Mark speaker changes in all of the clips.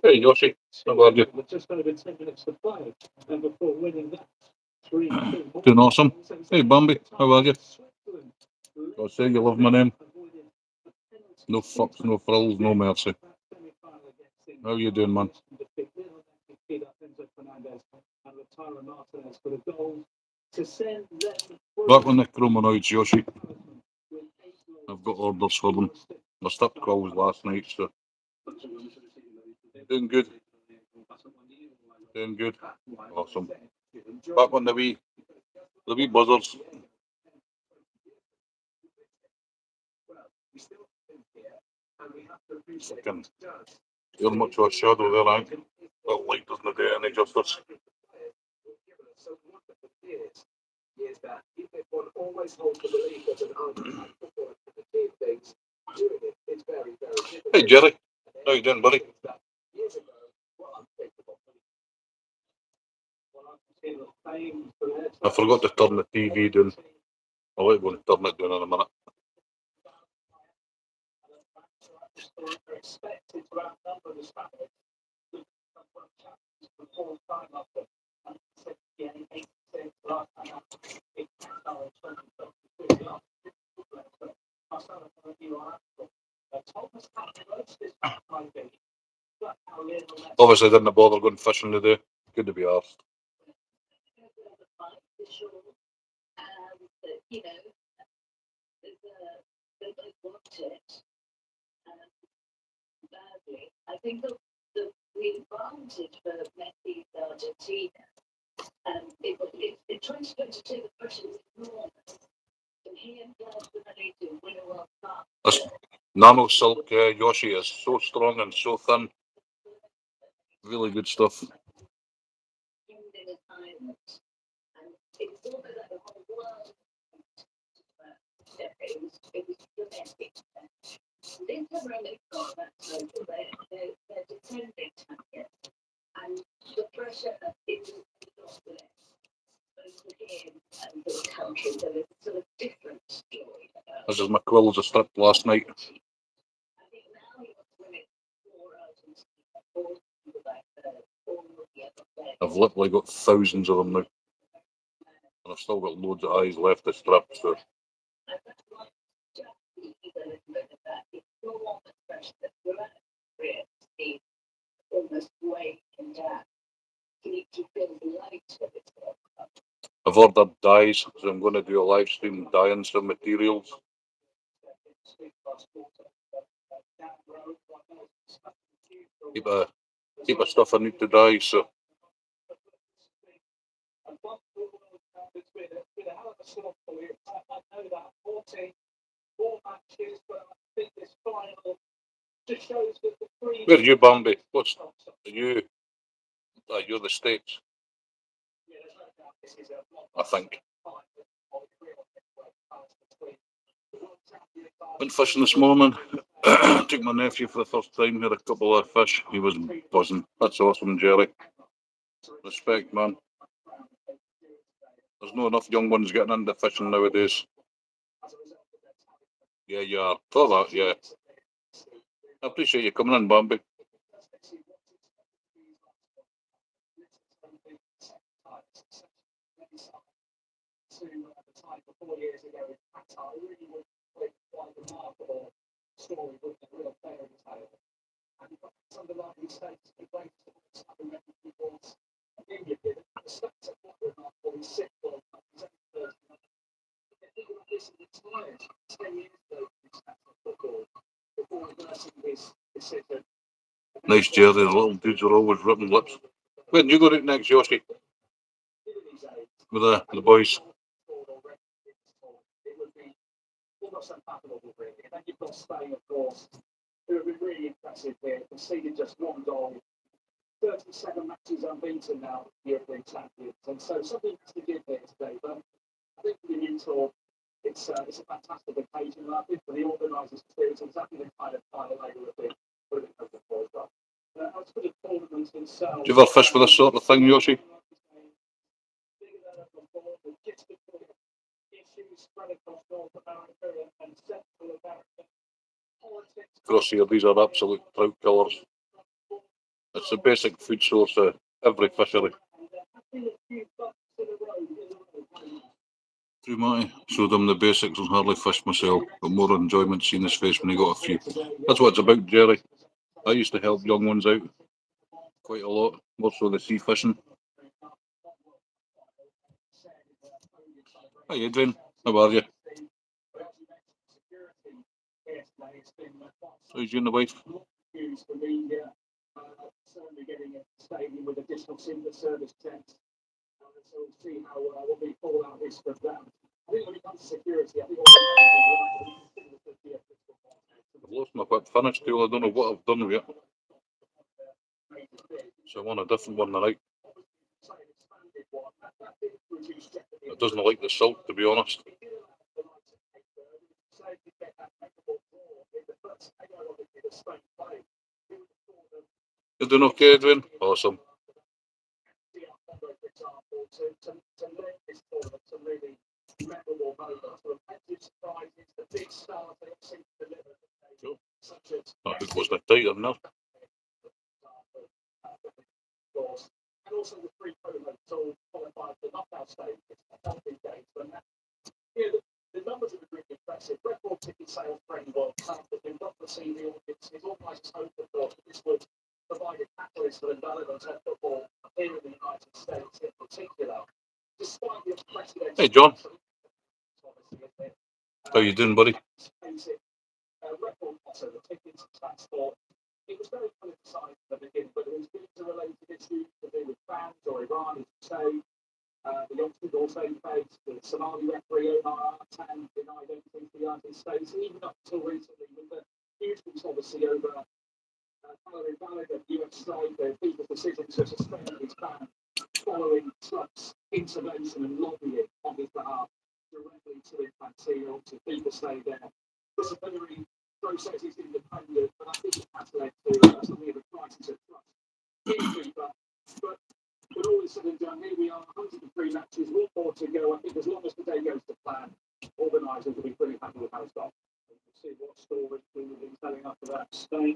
Speaker 1: Hey, Yoshi. How are you? Doing awesome. Hey, Bambi. How are you? I say you love my name. No fucks, no frills, no mercy. How you doing, man? Back on the Chromanoids, Yoshi. I've got orders for them. I stopped calls last night, so doing good. Doing good. Awesome. Back on the wee buzzers. Fucking, you're much of a shadow there, I think. That light doesn't do any justice. Hey, Jerry. How you doing, buddy? I forgot to turn the TV down. I'll let go and turn it down in a minute. Obviously, didn't bother going fishing today. Good to be arsed. This nano silk Yoshi is so strong and so thin. Really good stuff. This is my quills I stripped last night. I've literally got thousands of them now. And I've still got loads of eyes left to strip, so. I've ordered dyes, so I'm going to do a live stream dyeing some materials. Heap of stuff I need to dye, so. Where are you, Bambi? What's you? You're the States, I think. Went fishing this morning. Took my nephew for the first time. Had a couple of fish. He was buzzing. That's awesome, Jerry. Respect, man. There's not enough young ones getting into fishing nowadays. Yeah, you are. For that, yeah. I appreciate you coming in, Bambi. Nice jersey, the little dudes are always ripping lips. Where did you go to next, Yoshi? With the boys. Do you ever fish for this sort of thing, Yoshi? Across here, these are absolute trout killers. It's the basic food source of every fishery. True, Matty. Showed him the basics and hardly fished myself, but more enjoyment seeing his face when he got a few. That's what it's about, Jerry. I used to help young ones out quite a lot, more so the sea fishing. Hi, Adrian. How are you? How's you and the wife? I've lost my whip finish too. I don't know what I've done with it. So I want a different one tonight. It doesn't like the salt, to be honest. You're doing okay, Adrian? Awesome. Cool. That hook wasn't tight enough. Hey, John. How you doing, buddy?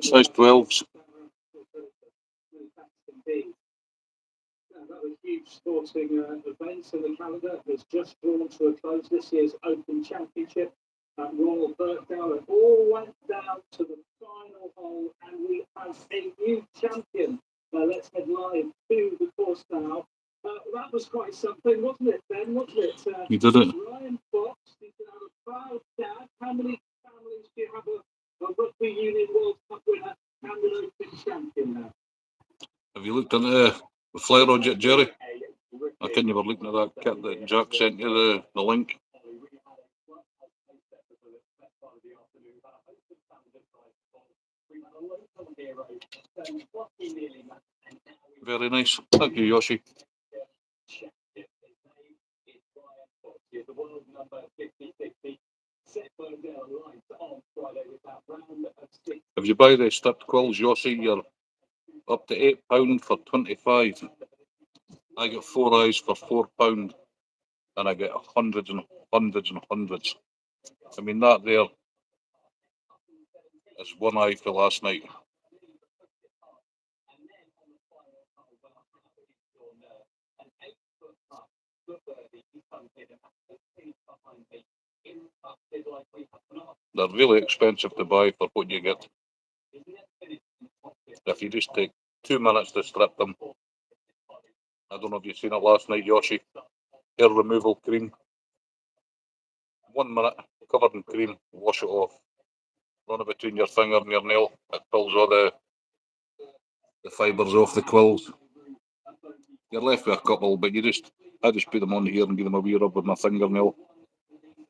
Speaker 1: Size 12s. You did it. Have you looked into the fly rod yet, Jerry? I think you were looking at that kit that Jack sent you the link. Very nice. Thank you, Yoshi. If you buy the stripped quills, Yoshi, you're up to £8 for 25. I get 4 eyes for £4, and I get hundreds and hundreds and hundreds. I mean, that there is one eye for last night. They're really expensive to buy for what you get. If you just take 2 minutes to strip them, I don't know if you've seen it last night, Yoshi, hair removal cream. 1 minute, covered in cream, wash it off. Run it between your finger and your nail. It pulls all the fibres off the quills. You're left with a couple, but I just put them on here and give them a wee rub with my fingernail.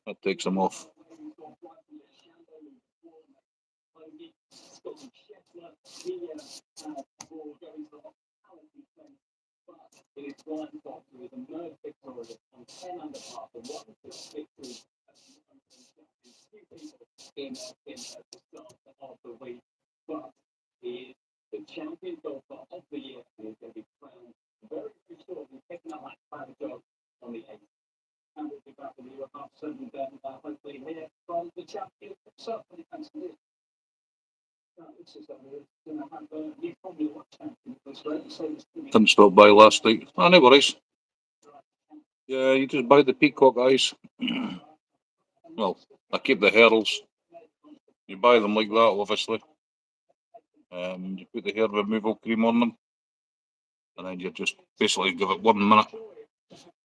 Speaker 1: That takes them off. Didn't stop by last night. No worries. Yeah, you just buy the peacock eyes. Well, I keep the hurdles. You buy them like that, obviously. You put the hair removal cream on them, and then you just basically give it 1 minute,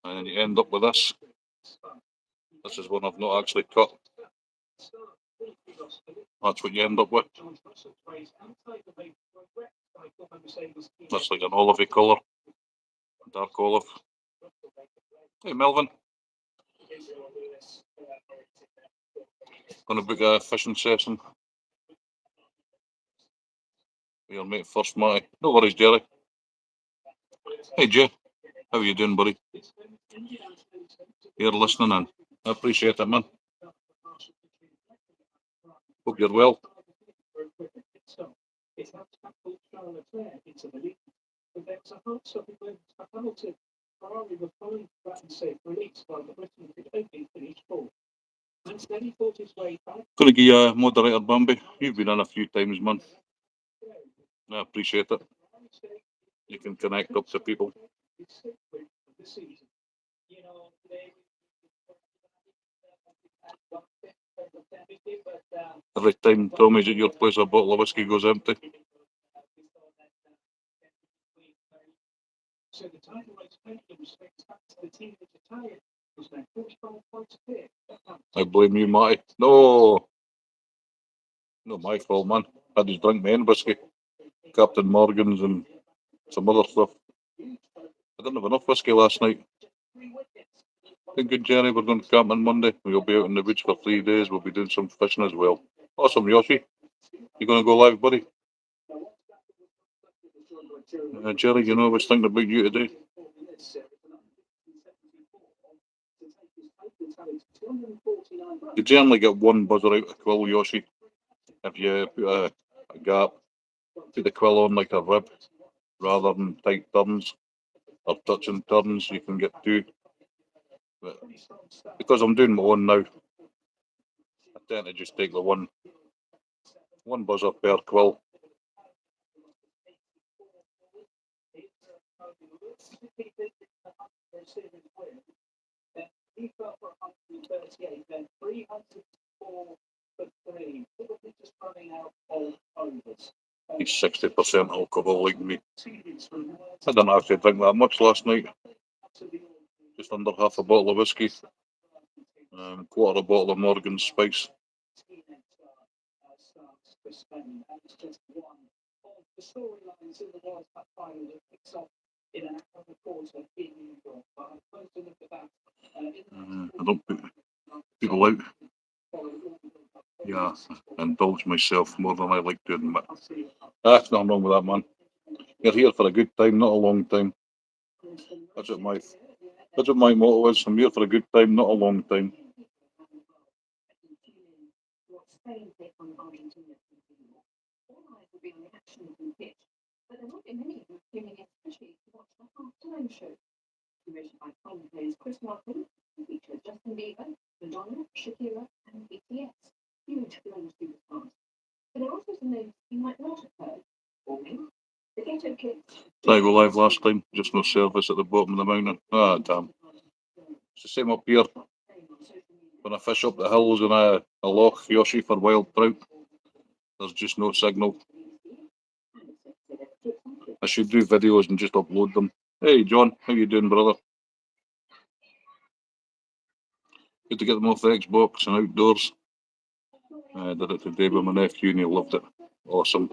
Speaker 1: and then you end up with this. This is one I've not actually cut. That's what you end up with. That's like an olivey colour, dark olive. Hey Melvin, gonna book a fishing session with your mate First Matty. No worries, Jerry. Hey Jay, how are you doing, buddy? You're listening in. I appreciate it, man. Hope you're well. Gonna give you a moderator, Bambi. You've been on a few times, man. I appreciate it. You can connect up to people. Every time Tommy's at your place, a bottle of whiskey goes empty. I blame you, Matty. No, not my fault, man. I just drank my own whiskey, Captain Morgan's and some other stuff. I didn't have enough whiskey last night. Thinking, Jerry, we're going to camp on Monday. We'll be out in the woods for 3 days. We'll be doing some fishing as well. Awesome, Yoshi. You going to go live, buddy? Jerry, you know I was thinking about you today. You generally get one buzzer out of quill, Yoshi. If you put a gap, put the quill on like a rib, rather than tight turns or touching turns, you can get two. But because I'm doing my own now, I tend to just take the one buzzer per quill. He's 60% alcohol like me. I didn't actually drink that much last night. Just under half a bottle of whiskey, quarter of a bottle of Morgan's Spice. I don't put people out. Yeah, I indulge myself more than I like to admit. That's nothing wrong with that, man. You're here for a good time, not a long time. That's what my motto is. I'm here for a good time, not a long time. I go live last time, just no service at the bottom of the mountain. Ah, damn. It's the same up here. When I fish up the hills in a loch, Yoshi, for wild trout, there's just no signal. I should do videos and just upload them. Hey, John, how you doing, brother? Good to get them off the Xbox and outdoors. I did it today with my nephew and he loved it. Awesome.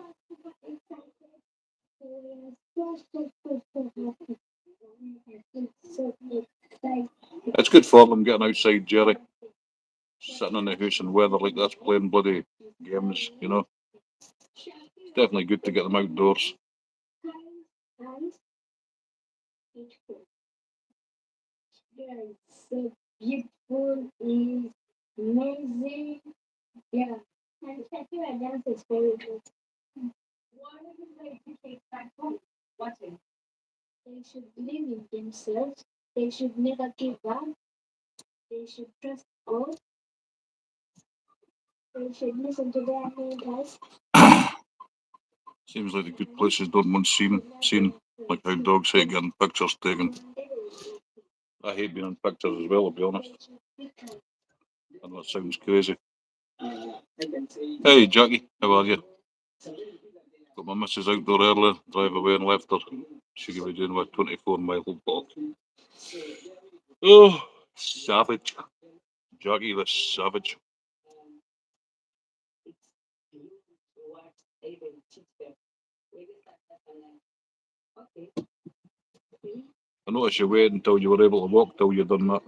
Speaker 1: It's good for them getting outside, Jerry. Sitting in the house in weather like this, playing bloody games, you know. It's definitely good to get them outdoors. So beautiful, is amazing. Yeah, and your dance is very good. Why would they take back home? Watching. They should believe in themselves. They should never give up. They should trust God. They should listen to their neighbors. Seems like the good places don't want seen, like how dogs hate getting pictures taken. I hate being in pictures as well, to be honest. And that sounds crazy. Hey, Jackie, how are you? Got my missus out there earlier, drive away and left her. She could be doing a 24-mile walk. Oh, savage. Jackie the savage. I noticed you waited until you were able to walk till you done that.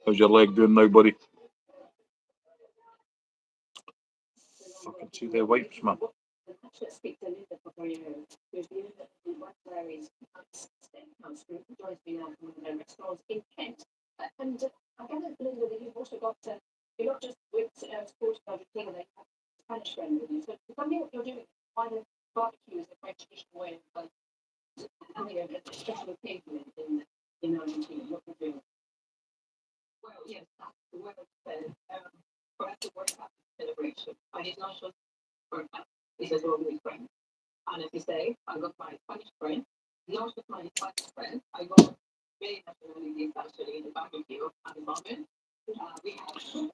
Speaker 1: How's your leg doing now, buddy? Fucking see the wipes, man.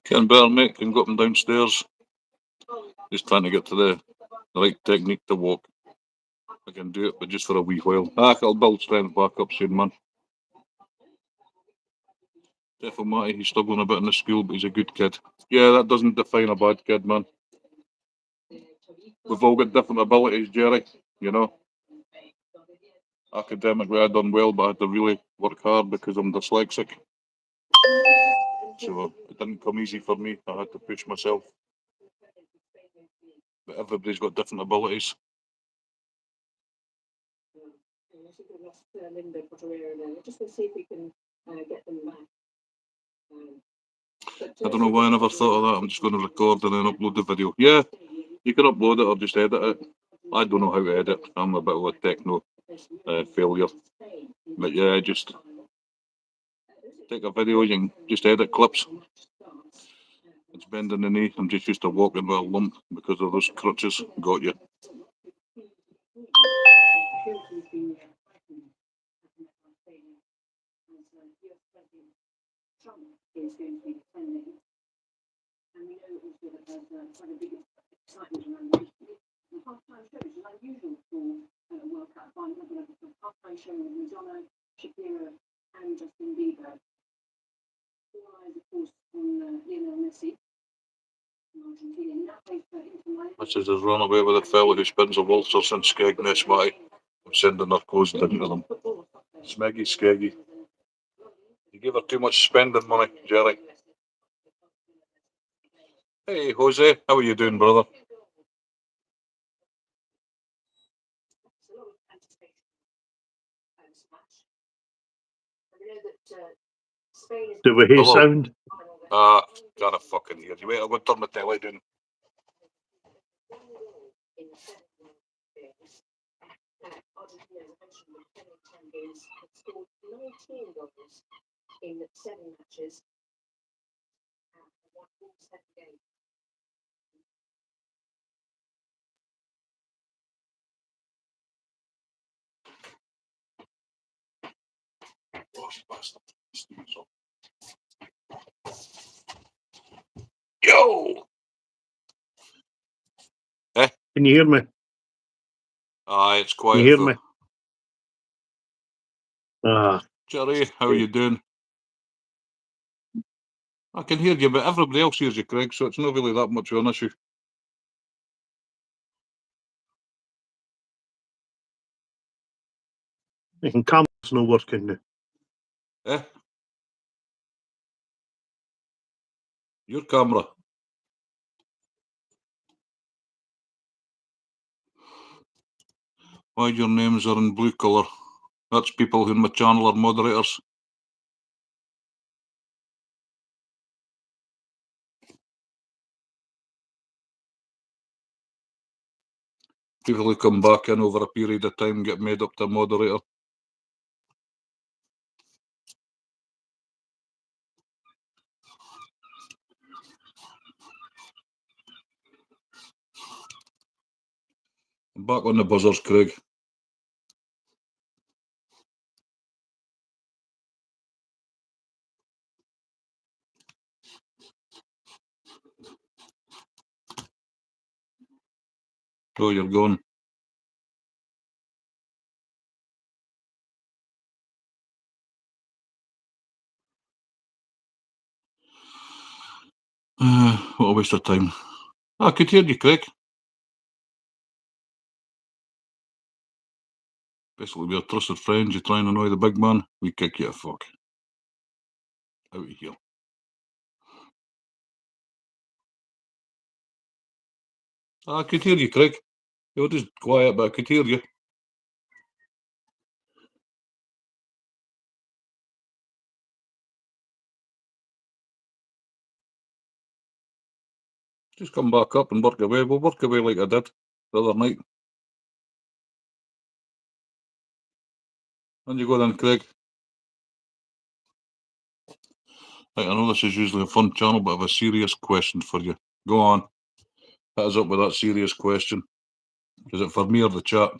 Speaker 1: Can bear, mate. Can go up and downstairs. Just trying to get to the right technique to walk. I can do it, but just for a wee while. I'll build strength back up soon, man. Definitely, he's struggling a bit in the school, but he's a good kid. Yeah, that doesn't define a bad kid, man. We've all got different abilities, Jerry, you know. Academically, I done well, but I had to really work hard because I'm dyslexic. So it didn't come easy for me. I had to push myself. But everybody's got different abilities. I don't know why I never thought of that. I'm just going to record and then upload the video. Yeah, you can upload it or just edit it. I don't know how to edit. I'm a bit of a techno failure. But yeah, just take a video, you can just edit clips. It's bending the knee. I'm just used to walking with a lump because of those crutches. Got you. Mrs. has run away with a fellow who spins a waltzers in Skegness, Matty. I'm sending her clothes down to them. Smeggy, skeggy. You give her too much spending money, Jerry. Hey, Jose, how are you doing, brother?
Speaker 2: Do we hear
Speaker 1: Hello.
Speaker 2: sound?
Speaker 1: Can't fucking hear you. Wait, I'm going to turn my telly down. Yo!
Speaker 2: Can you hear me?
Speaker 1: Aye, it's
Speaker 3: Can
Speaker 1: quiet.
Speaker 3: you hear
Speaker 1: though.
Speaker 3: me? Ah,
Speaker 1: Jerry, how you doing? I can hear you, but everybody else hears you, Craig, so it's not really that much of an issue.
Speaker 3: you can camera's not working now.
Speaker 1: Eh? Your camera. Why your names are in blue colour? That's people who in my channel are moderators. People who come back in over a period of time get made up to moderator. I'm back on the buzzers, Craig. Oh, you're gone. What a waste of time. I could hear you, Craig. Basically, we're trusted friends. You try and annoy the big man, we kick you a fuck. Out of here. I could hear you, Craig. You were just quiet, but I could hear you. Just come back up and work away. We'll work away like I did the other night. And you go then, Craig. Right, I know this is usually a fun channel, but I have a serious question for you. Go on. Hit us up with that serious question. Is it for me or the chat?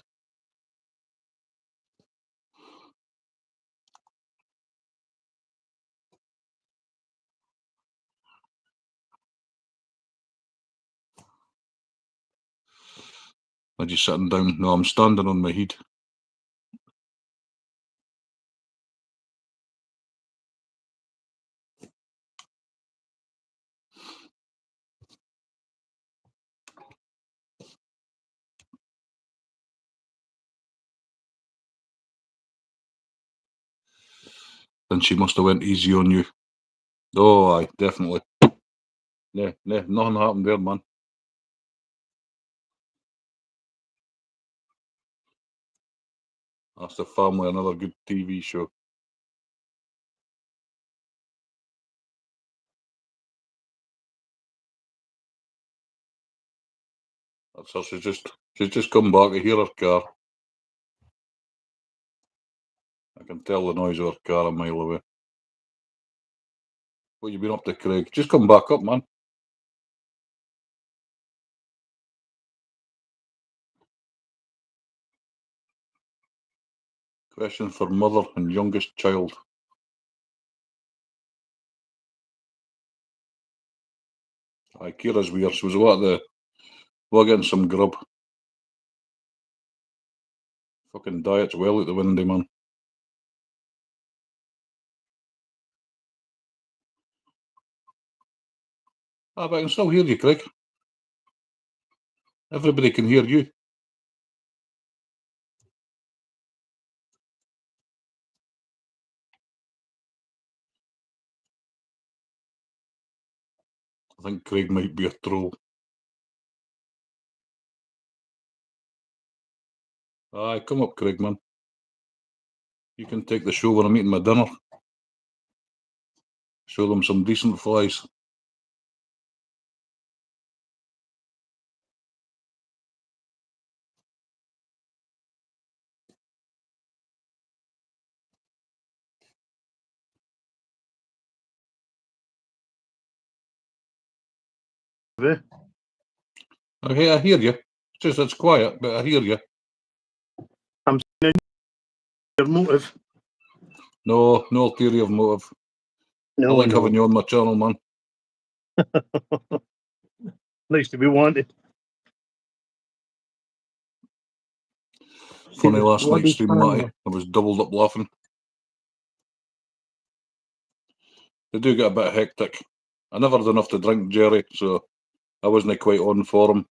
Speaker 1: Are you sitting down? No, I'm standing on my head. Then she must have went easy on you. Oh, aye, definitely. Yeah, nothing happened there, man. That's the Family, another good TV show. That's her. She's just come back. I hear her car. I can tell the noise of her car a mile away. What you been up to, Craig? Just come back up, man. Question for mother and youngest child. Aye, Kira's weird. She was we're getting some grub. Fucking diet's well out the window, man. Ah, but I can still hear you, Craig. Everybody can hear you. I think Craig might be a troll. Aye, come up, Craig, man. You can take the show when I'm eating my dinner. Show them some decent flies. I hear you. It's just it's quiet, but I hear you.
Speaker 3: I'm saying your motive.
Speaker 1: No ulterior motive. I like having you on my channel, man.
Speaker 3: Nice to be wanted.
Speaker 1: Funny last
Speaker 3: bloody
Speaker 1: night's stream, Matty.
Speaker 3: camera.
Speaker 1: I was doubled up laughing. They do get a bit hectic. I never had enough to drink, Jerry, so I wasn't quite on for them.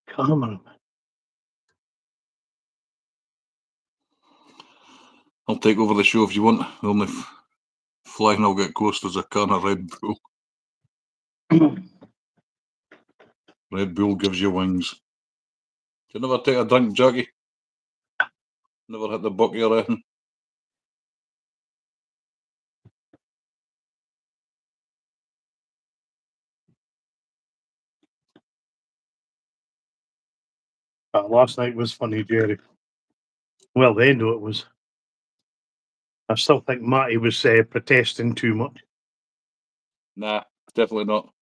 Speaker 3: Camera.
Speaker 1: I'll take over the show if you want. The only flying I'll get close to is a can of Red Bull. Red Bull gives you wings. Do you never take a drink, Jackie? Never hit the bucket or anything?
Speaker 3: Last night was funny, Jerry. Well, the end of it was. I still think Matty was protesting too much.
Speaker 1: Nah, definitely not.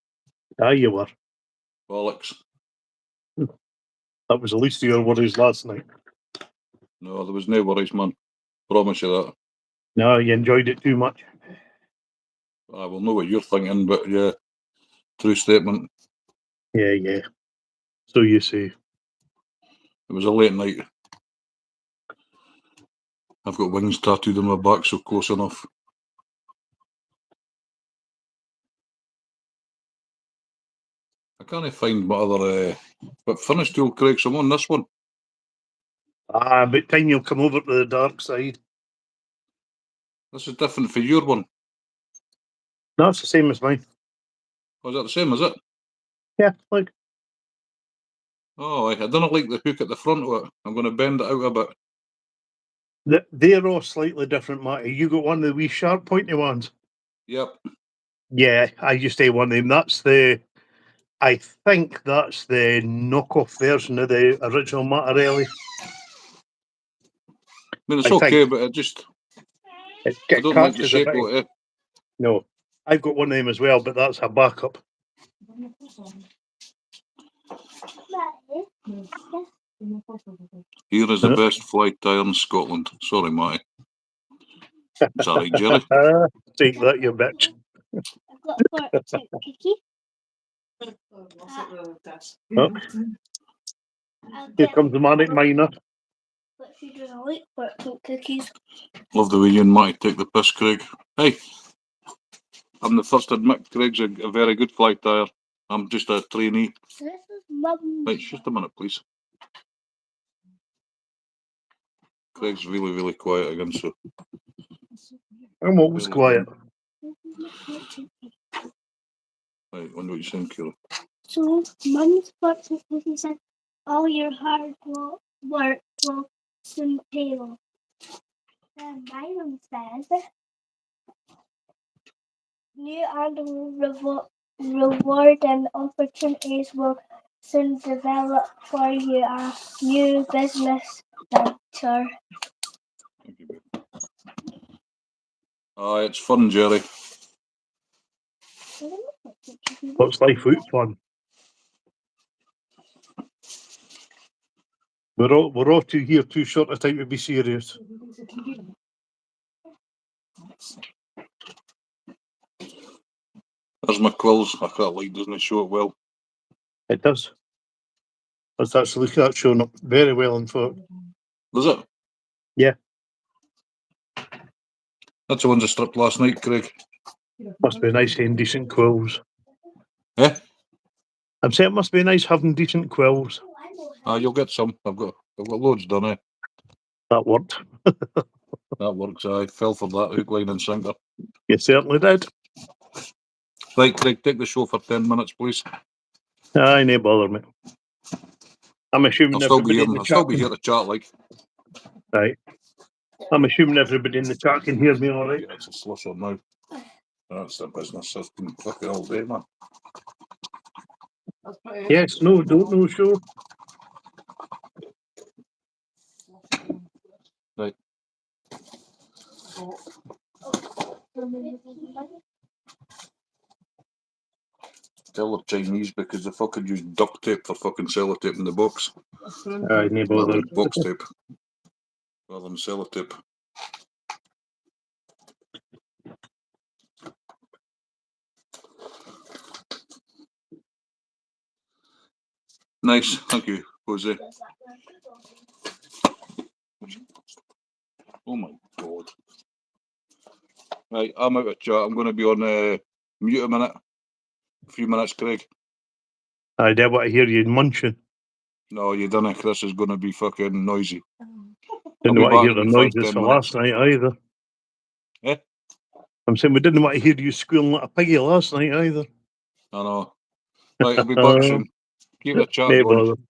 Speaker 3: Ah, you were.
Speaker 1: Bollocks.
Speaker 3: That was the least of your worries last night.
Speaker 1: No, there was no worries, man. Promise you that.
Speaker 3: No, you enjoyed it too much.
Speaker 1: I will know what you're thinking, but yeah, true statement.
Speaker 3: Yeah. So you say.
Speaker 1: It was a late night. I've got wings tattooed on my back, so close enough. I can't find my other. But finished tool, Craig, so I'm on this one.
Speaker 3: About time you'll come over to the dark side.
Speaker 1: This is different for your one.
Speaker 3: No, it's the same as mine.
Speaker 1: Oh, is that the same, is it?
Speaker 3: Yeah, look.
Speaker 1: Oh, I don't like the hook at the front of it. I'm going to bend it out a bit.
Speaker 3: They're all slightly different, Matty. You got one of the wee sharp pointy ones.
Speaker 1: Yep.
Speaker 3: Yeah, I used to have one of them. I think that's the knockoff version of the original Mattarelli.
Speaker 1: I mean, it's
Speaker 3: I
Speaker 1: okay,
Speaker 3: think
Speaker 1: but I just
Speaker 3: it
Speaker 1: I don't like the
Speaker 3: catches a
Speaker 1: shape
Speaker 3: bit.
Speaker 1: of it.
Speaker 3: No, I've got one of them as well, but that's a backup.
Speaker 1: Here is the best fly tire in Scotland. Sorry, Matty. Sorry, Jerry.
Speaker 3: Take that, you bitch.
Speaker 2: I've got for cookie.
Speaker 3: Oh, here comes the manic miner.
Speaker 2: But if you don't like for cookies.
Speaker 1: Love the way you and Matty take the piss, Craig. Hey, I'm the first to admit Craig's a very good fly tire. I'm just a trainee.
Speaker 2: So this is mum.
Speaker 1: Right, just a minute, please. Craig's really, really quiet again, so.
Speaker 3: I'm always quiet.
Speaker 1: Right, wonder what you're saying, Kira.
Speaker 2: So mum's fortune cookie said all your hard work will soon pay off. Then Byron says new and rewarding opportunities will soon develop for you a new business venture.
Speaker 1: Thank you, babe. It's fun, Jerry.
Speaker 3: What's life out fun? We're all too short a time to be serious.
Speaker 1: There's my quills. I quite like, doesn't it show it well?
Speaker 3: It does. Let's actually look at that showing up very well, in fact.
Speaker 1: Does it?
Speaker 3: Yeah.
Speaker 1: That's the ones I stripped last night, Craig.
Speaker 3: Must be nice having decent quills.
Speaker 1: Eh?
Speaker 3: I'm saying it must be nice having decent quills.
Speaker 1: You'll get some. I've got loads done, eh?
Speaker 3: That worked.
Speaker 1: That works, I fell for that hook, line and sinker.
Speaker 3: You certainly did.
Speaker 1: Right, Craig, take the show for 10 minutes, please.
Speaker 3: Aye, no bother me. I'm assuming
Speaker 1: I'll still be
Speaker 3: everybody
Speaker 1: here.
Speaker 3: in the
Speaker 1: I'll still
Speaker 3: chat
Speaker 1: be here to chat, like.
Speaker 3: Right. I'm assuming everybody in the chat can hear me all right.
Speaker 1: Yeah, it's a slusher now. That's the business. I've been fucking all day, man.
Speaker 3: Yes, no, don't know, sure.
Speaker 1: Right. Tell the Chinese because they fucking use duct tape for fucking sellotape in the box.
Speaker 3: Aye, no
Speaker 1: Rather
Speaker 3: bother.
Speaker 1: than box tape. Rather than sellotape. Nice, thank you. Who's it? Oh my god. Right, I'm out of chat. I'm going to be on mute a minute. A few minutes, Craig.
Speaker 3: I did want to hear you munching.
Speaker 1: No, you didn't. Chris is going to be fucking noisy.
Speaker 3: Didn't
Speaker 1: be
Speaker 3: want to
Speaker 1: back
Speaker 3: hear the
Speaker 1: in
Speaker 3: noises
Speaker 1: 5-10
Speaker 3: for
Speaker 1: minutes.
Speaker 3: last night either.
Speaker 1: Eh?
Speaker 3: I'm saying we didn't want to hear you squealing like a piggy last night either.
Speaker 1: I know. Right, I'll be back soon. Keep the chat
Speaker 3: No
Speaker 1: going.
Speaker 3: bother.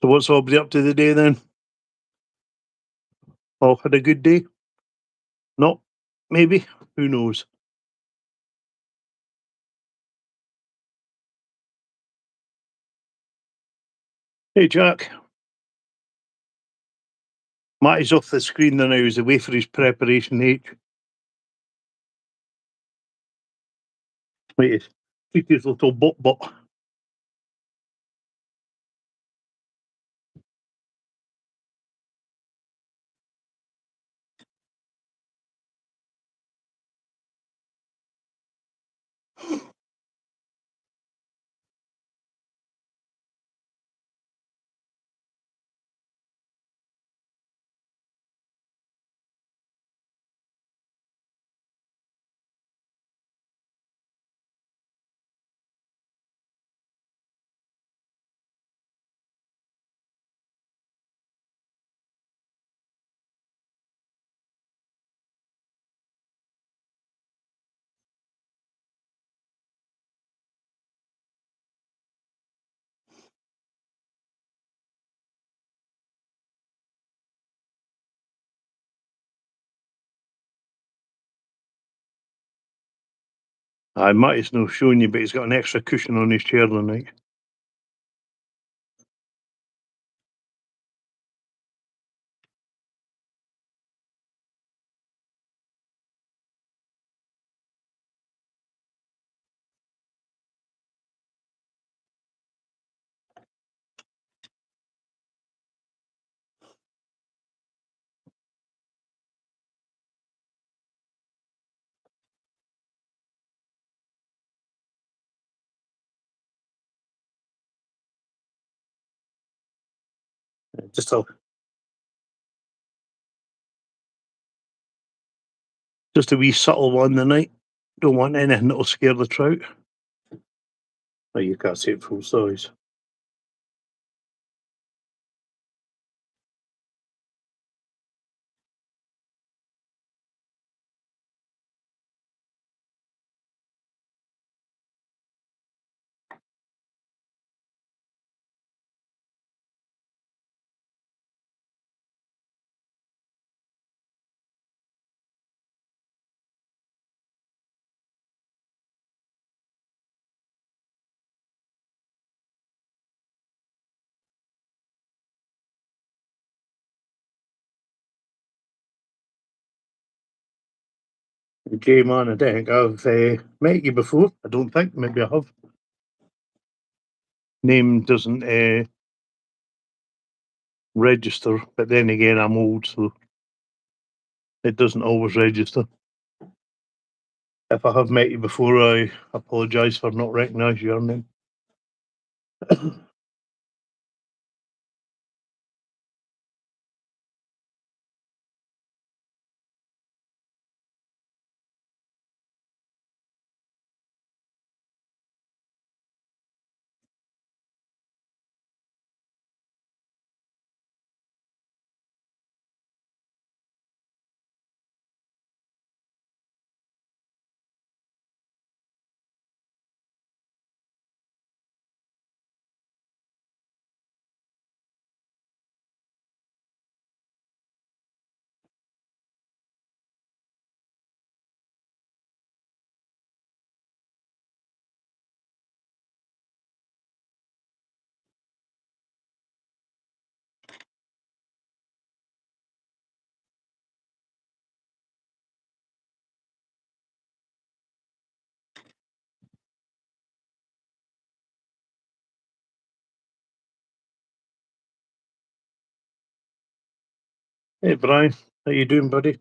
Speaker 3: So what's Aubrey up to today then? Oh, had a good day? No, maybe. Who knows? Hey, Jack. Matty's off the screen now. He's away for his preparation H. Wait, treat his little butt. Aye, Matty's no showing you, but he's got an extra cushion on his chair tonight. Just a wee subtle one tonight. Don't want anything that'll scare the trout. Oh, you can't see it full size. J man, I don't think I've met you before. I don't think. Maybe I have. Name doesn't register, but then again, I'm old, so it doesn't always register. If I have met you before, I apologise for not recognising your name. Hey, Brian. How you doing, buddy?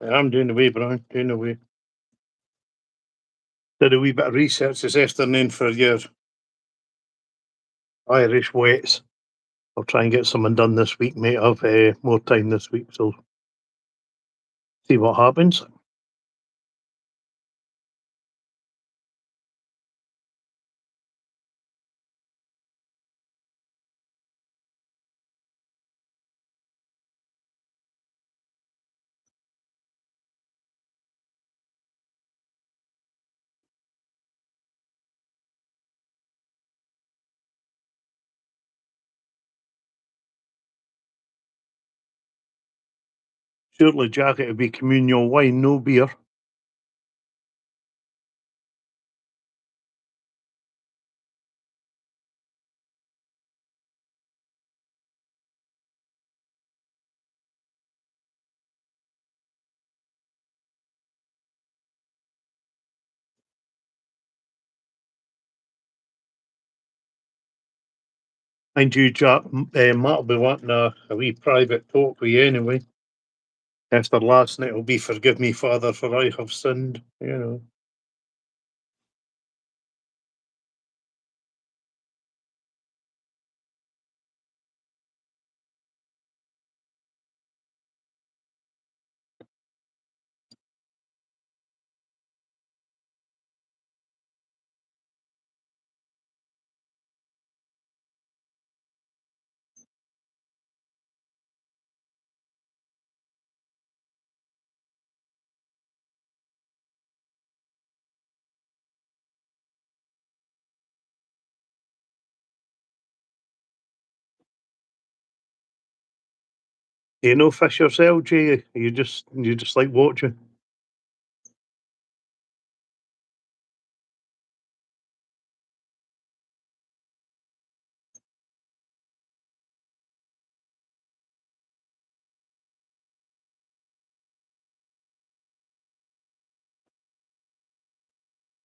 Speaker 3: I'm doing away, Brian. Doing away. Did a wee bit of research this afternoon for your Irish wets. I'll try and get something done this week, mate. I've more time this week, so see what happens. Surely, Jack, it'll be communal wine, no beer. Mind you, Jack, Matt will be wanting a wee private talk with you anyway. After last night, it'll be forgive me, Father, for I have sinned. You know. You know, fish yourself, Jay. You just like watching.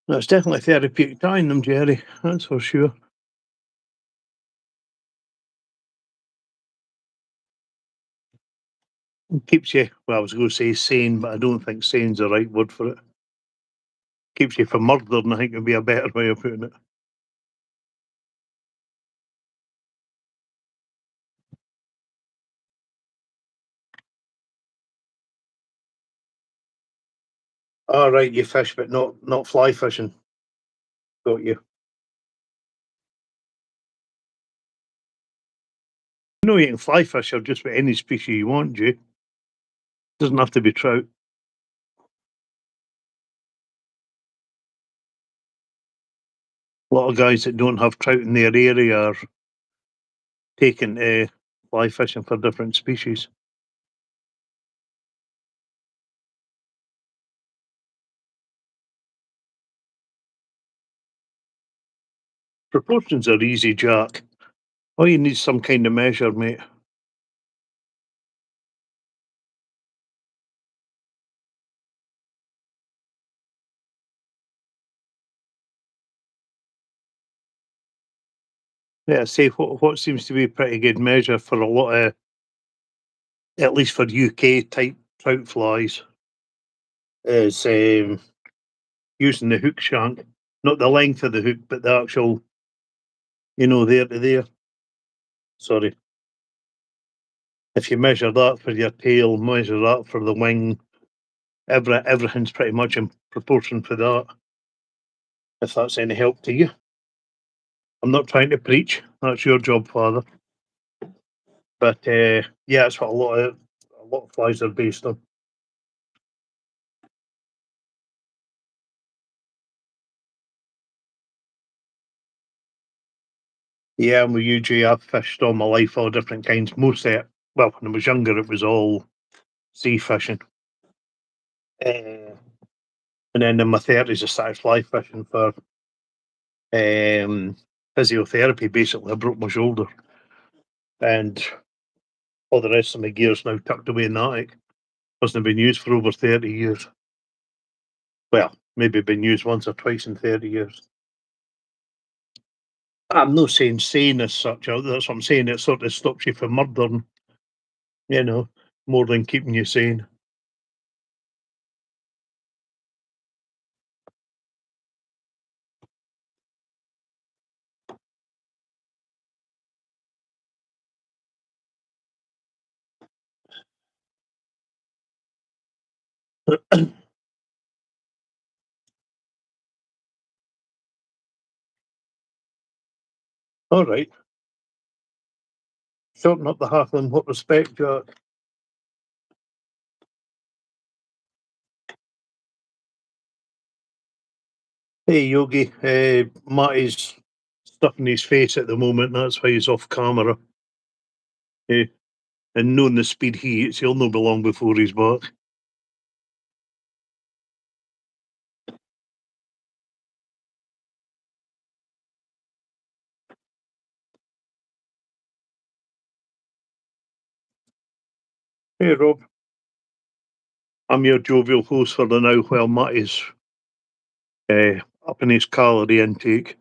Speaker 3: No, it's definitely therapeutic time, them, Jerry. That's for sure. It keeps you. Well, I was going to say sane, but I don't think sane's the right word for it. Keeps you from murdering. I think would be a better way of putting it. All right, you fish, but not fly fishing. Got you. You know, you can fly fish or just with any species you want, Jay. Doesn't have to be trout. A lot of guys that don't have trout in their area are taking fly fishing for different species. Proportions are easy, Jack. All you need is some kind of measure, mate. Yeah, say what seems to be a pretty good measure for a lot of, at least for UK type trout flies, is using the hook shank, not the length of the hook, but the actual, there to there. Sorry. If you measure that for your tail, measure that for the wing, everything's pretty much in proportion for that. If that's any help to you. I'm not trying to preach. That's your job, Father. But yeah, that's what a lot of flies are based on. Yeah, and with UG, I've fished all my life, all different kinds. Most of it, well, when I was younger, it was all sea fishing. And then in my 30s, I started fly fishing for physiotherapy. Basically, I broke my shoulder. And all the rest of my gear's now tucked away in the attic. Hasn't been used for over 30 years. Well, maybe been used once or twice in 30 years. I'm not saying sane as such. That's what I'm saying. It sort of stops you from murdering, more than keeping you sane. All right. Shorten up the half in what respect, Jack? Hey, Yogi. Matty's stuffing his face at the moment. That's why he's off camera. And knowing the speed he eats, he'll not be long before he's back. Hey, Rob. I'm your jovial host for the now while Matty's up in his calorie intake.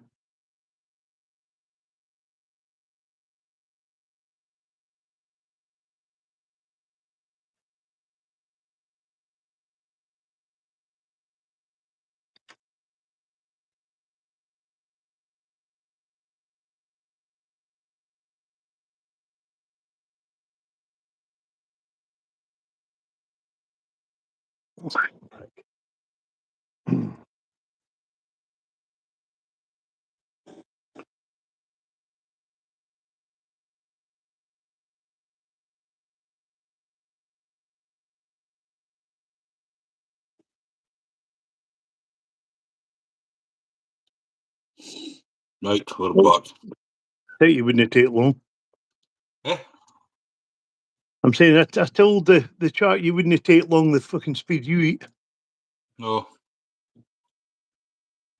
Speaker 1: Right, we're
Speaker 3: Oh.
Speaker 1: back.
Speaker 3: I think you wouldn't take long.
Speaker 1: Eh?
Speaker 3: I'm saying I told the chat you wouldn't take long the fucking speed you eat.
Speaker 1: No.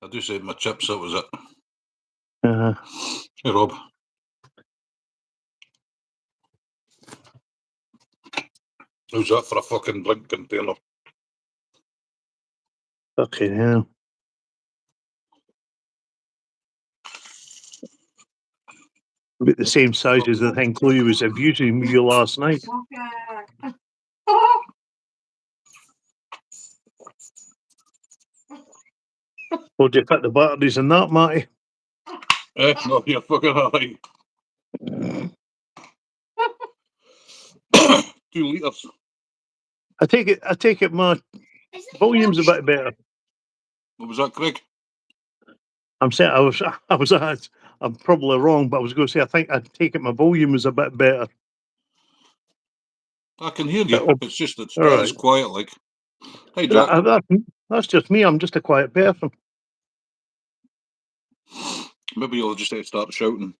Speaker 1: I do say my chips, that was it. Hey, Rob. How's that for a fucking drink container?
Speaker 3: Fucking hell. About the same size as the thing Chloe was abusing you last night. Well, do you fit the batteries in that, Matty?
Speaker 1: No, you're fucking alright. 2 litres.
Speaker 3: I take it my volume's a bit better.
Speaker 1: What was that, Craig?
Speaker 3: I'm saying I'm probably wrong, but I was going to say I take it my volume is a bit better.
Speaker 1: I can hear you. It's just it's
Speaker 3: all
Speaker 1: not
Speaker 3: right.
Speaker 1: as quiet like. Hey, Jack.
Speaker 3: That's just me. I'm just a quiet person.
Speaker 1: Maybe you'll just start shouting.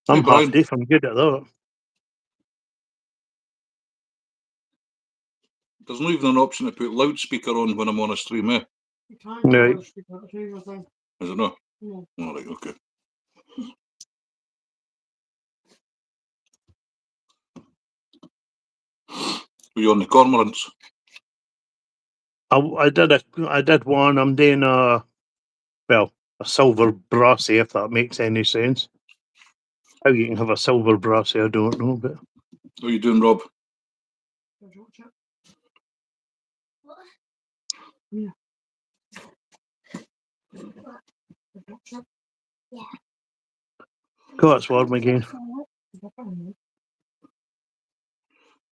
Speaker 3: I'm
Speaker 1: Hey, Brian.
Speaker 3: half deaf. I'm good at that.
Speaker 1: There's not even an option to put loudspeaker on when I'm on a stream, eh?
Speaker 4: You can't do
Speaker 3: Right.
Speaker 4: loudspeaker, it's even thing.
Speaker 1: Is it not?
Speaker 4: No.
Speaker 1: All right, okay. Were you on the cormorants?
Speaker 3: I did one. I'm doing well, a silver brassy, if that makes any sense. How you can have a silver brassy, I don't know, but
Speaker 1: What are you doing, Rob?
Speaker 4: Did you watch it?
Speaker 2: What?
Speaker 4: Yeah. Did you watch it?
Speaker 3: God, it's warm again.
Speaker 4: Did you find it?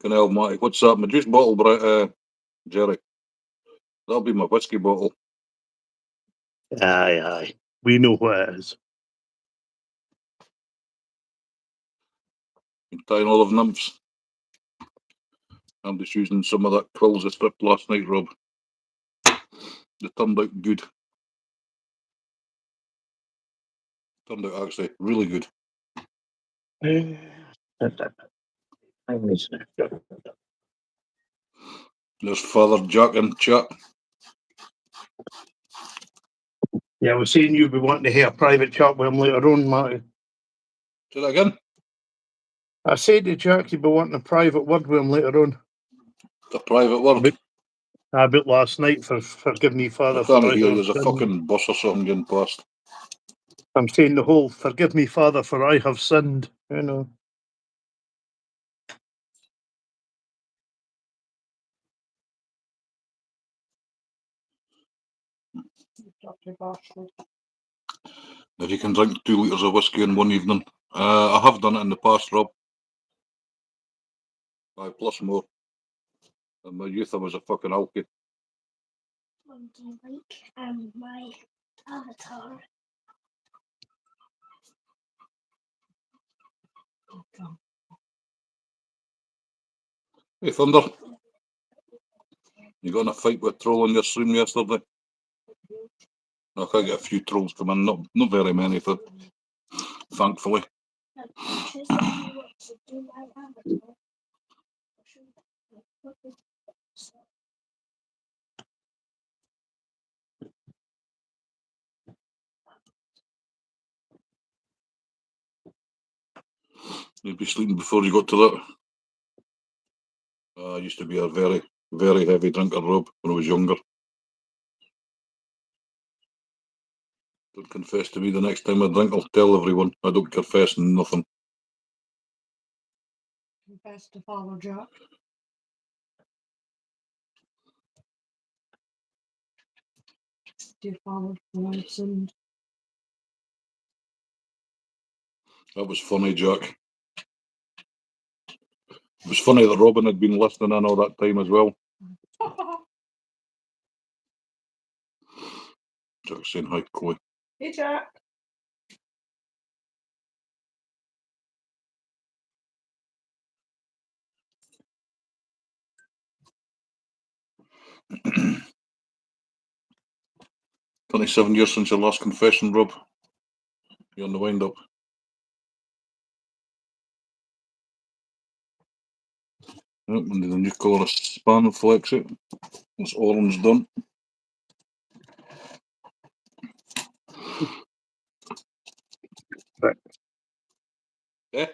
Speaker 1: Can I help, Matty? What's that? My juice bottle, Jerry. That'll be my whiskey bottle.
Speaker 3: Aye, aye. We know what it is.
Speaker 1: Tying all of nymphs. I'm just using some of that quills I stripped last night, Rob. They turned out good. Turned out actually really good. There's Father Jack in chat.
Speaker 3: Yeah, I was saying you'd be wanting to hear a private chat with him later on, Matty.
Speaker 1: Say that again.
Speaker 3: I said to Jack you'd be wanting a private word with him later on.
Speaker 1: The private word.
Speaker 3: About last night for forgive me, Father,
Speaker 1: I
Speaker 3: for
Speaker 1: can't
Speaker 3: I
Speaker 1: hear you.
Speaker 3: have
Speaker 1: There's a
Speaker 3: sinned.
Speaker 1: fucking bus or something getting past.
Speaker 3: I'm saying the whole forgive me, Father, for I have sinned, you know.
Speaker 4: Dirty bastard.
Speaker 1: If you can drink 2 litres of whiskey in one evening. I have done it in the past, Rob. Aye, plus more. In my youth, I was a fucking alky.
Speaker 2: Do you like my avatar?
Speaker 4: Okay.
Speaker 1: Hey, Thunder. You got in a fight with a troll on your stream yesterday? I can get a few trolls come in, not very many, but thankfully.
Speaker 2: No, choose if you want to do my avatar. Or should I put this-
Speaker 1: You'd be sleeping before you got to that. I used to be a very, very heavy drinker, Rob, when I was younger. Don't confess to me the next time I drink, I'll tell everyone. I don't confess nothing.
Speaker 4: Confess to Father Jack. Dear Father, when I sinned.
Speaker 1: That was funny, Jack. It was funny that Robin had been listening in all that time as well. Jack saying hi, Chloe.
Speaker 4: Hey, Jack.
Speaker 1: "27 years since your last confession, Rob. You're on the wind up. Yep, and the new colour of span flex it. It's orange done.
Speaker 3: Right.
Speaker 1: Eh?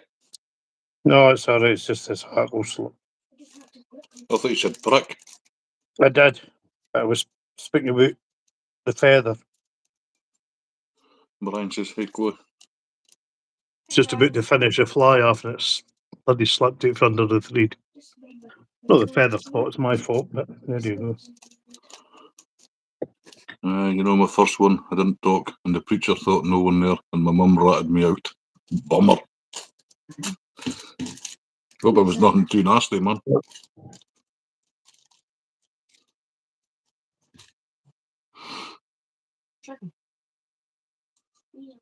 Speaker 3: No, it's alright, it's just this hackle slip.
Speaker 2: you just have to put them-
Speaker 1: I thought you said prick.
Speaker 3: I did. I was speaking about the feather.
Speaker 1: Brian says, hey, Chloe.
Speaker 3: Just about to finish a fly off and it's bloody slipped out from under the thread.
Speaker 2: just make them-
Speaker 3: Not the feather's fault, it's my fault, but there you go.
Speaker 1: You know, my first one, I didn't talk, and the preacher thought no one there, and my mum ratted me out. Bummer. Hope I was nothing too nasty, man.
Speaker 4: Chicken.
Speaker 2: Yeah.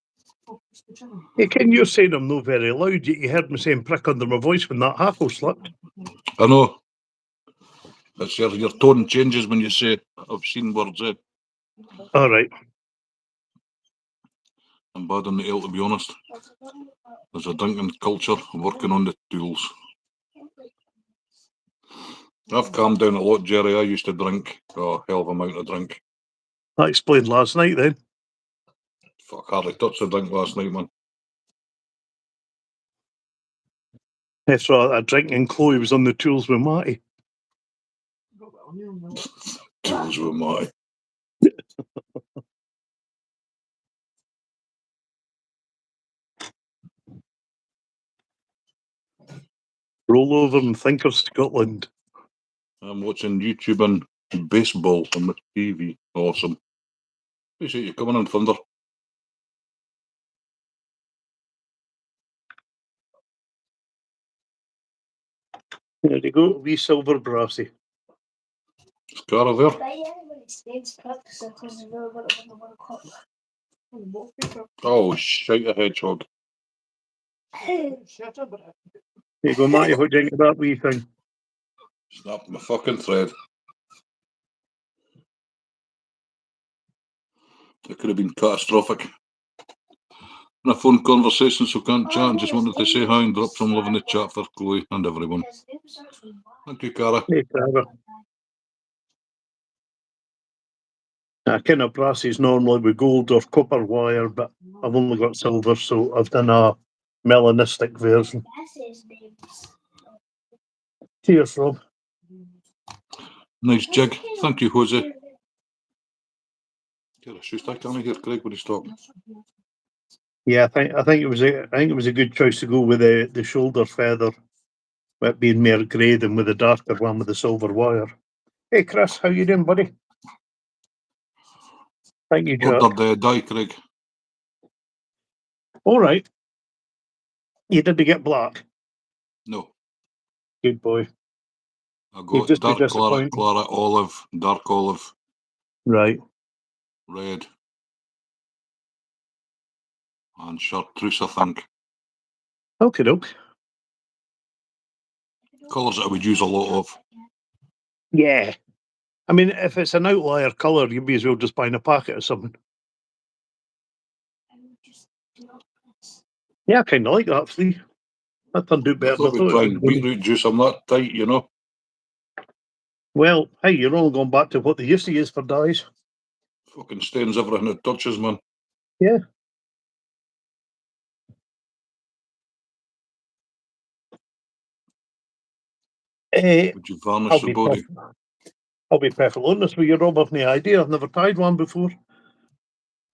Speaker 4: Oh, it's the chicken.
Speaker 3: Hey, Ken, you're saying I'm not very loud, yet you heard me saying prick under my voice when that hackle slipped.
Speaker 1: I know. It's your tone changes when you say obscene words, eh?
Speaker 3: Alright.
Speaker 1: I'm bad on the ale, to be honest. There's a drinking culture, working on the tools. I've calmed down a lot, Jerry. I used to drink a hell of a amount of drink.
Speaker 3: That explained last night then.
Speaker 1: Fuck, hardly touched the drink last night, man.
Speaker 3: That's right, that drinking Chloe was on the tools with Matty.
Speaker 4: Got that on your milk.
Speaker 1: Tools with my.
Speaker 3: Roll over and think of Scotland.
Speaker 1: I'm watching YouTube and baseball on the TV. Awesome. Appreciate you coming in, Thunder.
Speaker 3: There you go, wee silver brassy.
Speaker 1: Scar there.
Speaker 2: But yeah, when it stays practicing because they really want to win the World Cup.
Speaker 1: Oh, shite a hedgehog.
Speaker 4: Shut up, Brad.
Speaker 3: There you go, Matty, what do you think of that wee thing?
Speaker 1: Snapped my fucking thread. It could have been catastrophic. In a phone conversation, so can't chat. And just wanted to say hi and drop some love in the chat for Chloe and everyone. Thank you, Cara.
Speaker 3: Hey, Cara. Kind of brassies normally with gold or copper wire, but I've only got silver, so I've done a melanistic version. Cheers, Rob.
Speaker 1: Nice jig. Thank you, Jose. Get a shoe stick on here, Craig, when he's talking.
Speaker 3: Yeah, I think it was a good choice to go with the shoulder feather, with being more grey than with the darker one with the silver wire. Hey, Chris, how you doing, buddy? Thank you, Jack.
Speaker 1: Ordered dye, Craig.
Speaker 3: All right. You didn't get black.
Speaker 1: No.
Speaker 3: Good boy.
Speaker 1: I
Speaker 3: You'd
Speaker 1: got
Speaker 3: just be
Speaker 1: dark claret,
Speaker 3: disappointed.
Speaker 1: claret, olive, dark olive,
Speaker 3: Right.
Speaker 1: red, and chartreuse, I think.
Speaker 3: Okay, doke.
Speaker 1: Colours that I would use a lot of.
Speaker 3: Yeah. I mean, if it's an outlier colour, you may as well just buy a packet or something. Yeah, I kind of like that, Flea. That turned out
Speaker 1: I
Speaker 3: better than I
Speaker 1: thought we'd
Speaker 3: thought
Speaker 1: try
Speaker 3: it
Speaker 1: and
Speaker 3: was going to.
Speaker 1: beetroot juice. I'm that tight, you know.
Speaker 3: Well, hey, you're all going back to what they used to use for dyes.
Speaker 1: Fucking stains everything it touches, man.
Speaker 3: Yeah.
Speaker 1: Would you varnish the body?
Speaker 3: I'll be perfectly honest with you, Rob. I've no idea. I've never tried one before.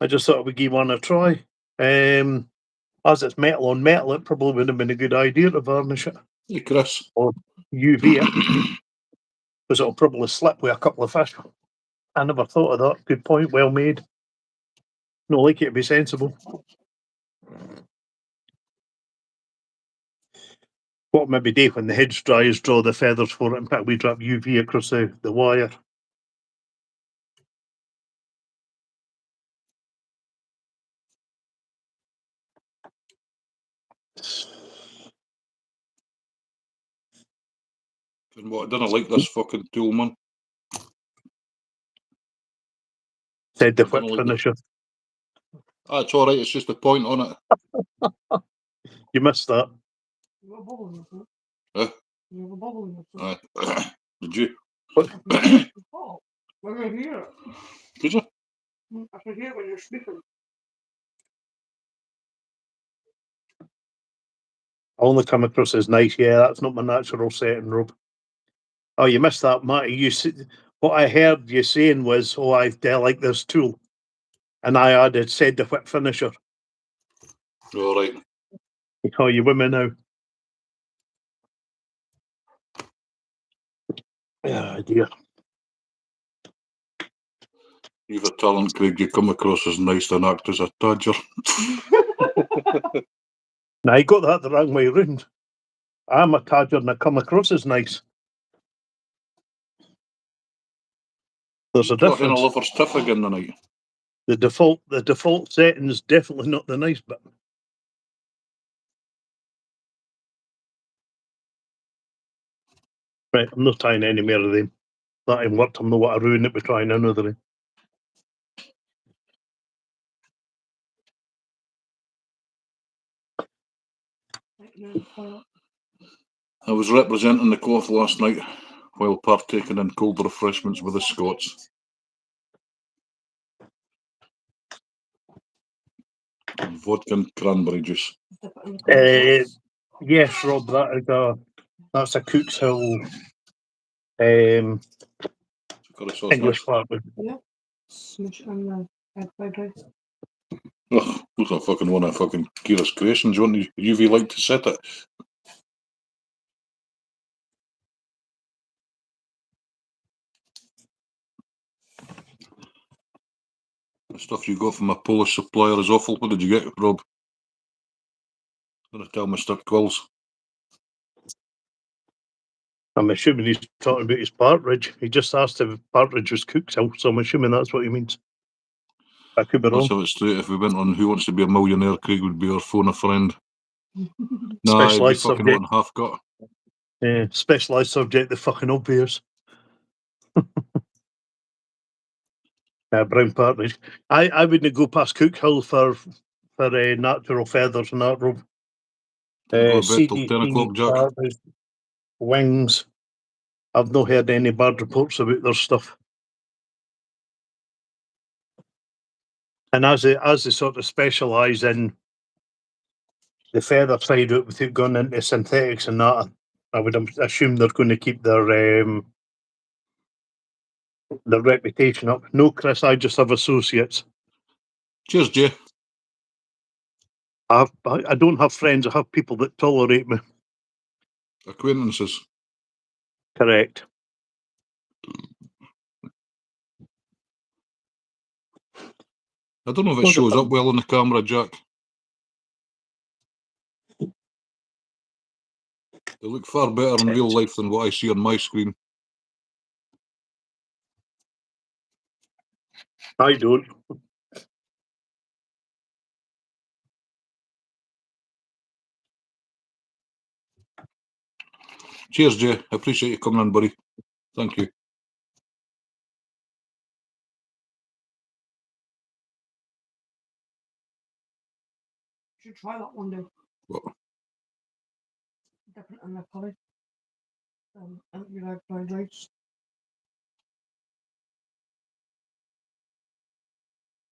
Speaker 3: I just thought I would give one a try. As it's metal on metal, it probably would have been a good idea to varnish it.
Speaker 1: Hey, Chris.
Speaker 3: Or UV it. Because it'll probably slip with a couple of fish. I never thought of that. Good point. Well made. No, like it to be sensible. What maybe do when the head's dry is draw the feathers for it and put a wee drop UV across the wire.
Speaker 1: And what? I didn't like this fucking tool, man.
Speaker 3: Said the
Speaker 1: I
Speaker 3: whip
Speaker 1: don't like it.
Speaker 3: finisher.
Speaker 1: It's all right. It's just the point on it.
Speaker 3: You missed that.
Speaker 4: You have a bubble in your foot.
Speaker 1: Huh?
Speaker 4: You have a bubble in your foot.
Speaker 1: Did you?
Speaker 4: Oh, when I hear it.
Speaker 1: Did you?
Speaker 4: I can hear it when you're speaking.
Speaker 3: I only come across as nice. Yeah, that's not my natural setting, Rob. Oh, you missed that, Matty. What I heard you saying was, "Oh, I like this tool," and I added, "said the whip finisher."
Speaker 1: All right.
Speaker 3: Oh, you women now. Yeah, dear.
Speaker 1: You've a talent, Craig. You come across as nice and act as a tadger.
Speaker 3: Now, you got that the wrong way round. I'm a tadger and I come across as nice. There's a
Speaker 1: Got in a
Speaker 3: difference.
Speaker 1: lover's tiff again tonight.
Speaker 3: The default setting is definitely not the nice bit. Right, I'm not trying any more of them. That ain't worked. I'm not what I ruin it by trying another.
Speaker 1: I was representing the cloth last night while partaking in cold refreshments with the Scots. Vodka and cranberry juice.
Speaker 3: Yes, Rob, that's a Cook's Hill English party.
Speaker 4: Yeah. Smash on the fried rice.
Speaker 1: Ugh, who's a fucking one of fucking Kira's creations? You want UV light to set it? The stuff you got from a Polish supplier is awful. What did you get, Rob? Gonna tell Mr. Quills.
Speaker 3: I'm assuming he's talking about his partridge. He just asked if partridge was cooked, so I'm assuming that's what he means. I could be wrong.
Speaker 1: That's how it's straight. If we went on Who Wants to Be a Millionaire, Craig would be our phone a friend. Nah, he'd be
Speaker 3: Specialised
Speaker 1: fucking
Speaker 3: subject.
Speaker 1: on half gut.
Speaker 3: Specialised subject, the fucking obvious. Brown partridge. I wouldn't go past Cook Hill for natural feathers and that, Rob.
Speaker 1: Don't go to bed till 10
Speaker 3: CDC,
Speaker 1: o'clock, Jack.
Speaker 3: partridge, wings. I've not heard any bad reports about their stuff. And as they sort of specialise in the feather side of it without going into synthetics and that, I would assume they're going to keep their reputation up. No, Chris, I just have associates.
Speaker 1: Cheers, Jay.
Speaker 3: I don't have friends. I have people that tolerate me.
Speaker 1: Acquaintances.
Speaker 3: Correct.
Speaker 1: I don't know if it shows up well on the camera, Jack. They look far better in real life than what I see on my screen.
Speaker 3: I don't.
Speaker 1: Cheers, Jay. I appreciate you coming in, buddy. Thank you.
Speaker 4: You should try that one day.
Speaker 1: What?
Speaker 4: Different in the curry. Empty red fried rice.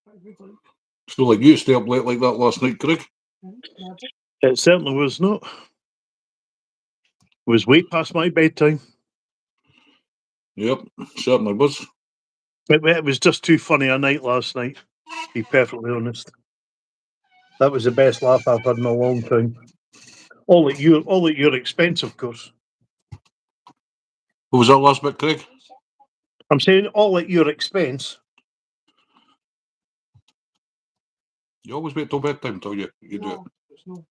Speaker 4: Quite good, like.
Speaker 1: So, like, you stay up late like that last night, Craig?
Speaker 4: Yeah.
Speaker 3: It certainly was not. It was way past my bedtime.
Speaker 1: Yep, certainly was.
Speaker 3: It was just too funny a night last night, to be perfectly honest. That was the best laugh I've had in a long time. All at your expense, of course.
Speaker 1: What was that last bit, Craig?
Speaker 3: I'm saying all at your expense.
Speaker 1: You always wait till bedtime till you do it.
Speaker 4: It's no.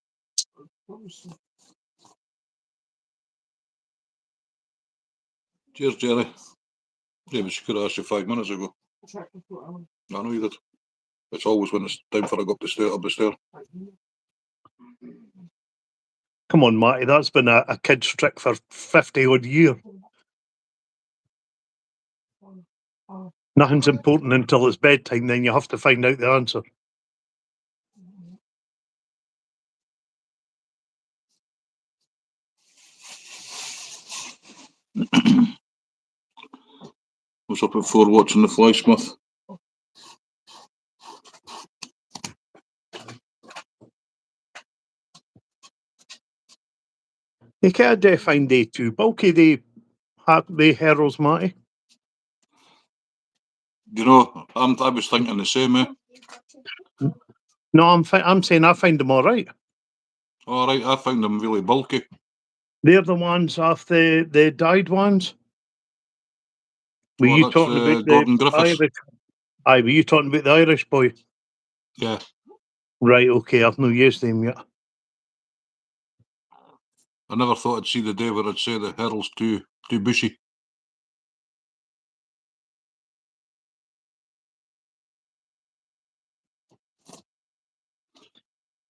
Speaker 4: What was the-
Speaker 1: Cheers, Jerry. Yeah, but she could have asked you 5 minutes ago.
Speaker 4: I checked the foot on.
Speaker 1: I know you did. It's always when it's time for I go up the stair.
Speaker 3: Come on, Matty, that's been a kid's trick for 50 odd years. Nothing's important until it's bedtime, then you have to find out the answer.
Speaker 1: Was up at 4 watching the Fly Smith.
Speaker 3: They can't find day too bulky, the heralds, Matty.
Speaker 1: You know, I was thinking the same, eh?
Speaker 3: No, I'm saying I find them all right.
Speaker 1: All right, I found them really bulky.
Speaker 3: They're the ones off the dyed ones. Were you
Speaker 1: that's,
Speaker 3: talking about
Speaker 1: Gordon
Speaker 3: the
Speaker 1: Griffiths.
Speaker 3: Irish? Aye, were you talking about the Irish boy?
Speaker 1: Yeah.
Speaker 3: Right, okay, I've no used them yet.
Speaker 1: I never thought I'd see the day where I'd say the herald's too bushy.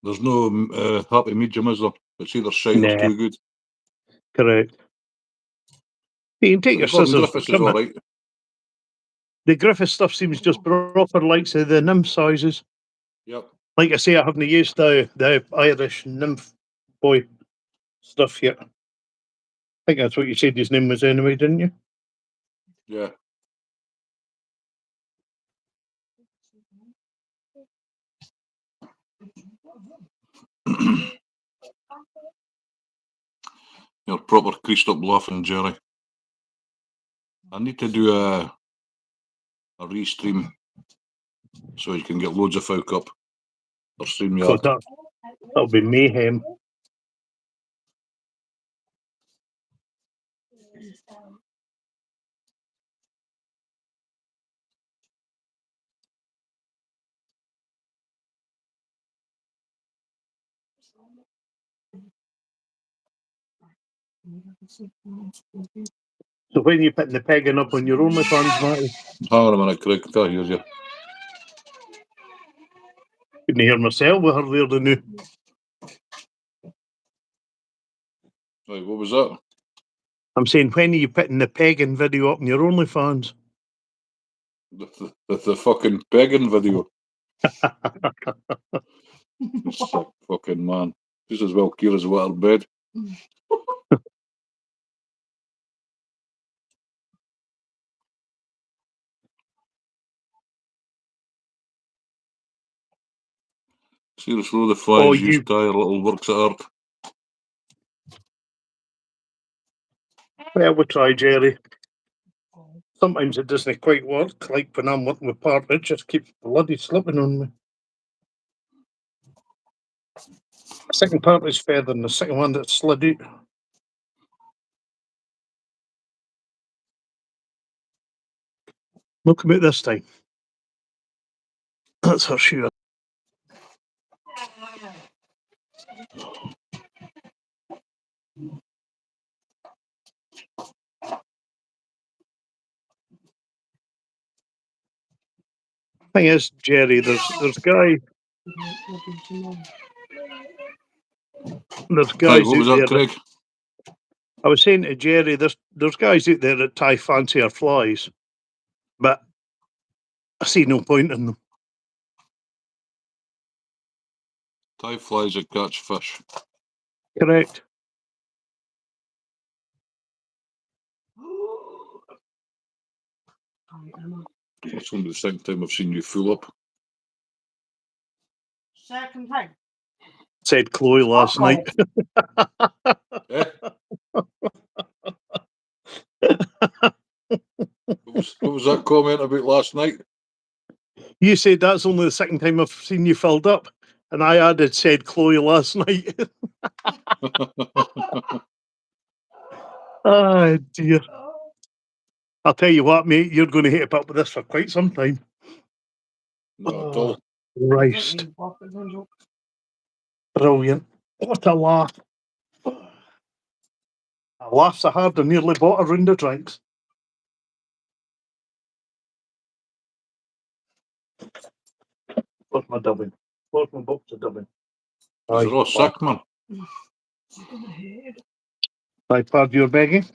Speaker 1: There's no happy medium, is there? It's either shite or too good.
Speaker 3: Correct. You can take your
Speaker 1: Gordon
Speaker 3: scissors,
Speaker 1: Griffiths
Speaker 3: but
Speaker 1: is all right.
Speaker 3: the Griffith stuff seems just proper likes of the nymph sizes.
Speaker 1: Yep.
Speaker 3: Like I say, I haven't used the Irish nymph boy stuff yet. I think that's what you said his name was anyway, didn't you?
Speaker 1: Yeah. You're proper creased up laughing, Jerry. I need to do a restream so you can get loads of folk up. Or StreamYard.
Speaker 3: That'll be mayhem. So when you're putting the pegging up on your OnlyFans, Matty,
Speaker 1: Hang on a minute, Craig. Can't hear you.
Speaker 3: couldn't hear myself with her there the new.
Speaker 1: Right, what was that?
Speaker 3: I'm saying when are you putting the pegging video up on your OnlyFans?
Speaker 1: The fucking begging video. Sick fucking man. Just as well Kira's wet her bed. Seriously, the flies
Speaker 3: Oh,
Speaker 1: use
Speaker 3: you-
Speaker 1: dire little works of art.
Speaker 3: Well, we try, Jerry. Sometimes it doesn't quite work, like when I'm working with Partridge, just keeps bloody slipping on me. The second part is further than the second one that slid out. Look about this time. That's for sure. Thing is, Jerry, there's guys
Speaker 1: Right, what
Speaker 3: out
Speaker 1: was
Speaker 3: there
Speaker 1: that, Craig?
Speaker 3: I was saying to Jerry, there's guys out there that tie fancier flies, but I see no point in them.
Speaker 1: Tie flies that catch fish.
Speaker 3: Correct.
Speaker 1: It's only the second time I've seen you full up.
Speaker 4: Second time.
Speaker 3: Said Chloe last night.
Speaker 1: Eh? What was that comment about last night?
Speaker 3: You said that's only the second time I've seen you filled up, and I added said Chloe last night. Oh dear. I'll tell you what, mate, you're going to hit up with this for quite some time.
Speaker 1: Not at all.
Speaker 3: Christ. Brilliant. What a laugh. I laughed so hard I nearly bought a round of drinks. Where's my dubbing? Where's my box of dubbing?
Speaker 1: You're all sick, man.
Speaker 3: I pardon your begging.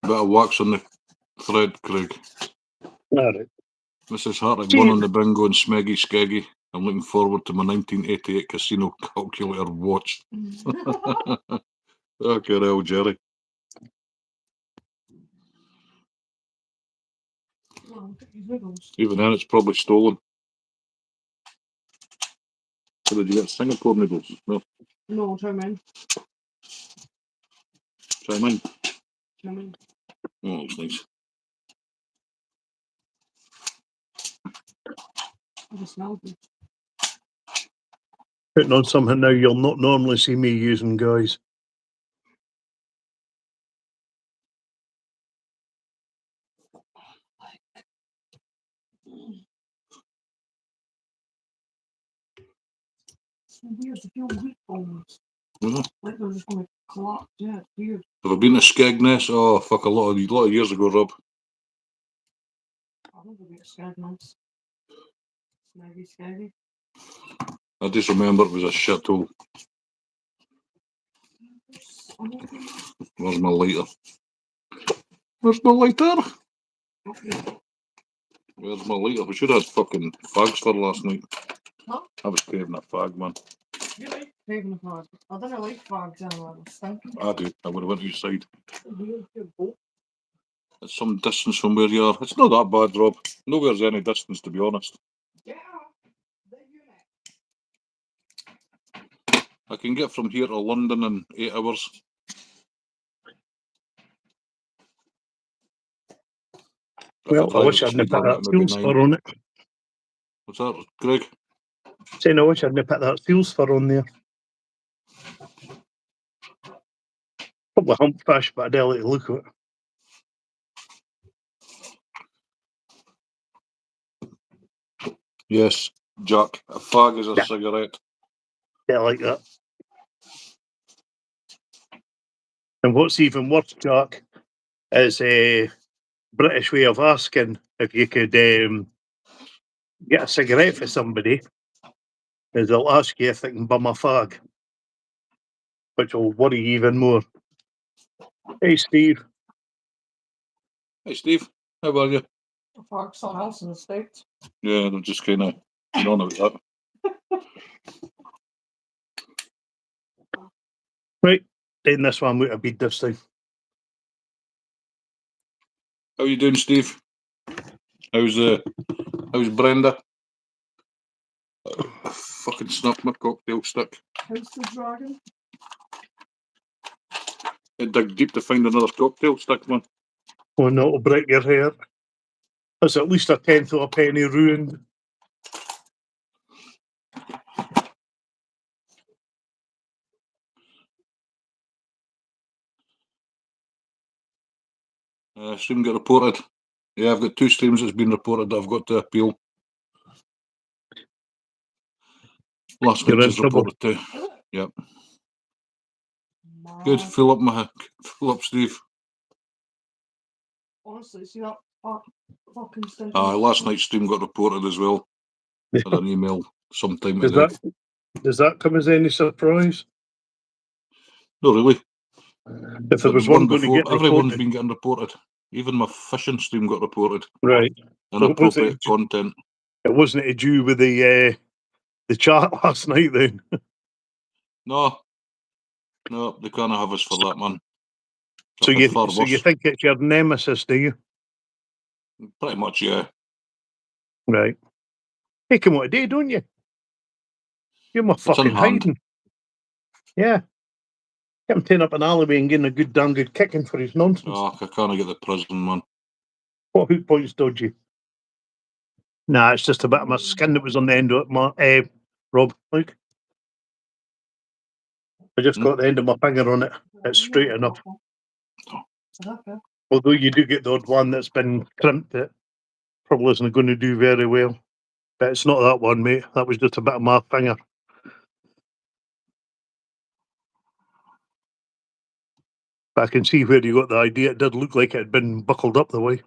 Speaker 1: Bit of wax on the thread, Craig.
Speaker 3: All right.
Speaker 1: Mrs. Hartwick
Speaker 3: See-
Speaker 1: won on the bingo and Smeggy Skeggy. I'm looking forward to my 1988 casino calculator watch. Okay, hell, Jerry. Even then, it's probably stolen. So did you get Singapore noodles? No,
Speaker 4: No, try mine.
Speaker 1: try mine.
Speaker 4: Try mine.
Speaker 1: Oh, looks nice.
Speaker 4: I just smelled it.
Speaker 3: Putting on something now you'll not normally see me using, guys.
Speaker 4: It's weird to feel weak bones.
Speaker 1: Mhm.
Speaker 4: Like they're just going to collapse. Yeah, it's weird.
Speaker 1: Have I been to Skegness? Oh, fuck, a lot of years ago, Rob.
Speaker 4: I don't think it's scared nice. Snaggy, scaggy.
Speaker 1: I just remember it was a shithole. Where's my lighter? Where's my lighter? Where's my lighter? We should have had fucking fags for last night.
Speaker 4: Huh?
Speaker 1: I was craving a fag, man.
Speaker 4: You like craving a fag? I don't like fags anyway. I think.
Speaker 1: I do. I would have went outside.
Speaker 4: Weird, good boat.
Speaker 1: It's some distance from where you are. It's not that bad, Rob. Nowhere's any distance, to be honest.
Speaker 4: Yeah. The unit.
Speaker 1: I can get from here to London in 8 hours. If
Speaker 3: Well, I
Speaker 1: drive
Speaker 3: wish
Speaker 1: at
Speaker 3: I hadn't
Speaker 1: speed
Speaker 3: put
Speaker 1: limit,
Speaker 3: that
Speaker 1: maybe
Speaker 3: seal's
Speaker 1: 9.
Speaker 3: fur on it.
Speaker 1: What's that, Greg?
Speaker 3: Saying I wish I hadn't put that seal's fur on there. Probably humpfish, but I do like the look of it.
Speaker 1: Yes, Jack. A fag is a
Speaker 3: Yeah.
Speaker 1: cigarette.
Speaker 3: Yeah, I like that. And what's even worse, Jack, is a British way of asking if you could get a cigarette for somebody, is they'll ask you if they can bum a fag, which will worry you even more. Hey, Steve.
Speaker 1: Hey, Steve. How are you?
Speaker 4: Fuck, someone else in the States.
Speaker 1: Yeah, I'm just kind of on about that.
Speaker 3: Right, then this one would have been this time.
Speaker 1: How you doing, Steve? How's Brenda? I fucking snuffed my cocktail stick.
Speaker 4: How's the dragon?
Speaker 1: I dig deep to find another cocktail stick, man.
Speaker 3: Oh, no, it'll break your hair. That's at least a tenth of a penny ruined.
Speaker 1: Stream got reported. Yeah, I've got 2 streams that's been reported that I've got to appeal. Last
Speaker 3: You're
Speaker 1: night
Speaker 3: in
Speaker 1: just
Speaker 3: trouble.
Speaker 1: reported to. Yep.
Speaker 4: Nah.
Speaker 1: Good. Fill up, Steve.
Speaker 4: Honestly, see that fucking stink.
Speaker 1: Last night's stream got reported as well. Had an email sometime today.
Speaker 3: Does that come as any surprise?
Speaker 1: No, really.
Speaker 3: If there
Speaker 1: But
Speaker 3: was
Speaker 1: the
Speaker 3: one going to get
Speaker 1: everyone's
Speaker 3: reported,
Speaker 1: been getting reported. Even my fishing stream got reported.
Speaker 3: right?
Speaker 1: Inappropriate content.
Speaker 3: It wasn't to do with the chat last night, then.
Speaker 1: No, they can't have us for that, man.
Speaker 3: So you think it's your nemesis, do you?
Speaker 1: Pretty much, yeah.
Speaker 3: Right. Take him what a day, don't you? Give him a
Speaker 1: It's in
Speaker 3: fucking
Speaker 1: hand.
Speaker 3: hiding. Yeah. Get him turn up an alleyway and getting a good damn good kicking for his nonsense.
Speaker 1: Oh, I can't get the prison, man.
Speaker 3: What hook point's dodgy? Nah, it's just a bit of my skin that was on the end of it, Rob. Look. I just got the end of my finger on it. It's straight enough.
Speaker 4: Okay.
Speaker 3: Although you do get the odd one that's been crimped, it probably isn't going to do very well. But it's not that one, mate. That was just a bit of my finger. But I can see where you got the idea. It did look like it had been buckled up the way.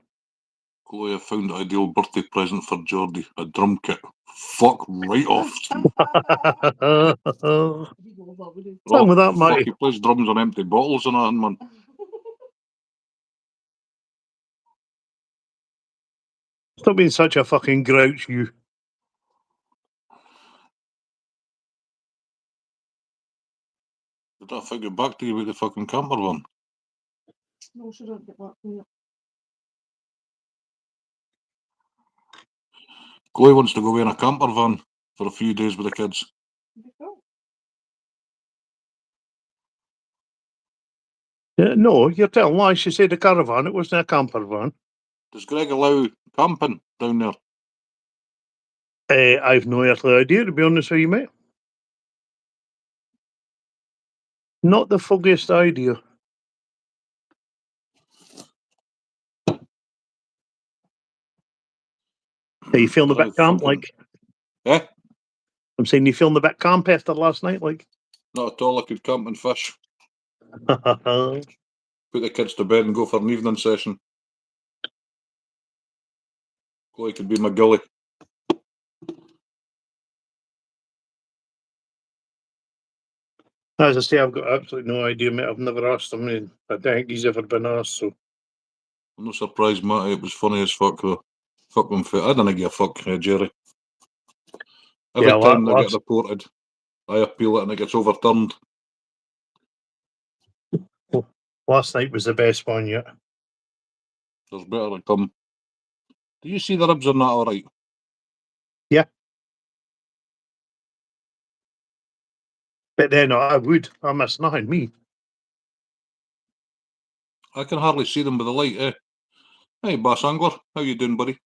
Speaker 1: Chloe, I found the ideal birthday present for Geordie. A drum kit. Fuck right off.
Speaker 3: What's wrong with that,
Speaker 1: Fuck,
Speaker 3: Matty?
Speaker 1: he plays drums on empty bottles and that, man.
Speaker 3: Stop being such a fucking grouch, you.
Speaker 1: Did I think it back to you with the fucking camper van?
Speaker 4: No, she didn't get back to me.
Speaker 1: Chloe wants to go away in a camper van for a few days with the kids.
Speaker 3: No, you're telling lies. She said a caravan. It wasn't a camper van.
Speaker 1: Does Greg allow camping down there?
Speaker 3: I've no earthly idea, to be honest with you, mate. Not the foggiest idea. Are you feeling a bit camp, like?
Speaker 1: Eh?
Speaker 3: I'm saying you feeling a bit camp after last night, like?
Speaker 1: Not at all. I could camp and fish.
Speaker 3: Well,
Speaker 1: Put the kids to bed and go for an evening session. Chloe could be my gully.
Speaker 3: as I say, I've got absolutely no idea, mate. I've never asked him, and I don't think he's ever been asked, so.
Speaker 1: I'm not surprised, Matty. It was funny as fuck, though. Fuck them. I didn't give a fuck, Jerry. Every time I get reported, I appeal it and it gets overturned.
Speaker 3: Last night was the best one yet.
Speaker 1: There's better to come. Do you see the ribs on that all right?
Speaker 3: Yeah. But then I miss nothing, me.
Speaker 1: I can hardly see them with the light, eh? Hey, Bass Angler, how you doing, buddy?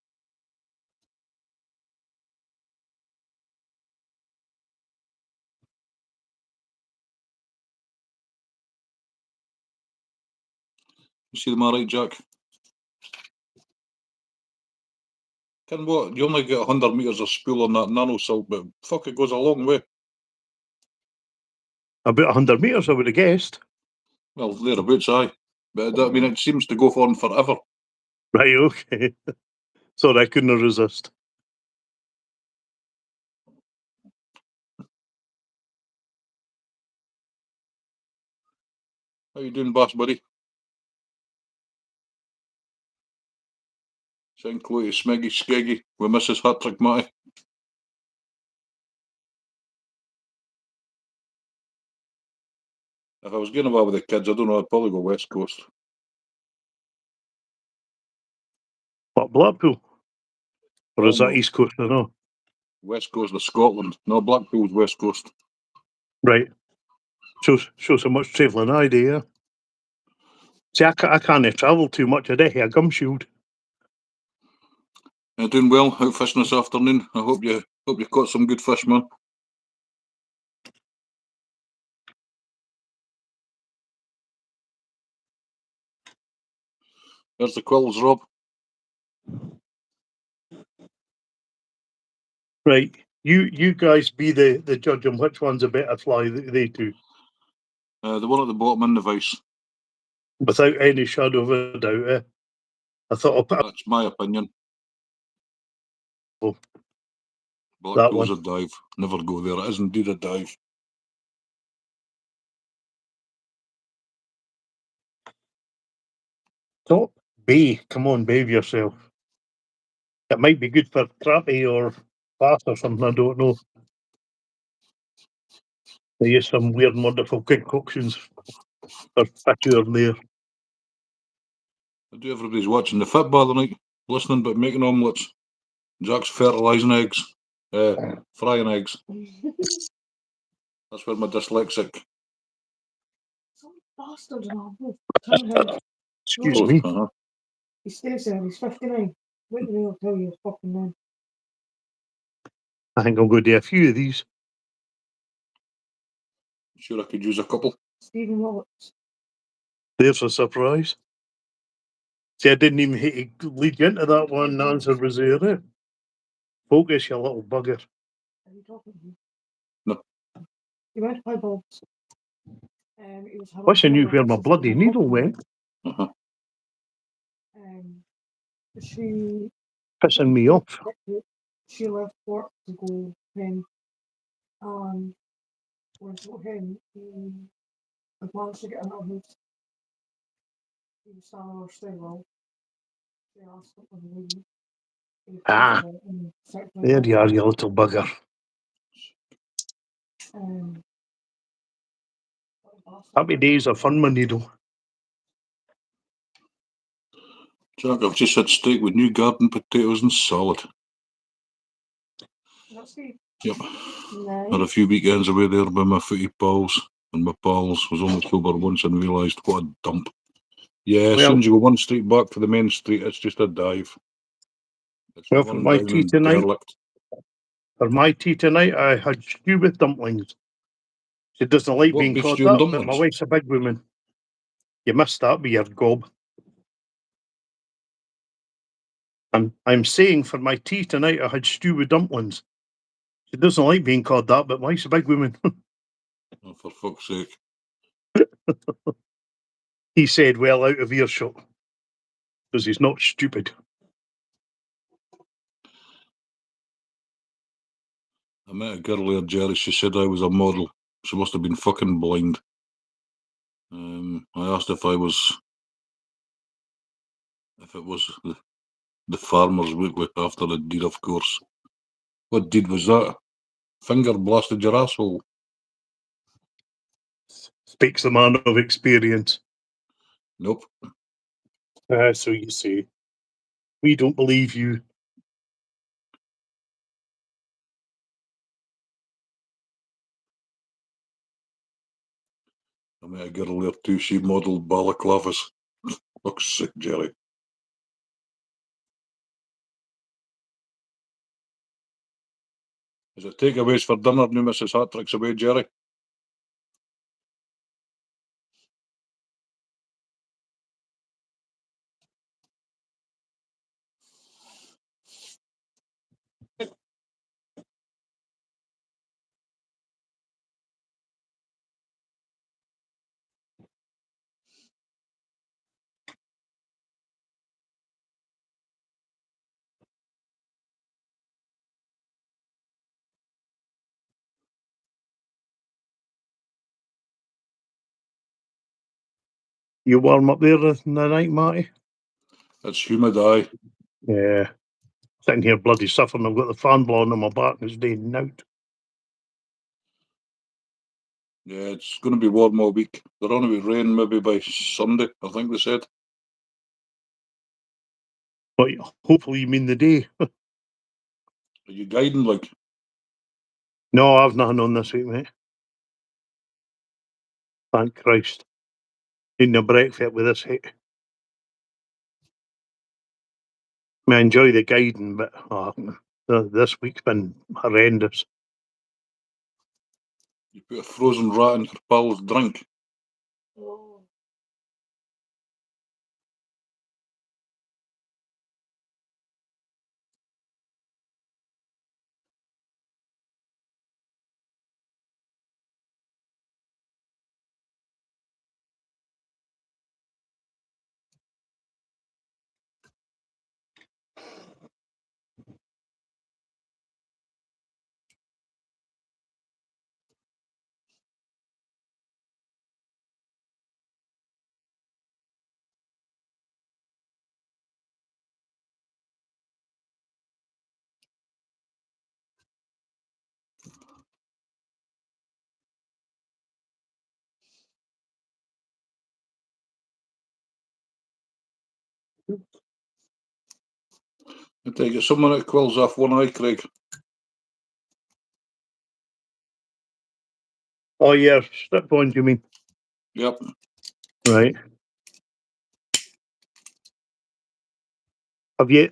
Speaker 1: You see them all right, Jack? Can what? You only get 100 metres of spool on that nano silt, but fuck, it goes a long way.
Speaker 3: About 100 metres, I would have guessed.
Speaker 1: Well, thereabouts, aye. But I mean, it seems to go on forever.
Speaker 3: Right, okay. Sorry, I couldn't resist.
Speaker 1: How you doing, boss buddy? Saying hello to Smeggy Skeggy with Mrs. Hattrick Matty. If I was going away with the kids, I don't know, I'd probably go West Coast.
Speaker 3: What, Blackpool? Or
Speaker 1: Oh,
Speaker 3: is that
Speaker 1: no.
Speaker 3: East Coast? I know.
Speaker 1: West Coast of Scotland. No, Blackpool's West Coast.
Speaker 3: Right. Shows so much travelling idea. See, I can't travel too much. I do have a gum shield.
Speaker 1: Doing well, out fishing this afternoon. I hope you caught some good fish, man. There's the quills, Rob.
Speaker 3: Right. You guys be the judge on which one's a better fly, they two.
Speaker 1: The one at the bottom in the vice.
Speaker 3: Without any shadow of a doubt, eh? I thought I'll put
Speaker 1: That's my opinion.
Speaker 3: that
Speaker 1: Blackpool's
Speaker 3: one.
Speaker 1: a dive. Never go there. It is indeed a dive.
Speaker 3: Top B. Come on, behave yourself. It might be good for crappie or bass or something, I don't know. They use some weird and wonderful concoctions for fish here and there.
Speaker 1: I do everybody's watching the football tonight, listening but making omelettes. Jack's fertilising eggs. Frying eggs. That's where my dyslexic.
Speaker 4: Some bastard and all. Somehow,
Speaker 3: Excuse
Speaker 1: Oh,
Speaker 3: me.
Speaker 4: he stays there, he's 59. Wait till he'll tell you his fucking name.
Speaker 3: I think I'll go do a few of these.
Speaker 1: Sure I could use a couple.
Speaker 4: Stephen Roberts.
Speaker 3: There's a surprise. See, I didn't even hit to lead you into that one. The answer was there. Eh? Focus, you little bugger.
Speaker 4: Are you talking to me?
Speaker 1: No.
Speaker 4: He went to play Bob's. He was having
Speaker 3: Wish I knew
Speaker 4: trouble
Speaker 3: where my
Speaker 4: with
Speaker 3: bloody
Speaker 4: his
Speaker 3: needle
Speaker 4: company.
Speaker 3: went.
Speaker 1: Uh-huh.
Speaker 4: She
Speaker 3: Pissing me off.
Speaker 4: she left work to go home, and when she got home, he had managed to get another house. He was standing on her stairwell. She asked him for the leave. He
Speaker 3: Ah,
Speaker 4: refused it and sacked him
Speaker 3: there
Speaker 4: off.
Speaker 3: you are, you little bugger. Happy days of fun, my needle.
Speaker 1: Jack, I've just had steak with new garden potatoes and salad.
Speaker 4: That's Steve.
Speaker 1: Yep.
Speaker 4: Nice.
Speaker 1: Had a few weekends away there with my footy pals, and my pals was only sober once and realised what a dump. Yeah, as soon as you go one street back to the main street, it's just a dive. It's
Speaker 3: Well, for
Speaker 1: run
Speaker 3: my
Speaker 1: down
Speaker 3: tea
Speaker 1: and
Speaker 3: tonight,
Speaker 1: derelict.
Speaker 3: I had stew with dumplings. She doesn't like
Speaker 1: What,
Speaker 3: being
Speaker 1: beef
Speaker 3: called
Speaker 1: stew and
Speaker 3: that, but my
Speaker 1: dumplings?
Speaker 3: wife's a big woman. You missed that with your gob. I'm saying for my tea tonight, I had stew with dumplings. She doesn't like being called that, but my wife's a big woman.
Speaker 1: Oh, for fuck's sake.
Speaker 3: He said, well, out of earshot. Because he's not stupid.
Speaker 1: I met a girl there, Jerry. She said I was a model. She must have been fucking blind. I asked if it was the Farmer's Weekly after the deed, of course. What deed was that? Finger blasted your asshole.
Speaker 3: Speaks the man of experience.
Speaker 1: Nope.
Speaker 3: So you say. We don't believe you.
Speaker 1: I met a girl there too. She modelled balaclavas. Fuck's sake, Jerry. Is it takeaways for dinner, new Mrs. Hattrick's away, Jerry?
Speaker 3: You warm up there in the night, Marty?
Speaker 1: It's humid, aye.
Speaker 3: Yeah. Sitting here bloody suffering. I've got the fan blowing on my back and it's doing out.
Speaker 1: Yeah, it's going to be warm all week. They're on about rain maybe by Sunday, I think they said.
Speaker 3: But hopefully you mean the day.
Speaker 1: Are you guiding, like?
Speaker 3: No, I've nothing on this week, mate. Thank Christ. Needing a breakfast with this heat. I enjoy the guiding, but this week's been horrendous.
Speaker 1: You put a frozen rat in your pal's drink.
Speaker 4: Oh,
Speaker 1: I take it someone that quills off one eye, Craig.
Speaker 3: Oh yeah, strip on, you mean?
Speaker 1: Yep.
Speaker 3: Right. Have you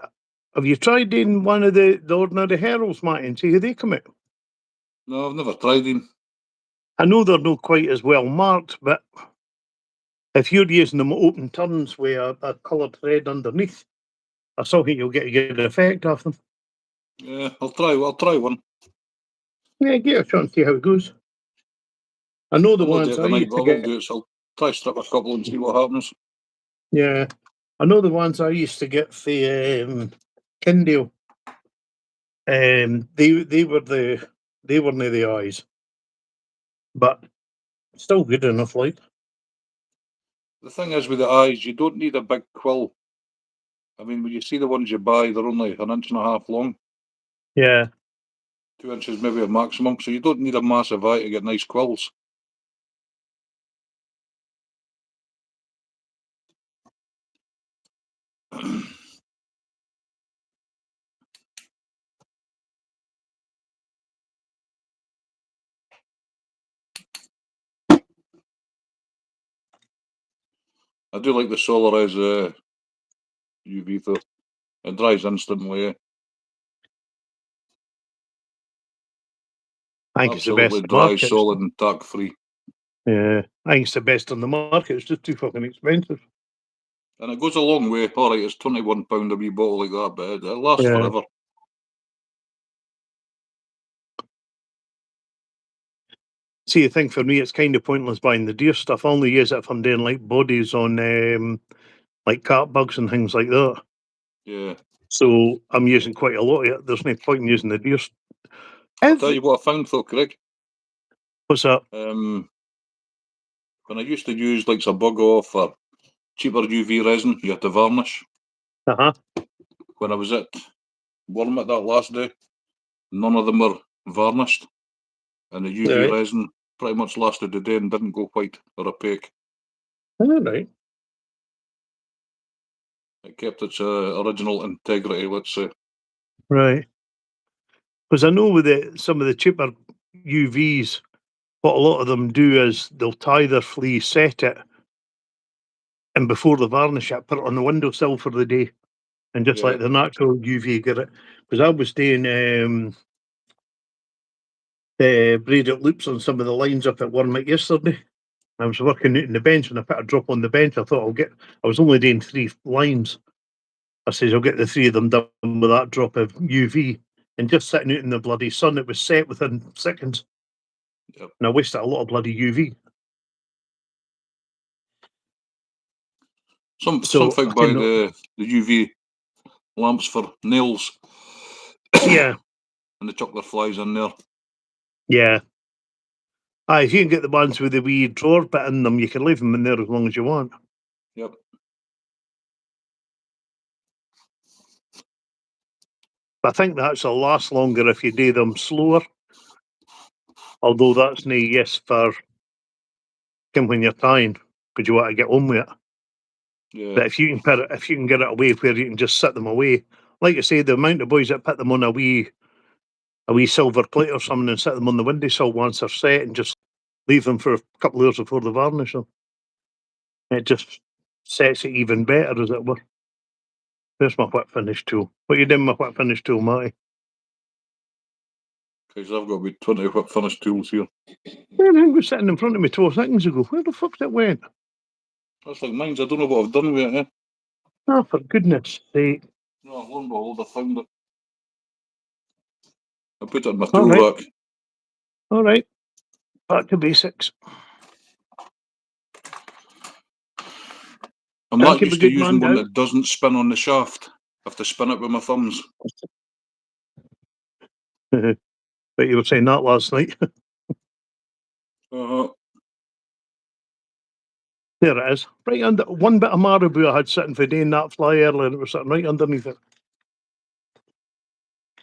Speaker 3: tried in one of the ordinary heralds, Marty, and see how they come out?
Speaker 1: No, I've never tried him.
Speaker 3: I know they're not quite as well marked, but if you're using them open turns with a coloured thread underneath, I still think you'll get a good effect off them.
Speaker 1: Yeah, I'll try one.
Speaker 3: Yeah, give it a shot and see how it goes. I know the
Speaker 1: I'll not do
Speaker 3: ones
Speaker 1: it
Speaker 3: I
Speaker 1: tonight,
Speaker 3: used
Speaker 1: but
Speaker 3: to
Speaker 1: I will
Speaker 3: get.
Speaker 1: do it, so I'll try strip a couple and see what happens.
Speaker 3: Yeah, I know the ones I used to get for Kindle. They were near the eyes, but still good enough. Like,
Speaker 1: The thing is with the eyes, you don't need a big quill. I mean, when you see the ones you buy, they're only 1.5 inches long,
Speaker 3: yeah,
Speaker 1: 2 inches maybe a maximum, so you don't need a massive eye to get nice quills. I do like the Solarized UV though. It dries instantly.
Speaker 3: I think it's the best
Speaker 1: Absolutely
Speaker 3: on the
Speaker 1: dry,
Speaker 3: market.
Speaker 1: solid, and tack free.
Speaker 3: Yeah, I think it's the best on the market. It's just too fucking expensive.
Speaker 1: And it goes a long way. All right, it's £21 a wee bottle like that, but it lasts
Speaker 3: Yeah.
Speaker 1: forever.
Speaker 3: See, the thing for me, it's kind of pointless buying the deer stuff. I only use it if I'm doing like bodies on like cat bugs and things like that.
Speaker 1: Yeah.
Speaker 3: So I'm using quite a lot of it. There's no point in using the deer.
Speaker 1: I'll tell you what I found though, Craig.
Speaker 3: What's that?
Speaker 1: When I used to use like some bug off or cheaper UV resin, you had to varnish.
Speaker 3: Uh-huh.
Speaker 1: When I was at Wormit that last day, none of them were varnished, and the UV
Speaker 3: Right.
Speaker 1: resin pretty much lasted the day and didn't go white or opaque.
Speaker 3: All right.
Speaker 1: It kept its original integrity, let's say.
Speaker 3: Right. Because I know with some of the cheaper UVs, what a lot of them do is they'll tie their flea, set it, and before they varnish it, put it on the windowsill for the day, and just
Speaker 1: Yeah.
Speaker 3: let the natural UV get it. Because I was doing braided loops on some of the lines up at Wormit yesterday. I was working out on the bench and I put a drop on the bench. I thought I was only doing 3 lines. I says I'll get the 3 of them done with that drop of UV. And just sitting out in the bloody sun, it was set within seconds.
Speaker 1: Yep.
Speaker 3: And I wasted a lot of bloody UV.
Speaker 1: Some
Speaker 3: So
Speaker 1: folk
Speaker 3: I
Speaker 1: buy
Speaker 3: can,
Speaker 1: the UV lamps for nails
Speaker 3: yeah,
Speaker 1: and they chuck their flies in there.
Speaker 3: yeah. If you can get the ones with the wee drawer bit in them, you can leave them in there as long as you want.
Speaker 1: Yep.
Speaker 3: I think that actually lasts longer if you do them slower. Although that's no yes for when you're tying, because you want to get on with it.
Speaker 1: Yeah.
Speaker 3: But if you can get it away where you can just set them away, like I say, the amount of boys that put them on a wee silver plate or something and set them on the windowsill once they're set and just leave them for a couple of hours before they varnish them. It just sets it even better, as it were. There's my whip finish tool. What you doing with my whip finish tool, Matty?
Speaker 1: Because I've got about 20 whip finish tools here.
Speaker 3: Where the hell was sitting in front of me 2 seconds ago? Where the fuck that went?
Speaker 1: That's like mine. I don't know what I've done with it. Eh?
Speaker 3: Oh, for goodness sake.
Speaker 1: No, lo and behold, I found it. I put it in my
Speaker 3: All
Speaker 1: tool
Speaker 3: right.
Speaker 1: rack.
Speaker 3: All right. Back to basics.
Speaker 1: I'm
Speaker 3: Can't
Speaker 1: not
Speaker 3: keep a
Speaker 1: used to
Speaker 3: good
Speaker 1: using
Speaker 3: man
Speaker 1: one
Speaker 3: down.
Speaker 1: that doesn't spin on the shaft. I have to spin it with my thumbs.
Speaker 3: But you were saying that last night. There it is. Right under one bit of marabou I had sitting for doing that fly earlier, and it was sitting right underneath it.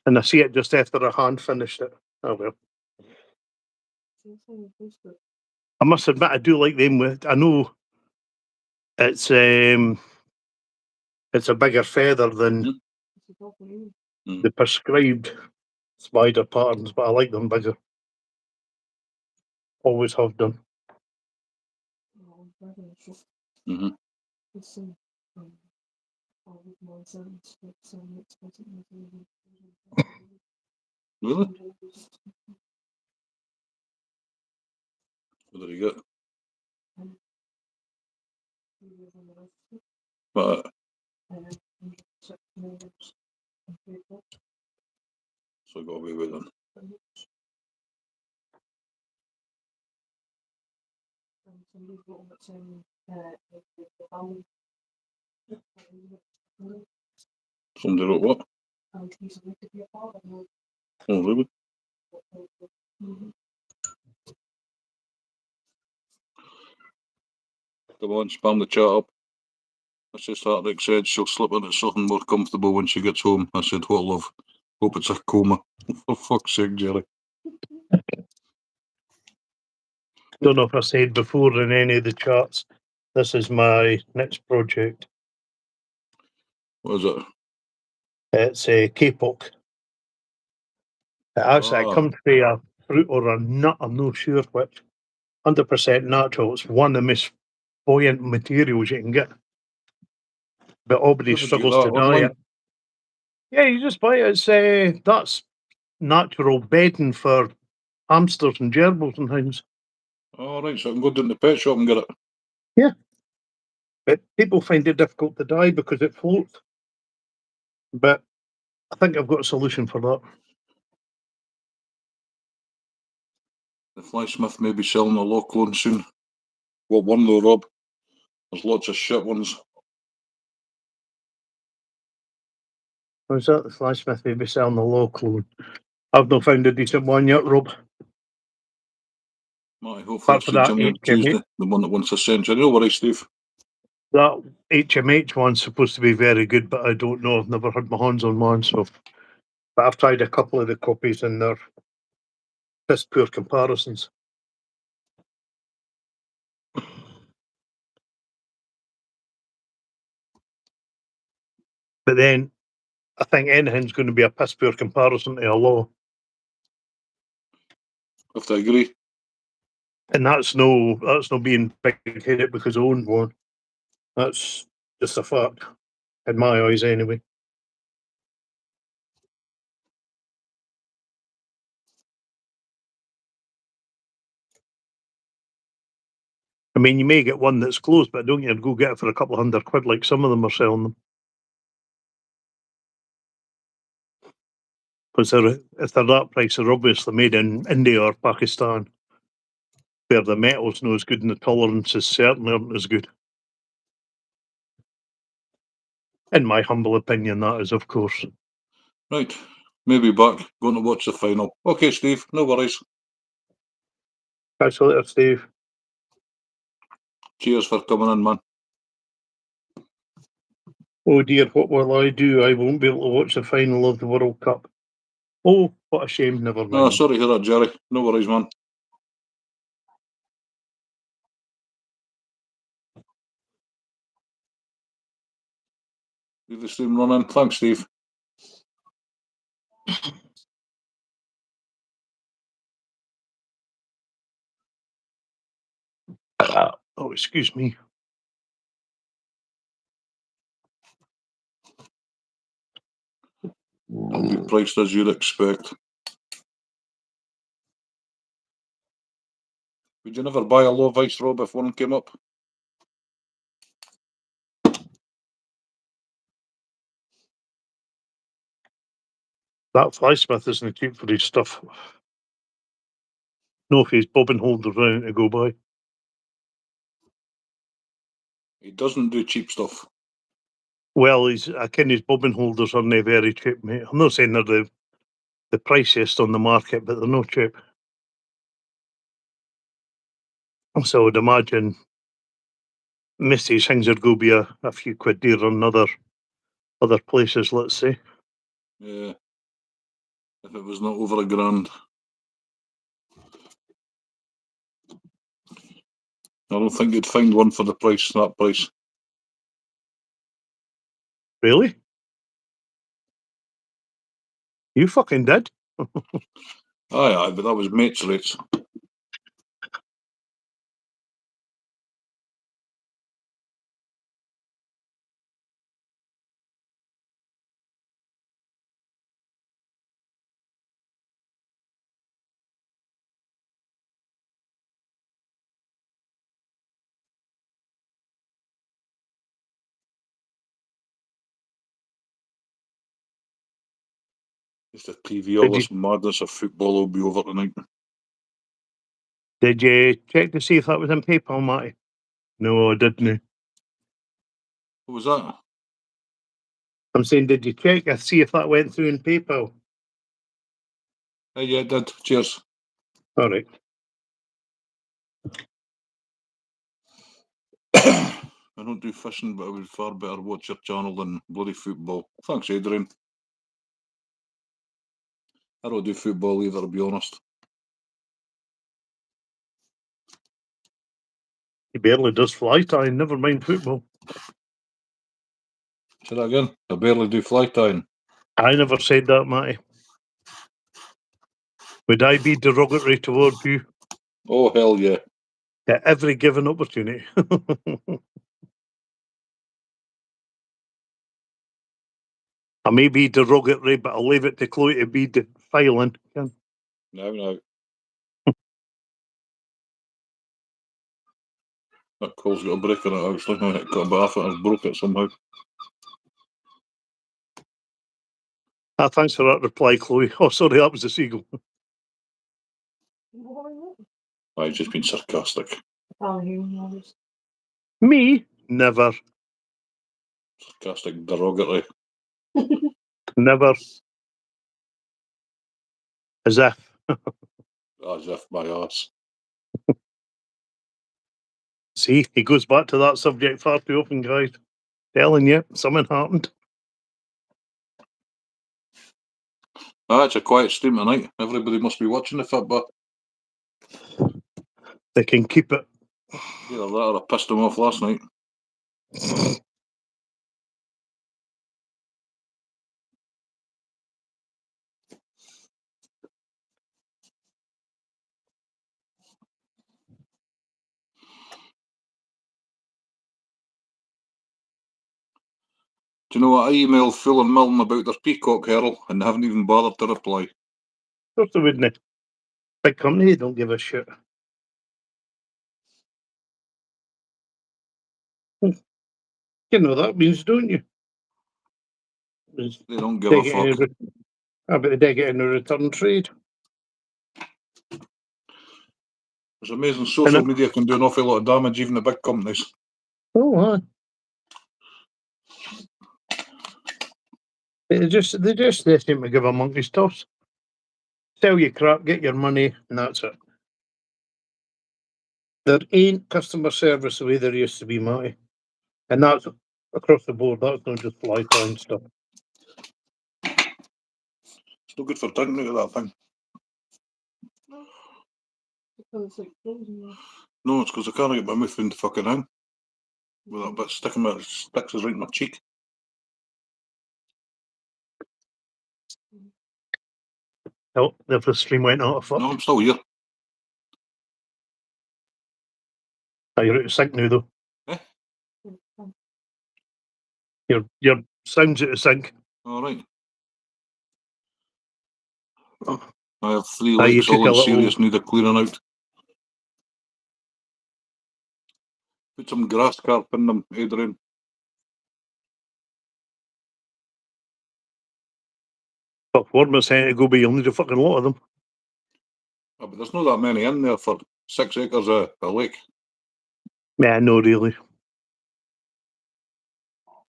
Speaker 3: And I see it just after a hand finished it. Oh well. I must admit I do like them with I know it's a bigger feather than the prescribed spider patterns, but I like them bigger. Always have done.
Speaker 1: Mm-hmm. Really? What did you get? But so I got away with it. Somebody wrote what? Oh, really? Come on, spam the chat up. I just Rick said she'll slip into something more comfortable when she gets home. I said, what love? Hope it's a coma. For fuck's sake, Jerry.
Speaker 3: Don't know if I said before in any of the charts. This is my next project.
Speaker 1: What is it?
Speaker 3: It's a K-pop. It comes from a fruit or a nut, I'm not sure which. 100% natural. It's one of the most buoyant materials you can get. But everybody struggles to dye it. Yeah, you just buy it. It's that's natural bedding for hamsters and gerbils and things.
Speaker 1: All right, so I can go down to the pet shop and get it.
Speaker 3: Yeah. But people find it difficult to dye because it floats. But I think I've got a solution for that.
Speaker 1: The flysmith may be selling a low clone soon. What one though, Rob? There's lots of shit ones.
Speaker 3: How's that? The flysmith may be selling the low clone. I've not found a decent one yet, Rob.
Speaker 1: Hopefully
Speaker 3: Apart
Speaker 1: it's
Speaker 3: from
Speaker 1: the
Speaker 3: that
Speaker 1: Jimmy Tuesday, the one that wants a century. No worries, Steve.
Speaker 3: That HMH one's supposed to be very good, but I don't know. I've never had my hands on one, so. But I've tried a couple of the copies and they're piss poor comparisons. But then I think anything's going to be a piss poor comparison to a law.
Speaker 1: I have to agree.
Speaker 3: And that's no being big headed because I own one. That's just a fact. In my eyes anyway. I mean, you may get one that's close, but don't you go get it for a couple of £100 like some of them are selling them. Because if they're that price, they're obviously made in India or Pakistan, where the metal's not as good and the tolerances certainly aren't as good. In my humble opinion, that is, of course.
Speaker 1: Right, maybe back, going to watch the final. Okay, Steve, no worries.
Speaker 3: Catch you later, Steve.
Speaker 1: Cheers for coming in, man.
Speaker 3: Oh dear, what will I do? I won't be able to watch the final of the World Cup. Oh, what a shame, never mind.
Speaker 1: No, sorry to hear that, Jerry. No worries, man. Leave the stream running. Thanks, Steve.
Speaker 3: Oh, excuse me.
Speaker 1: It'll be priced as you'd expect. Would you never buy a low vice, Rob, if one came up?
Speaker 3: That flysmith isn't cheap for his stuff. No, if his bobbin holders around to go by.
Speaker 1: He doesn't do cheap stuff.
Speaker 3: Well, I ken his bobbin holders aren't very cheap, mate. I'm not saying they're the priciest on the market, but they're not cheap. So I would imagine Misty's things would go be a few quid dearer than other places, let's say.
Speaker 1: Yeah. If it was not over $1,000. I don't think you'd find one for that price.
Speaker 3: Really? You fucking did?
Speaker 1: Aye, but that was mates' rates. Just the TV, all this madness of football will be over tonight.
Speaker 3: Did you check to see if that was in PayPal, Matty? No, I didn't.
Speaker 1: What was that?
Speaker 3: I'm saying, did you check to see if that went through in PayPal?
Speaker 1: Yeah, it did. Cheers.
Speaker 3: All right.
Speaker 1: I don't do fishing, but I would far better watch your channel than bloody football. Thanks, Adrian. I don't do football either, to be honest.
Speaker 3: He barely does fly tying, never mind football.
Speaker 1: Say that again. I barely do fly tying.
Speaker 3: I never said that, Matty. Would I be derogatory towards you?
Speaker 1: Oh, hell yeah.
Speaker 3: At every given opportunity. I may be derogatory, but I'll leave it to Chloe to be defiling.
Speaker 1: No. That call's got a break in it, actually. I got a bit off it, I've broke it somehow.
Speaker 3: Thanks for that reply, Chloe. Oh, sorry, that was a seagull.
Speaker 1: I've just been sarcastic.
Speaker 3: Me? Never.
Speaker 1: Sarcastic, derogatory.
Speaker 3: Never. As if.
Speaker 1: As if my ass.
Speaker 3: See, he goes back to that subject far too often, guys. Telling you, something happened.
Speaker 1: It's a quiet stream tonight. Everybody must be watching the football.
Speaker 3: They can keep it.
Speaker 1: Either that or I pissed them off last night. Do you know what? I emailed Phil and Milton about their peacock hurl and they haven't even bothered to reply.
Speaker 3: Of course they wouldn't. Big company, don't give a shit. You know that means, don't you?
Speaker 1: They don't give a fuck.
Speaker 3: But they did get in a return trade.
Speaker 1: It's amazing social media can do an awful lot of damage, even the big companies.
Speaker 3: Oh, they just they seem to give a monkey's toss. Sell your crap, get your money, and that's it. There ain't customer service the way there used to be, Matty. And across the board. That's not just fly tying stuff.
Speaker 1: It's no good for drinking out of that thing.
Speaker 4: Because it's like frozen. There.
Speaker 1: No, it's because I can't get my mouth into fucking in. With that bit sticking my sticks is right in my cheek.
Speaker 3: Oh, the stream went out of fuck.
Speaker 1: No, I'm still here.
Speaker 3: Oh, you're out of sync now, though.
Speaker 4: Yeah.
Speaker 3: Your sound's out of sync.
Speaker 1: All right. I have 3
Speaker 3: Ah, you
Speaker 1: legs,
Speaker 3: took
Speaker 1: all
Speaker 3: a
Speaker 1: in
Speaker 3: little-
Speaker 1: serious need of clearing out. Put some grass carp in them, Adrian.
Speaker 3: Well, 4% to go, but you'll need a fucking lot of them.
Speaker 1: Oh, but there's not that many in there for 6 acres of a lake.
Speaker 3: Yeah, no, really.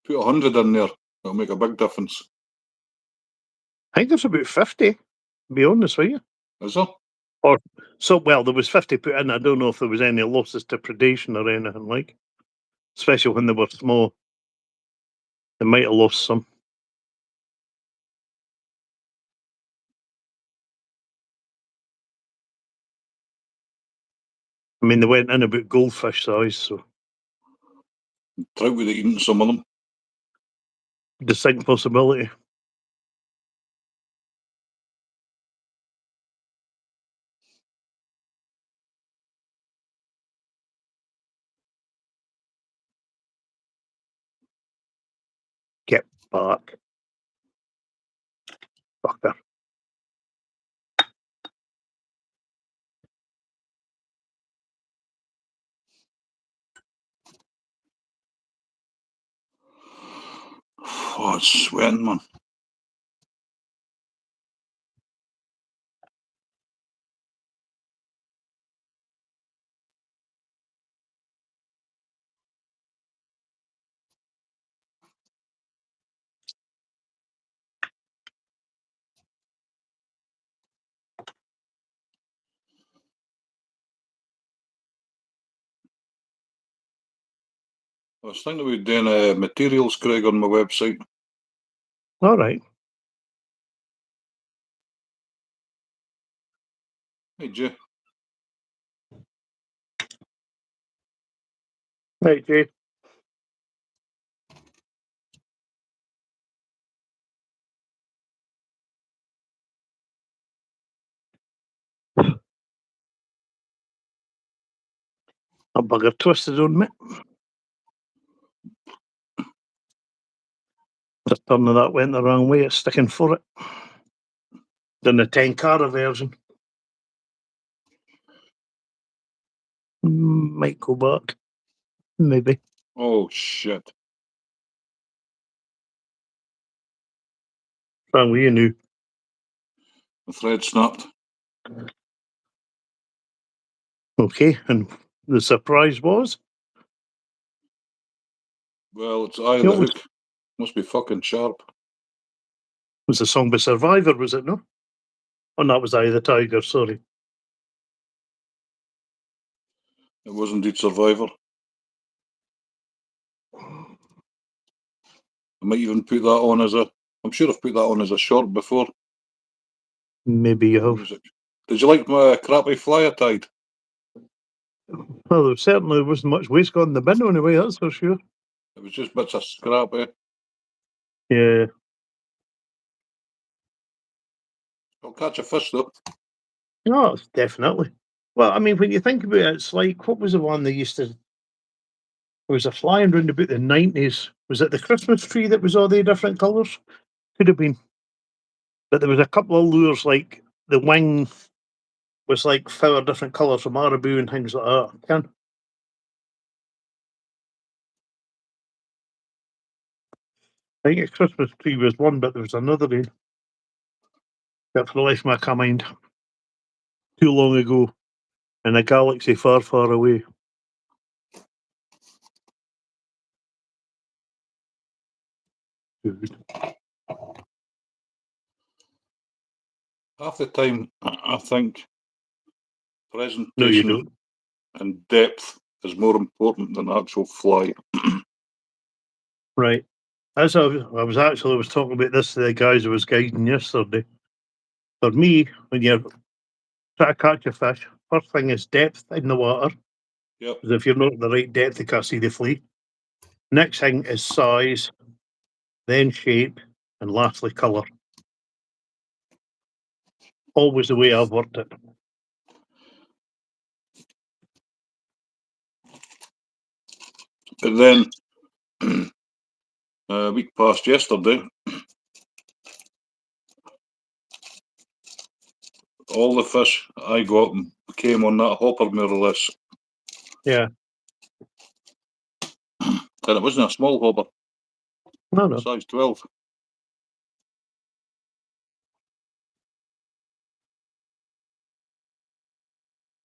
Speaker 1: Put 100 in there, it'll make a big difference.
Speaker 3: I think there's about 50, to be honest with you.
Speaker 1: Is there?
Speaker 3: So, well, there was 50 put in. I don't know if there was any losses to predation or anything like. Especially when they were small. They might have lost some. I mean, they went in about goldfish size, so
Speaker 1: Trout would have eaten some of them.
Speaker 3: distinct possibility. Get back. Fucker.
Speaker 1: Oh, it's sweating, man. I was thinking about doing materials, Craig, on my website.
Speaker 3: All right.
Speaker 1: Hey, Jay.
Speaker 3: Right, Jay. A bugger twisted on me. The turn of that went the wrong way. It's sticking for it. Than the 10 cara version. Might go back. Maybe.
Speaker 1: Oh, shit.
Speaker 3: Wrong with you now.
Speaker 1: The thread snapped.
Speaker 3: Okay, and the surprise was?
Speaker 1: Well, it's eye of
Speaker 3: Yeah,
Speaker 1: the
Speaker 3: it was-
Speaker 1: hook. Must be fucking sharp.
Speaker 3: Was the song by Survivor, was it, no? Oh, no, that was Eye of the Tiger, sorry.
Speaker 1: It was indeed Survivor. I might even put that on as a... I'm sure I've put that on as a short before.
Speaker 3: Maybe you have.
Speaker 1: Music. Did you like my crappy fly I tied?
Speaker 3: Well, there certainly wasn't much waste gone in the bin anyway, that's for sure.
Speaker 1: It was just bits of scrap, eh?
Speaker 3: Yeah.
Speaker 1: I'll catch a fish, though.
Speaker 3: No, definitely. Well, I mean, when you think about it, it's like, what was the one they used to... There was a flying round about the 90s. Was it the Christmas tree that was all the different colours? Could have been. But there was a couple of lures, like the wing was like 4 different colours from Marabou and things like that. Can I think a Christmas tree was one, but there was another one. That for the life of me I can't mind. Too long ago. In a galaxy far, far away. Dude.
Speaker 1: Half the time, I think presentation
Speaker 3: No, you don't.
Speaker 1: and depth is more important than actual fly.
Speaker 3: Right. As I was talking about this to the guys I was guiding yesterday. For me, when you're trying to catch a fish, first thing is depth in the water.
Speaker 1: Yep.
Speaker 3: Because if you're not at the right depth, you can't see the flea. Next thing is size, then shape, and lastly colour. Always the way I've worked it.
Speaker 1: But then, a week past yesterday, all the fish I got came on that hopper more or less.
Speaker 3: Yeah.
Speaker 1: And it wasn't a small hopper,
Speaker 3: No.
Speaker 1: size 12.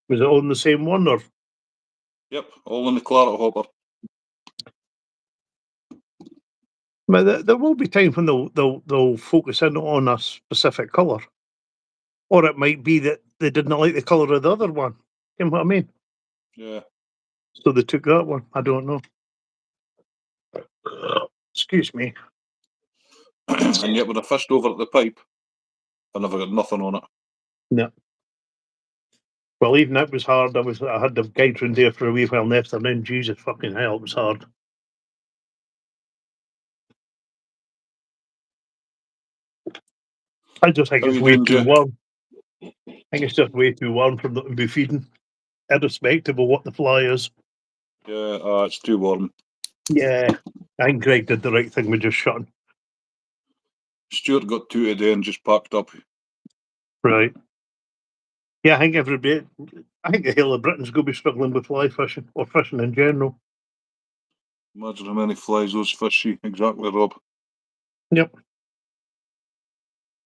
Speaker 3: Was it on the same one or?
Speaker 1: Yep, all in the claret hopper.
Speaker 3: But there will be times when they'll focus in on a specific colour, or it might be that they didn't like the colour of the other one. You know what I mean?
Speaker 1: Yeah.
Speaker 3: So they took that one. I don't know. Excuse me.
Speaker 1: And yet when I fished over at the pipe, I never got nothing on it.
Speaker 3: No. Well, even that was hard. I had the guide round there for a wee while after, and then Jesus fucking hell, it was hard. I just think
Speaker 1: How
Speaker 3: it's
Speaker 1: you
Speaker 3: way
Speaker 1: doing,
Speaker 3: too
Speaker 1: Jay?
Speaker 3: warm. I think it's just way too warm for them to be feeding, irrespective of what the fly is.
Speaker 1: Yeah, it's too warm.
Speaker 3: Yeah, I think Greg did the right thing with just shutting.
Speaker 1: Stuart got 2 today and just packed up.
Speaker 3: Right. Yeah, I think the whole of Britain's going to be struggling with fly fishing, or fishing in general.
Speaker 1: Imagine how many flies those fish see. Exactly, Rob.
Speaker 3: Yep.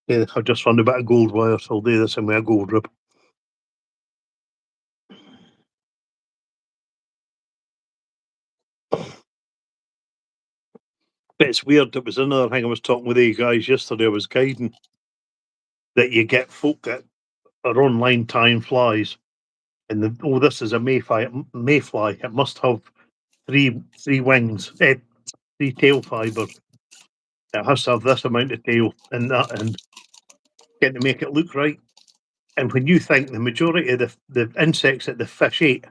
Speaker 3: Yeah, I just found a bit of gold wire, so I'll do this in my gold rib. But it's weird. It was another thing I was talking with you guys yesterday. I was guiding that you get folk that are online tying flies, and this is a mayfly. It must have three wings, 3 tail fibers. It has to have this amount of tail and that, and getting to make it look right. And when you think the majority of the insects that the fish ate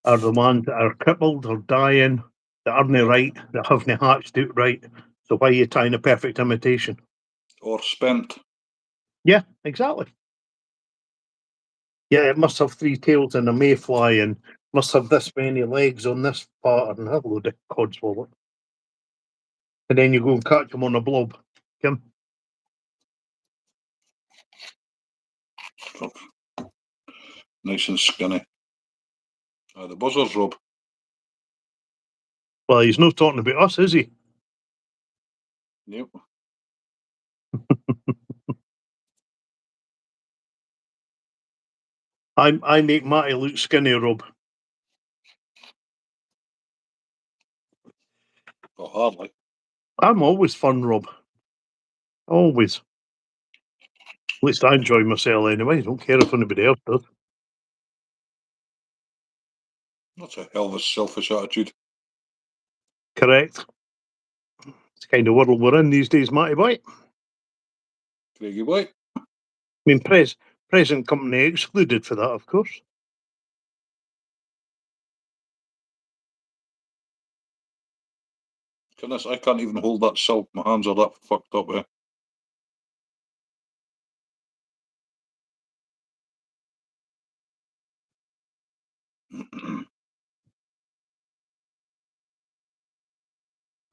Speaker 3: are the ones that are crippled or dying, that aren't right, that haven't hatched out right. So why are you tying a perfect imitation?
Speaker 1: Or spent.
Speaker 3: Yeah, exactly. Yeah, it must have 3 tails in a mayfly and must have this many legs on this part and have a load of codswallop. And then you go and catch them on a blob. Kim?
Speaker 1: Nice and skinny. The buzzers, Rob.
Speaker 3: Well, he's not talking about us, is he?
Speaker 1: Yep.
Speaker 3: I make Matty look skinny, Rob.
Speaker 1: But hardly.
Speaker 3: I'm always fun, Rob. Always. At least I enjoy myself anyway. I don't care if anybody else does.
Speaker 1: That's a hell of a selfish attitude.
Speaker 3: Correct. It's the kind of world we're in these days, Matty boy.
Speaker 1: Craigie boy.
Speaker 3: I mean, present company excluded for that, of course.
Speaker 1: Goodness, I can't even hold that silk. My hands are that fucked up.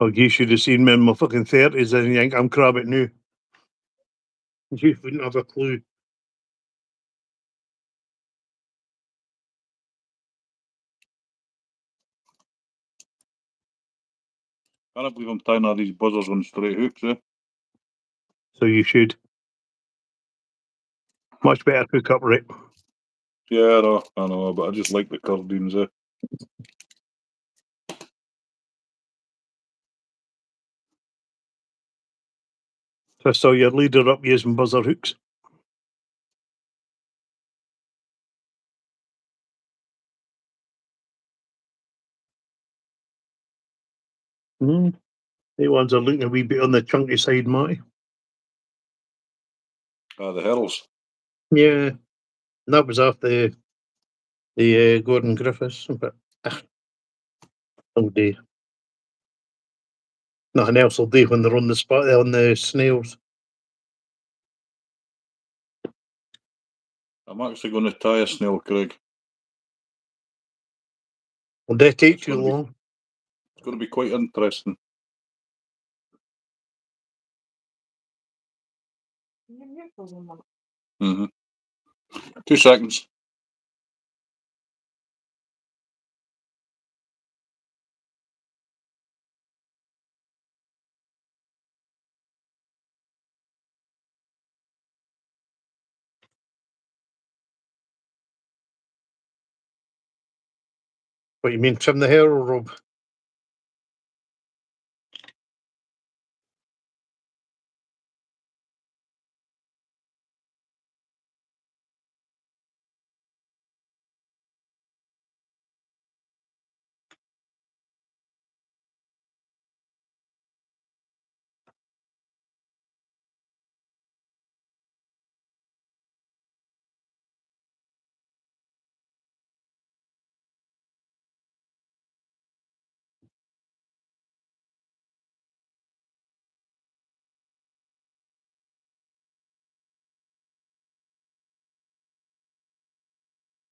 Speaker 3: Oh, you should have seen me in my fucking 30s and you think I'm crabbit now. You wouldn't have a clue.
Speaker 1: I can't believe I'm tying all these buzzers on straight hooks,
Speaker 3: So you should. Much better hook up right.
Speaker 1: Yeah, I know, but I just like the cardines,
Speaker 3: So I saw your leader up using buzzer hooks. The ones are looking a wee bit on the chunky side, Marty.
Speaker 1: The hurls.
Speaker 3: Yeah, and that was off the Gordon Griffiths, but all day. Nothing else will do when they're on the spot on the snails.
Speaker 1: I'm actually going to tie a snail, Craig.
Speaker 3: Will that take
Speaker 1: It's
Speaker 3: too
Speaker 1: gonna be-
Speaker 3: long?
Speaker 1: It's going to be quite interesting.
Speaker 4: Can you mute for 1 minute?
Speaker 1: Mm-hmm. 2 seconds.
Speaker 3: What you mean, trim the hair, or Rob?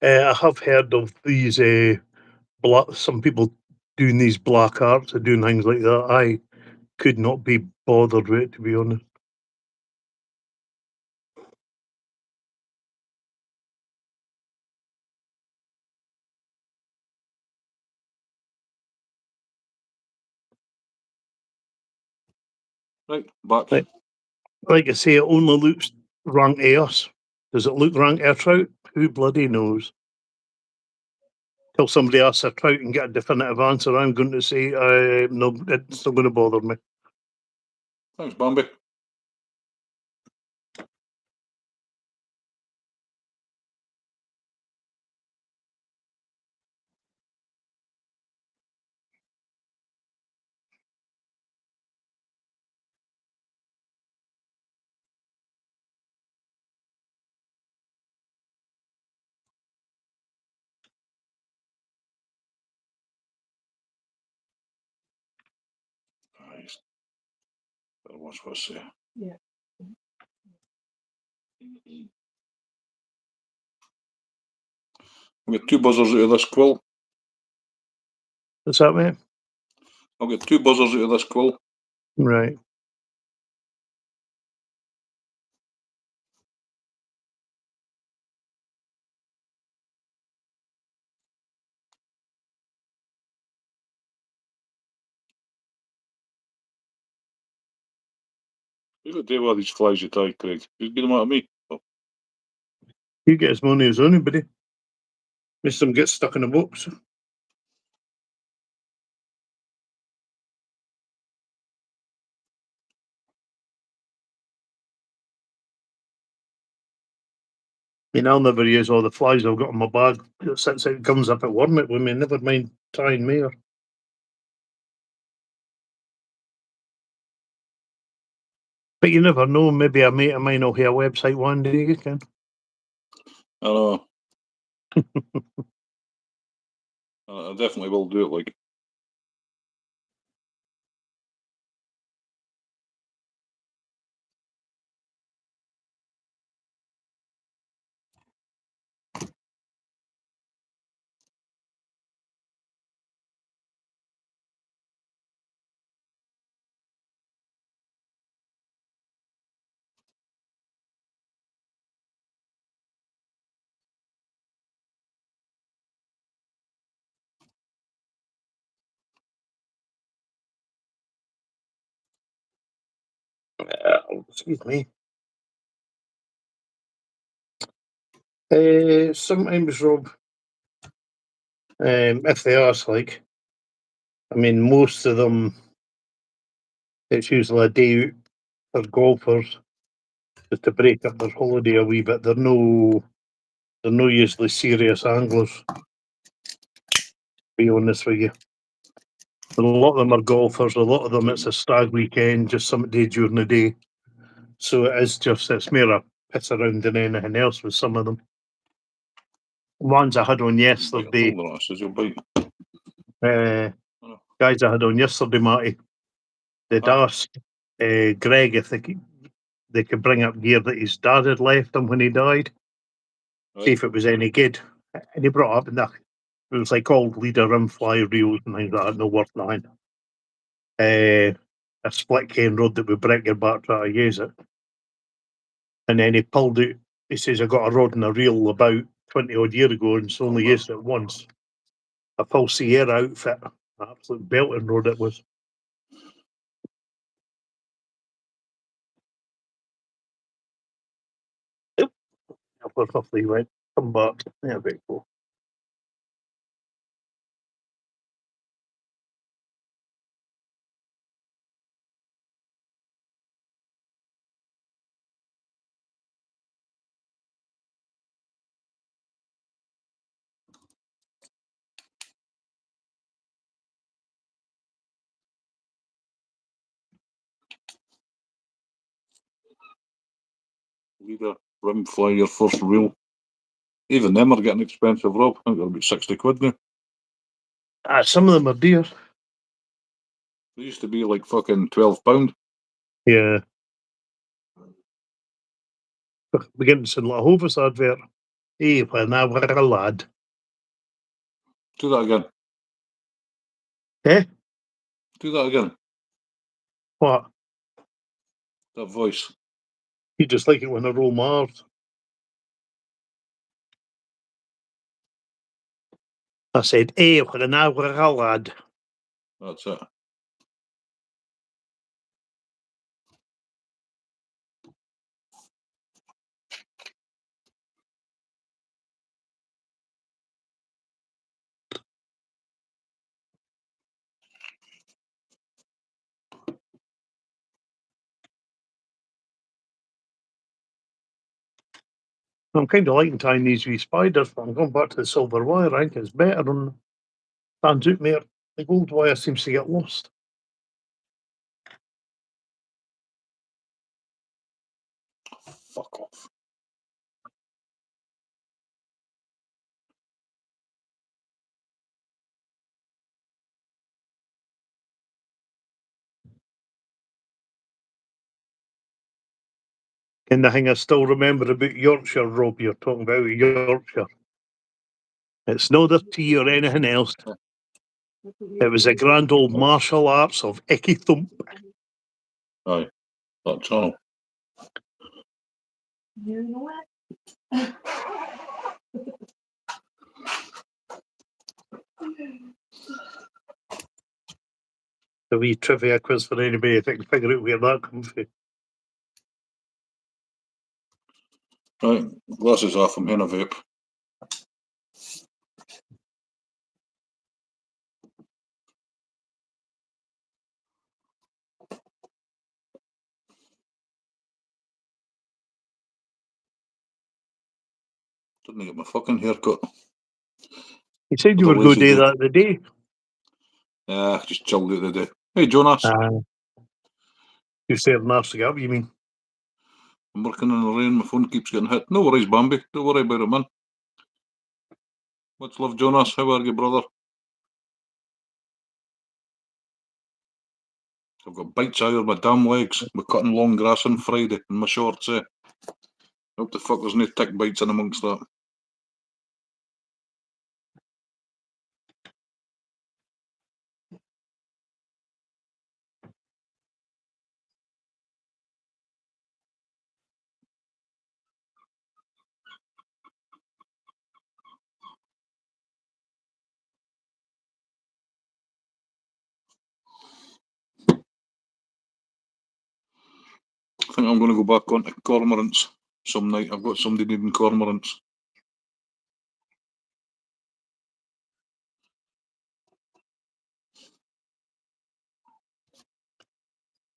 Speaker 3: I have heard of these some people doing these black arts or doing things like that. I could not be bothered with it, to be honest.
Speaker 1: Right, back.
Speaker 3: Right. Like I say, it only looks rank to us. Does it look rank to a trout? Who bloody knows? Till somebody asks a trout and get a definitive answer, I'm going to say, no, it's not going to bother me.
Speaker 1: Thanks, Bambi. Nice. Better watch what I say.
Speaker 4: Yeah.
Speaker 1: I'll get 2 buzzers out of this quill.
Speaker 3: What's that, mate?
Speaker 1: I'll get 2 buzzers out of this quill.
Speaker 3: Right.
Speaker 1: You got to do all these flies you tie, Craig. You get them out of me. Oh,
Speaker 3: You get as money as anybody. Most of them get stuck in a box. I mean, I'll never use all the flies I've got in my bag. It sits out, comes up at Wormit with me, never mind tying me. But you never know, maybe a mate of mine will hear a website one day, you can.
Speaker 1: I know. I definitely will do it, like.
Speaker 3: Excuse me. Sometimes, Rob, if they ask, like, I mean, most of them, it's usually a day out for golfers just to break up their holiday a wee bit. They're no usually serious anglers, to be honest with you. A lot of them are golfers. A lot of them it's a stag weekend, just something to do during the day. So it's more a piss around than anything else with some of them. Ones I had on yesterday, guys I had on yesterday, Matty. They'd asked Greg if they could bring up gear that his dad had left him when he died, see if it was any good. And he brought up that it was like old leader rim fly reels and things like that, no worth nothing. A split cane rod that would break your back trying to use it. And then he pulled out, he says, I got a rod and a reel about 20 odd years ago and it's only used it once. A full Sierra outfit, absolute belting rod it was. Where roughly went, come back, there we go.
Speaker 1: Leader, rim fly, your first reel. Even them are getting expensive, Rob. I think they're about 60 quid now.
Speaker 3: Some of them are dear.
Speaker 1: They used to be like fucking £12.
Speaker 3: Yeah. Beginning to sound like a Hovis advert. Hey, when I were a lad.
Speaker 1: Do that again.
Speaker 3: Eh?
Speaker 1: Do that again.
Speaker 3: What?
Speaker 1: That voice.
Speaker 3: You just like it when I roll my R's. I said, hey, when I were a lad.
Speaker 1: That's it.
Speaker 3: I'm kind of liking tying these wee spiders, but I'm going back to the silver wire. I think it's better on stands out more. The gold wire seems to get lost.
Speaker 1: Fuck off.
Speaker 3: And the thing I still remember about Yorkshire, Rob, you're talking about Yorkshire. It's no the tea or anything else. It was a grand old martial arts of Icky Thump.
Speaker 1: Aye, that channel.
Speaker 4: You know it.
Speaker 3: A wee trivia quiz for anybody if I can figure out where that comes from.
Speaker 1: Right, glasses off. I'm in a vape. Didn't get my fucking haircut.
Speaker 3: You said you
Speaker 1: What a
Speaker 3: were going to
Speaker 1: lazy
Speaker 3: do
Speaker 1: day.
Speaker 3: that today.
Speaker 1: Yeah, just chilled out the day. Hey, Jonas.
Speaker 3: You said enough to get up, you mean?
Speaker 1: I'm working in the rain. My phone keeps getting hit. No worries, Bambi. Don't worry about it, man. Much love, Jonas. How are you, brother? I've got bites out of my damn legs. We're cutting long grass on Friday in my shorts, eh? I hope the fuck there's no tick bites in amongst that. I think I'm going to go back onto cormorants some night. I've got somebody needing cormorants.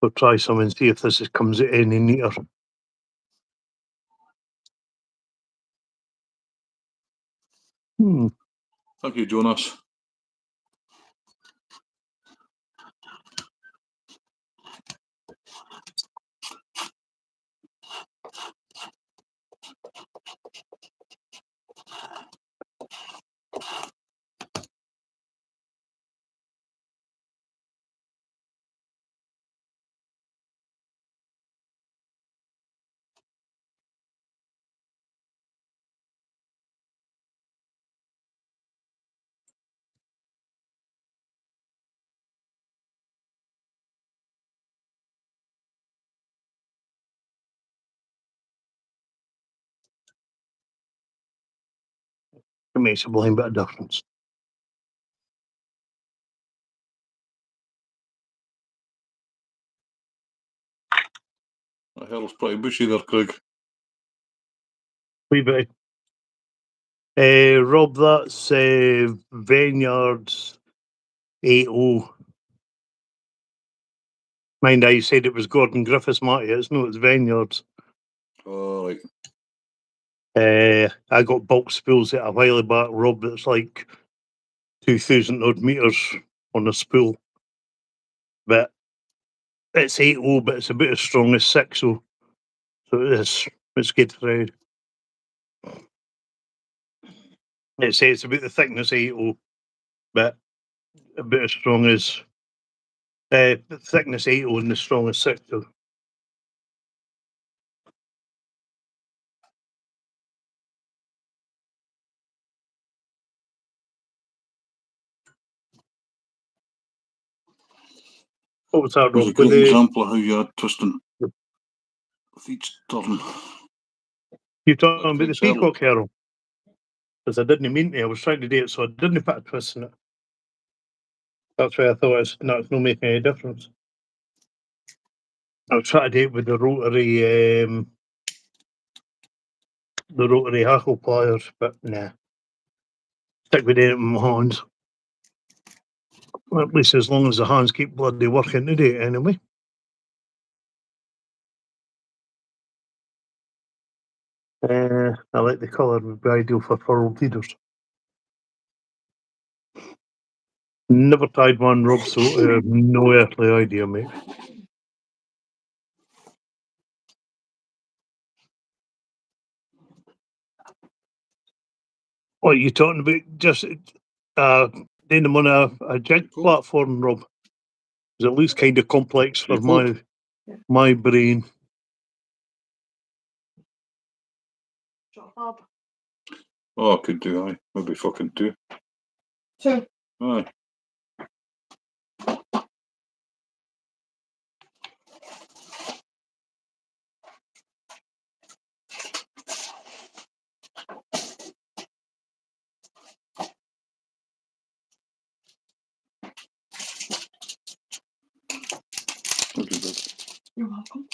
Speaker 3: We'll try some and see if this comes out any neater.
Speaker 1: Thank you, Jonas.
Speaker 3: It makes a blind bit of difference.
Speaker 1: The hell's pretty bushy there, Craig.
Speaker 3: Wee bit. Rob, that's Vineyards 8-0. Mind I said it was Gordon Griffiths, Matty. It's no, it's Vineyards.
Speaker 1: All right.
Speaker 3: I got bulk spools at a while back, Rob, that's like 2,000 odd metres on a spool. But it's 8-0, but it's about as strong as 6-0. So it's good thread. It says it's about the thickness 8-0, but a bit as strong as the thickness 8-0 and the strong as 6-0. What was that,
Speaker 1: It was a
Speaker 3: Rob?
Speaker 1: great example of how you had twisting feet turn.
Speaker 3: You're talking about the
Speaker 1: Craig's early.
Speaker 3: peacock arrow? Because I didn't mean to. I was trying to do it, so I didn't put a twist in it. That's why I thought it's not making any difference. I was trying to do it with the rotary hackle pliers, but nah. Stick with it in my hands. Well, at least as long as the hands keep bloody working to do it anyway. I like the colour, would be ideal for furrowed leaders. Never tied one, Rob, so I have no earthly idea, mate. What are you talking about? Just doing them on a jig platform, Rob. It's at least kind of complex for my brain.
Speaker 4: Shut up.
Speaker 1: Oh, I could do, aye. Maybe fucking 2.
Speaker 4: 2.
Speaker 1: Aye.
Speaker 4: You're welcome.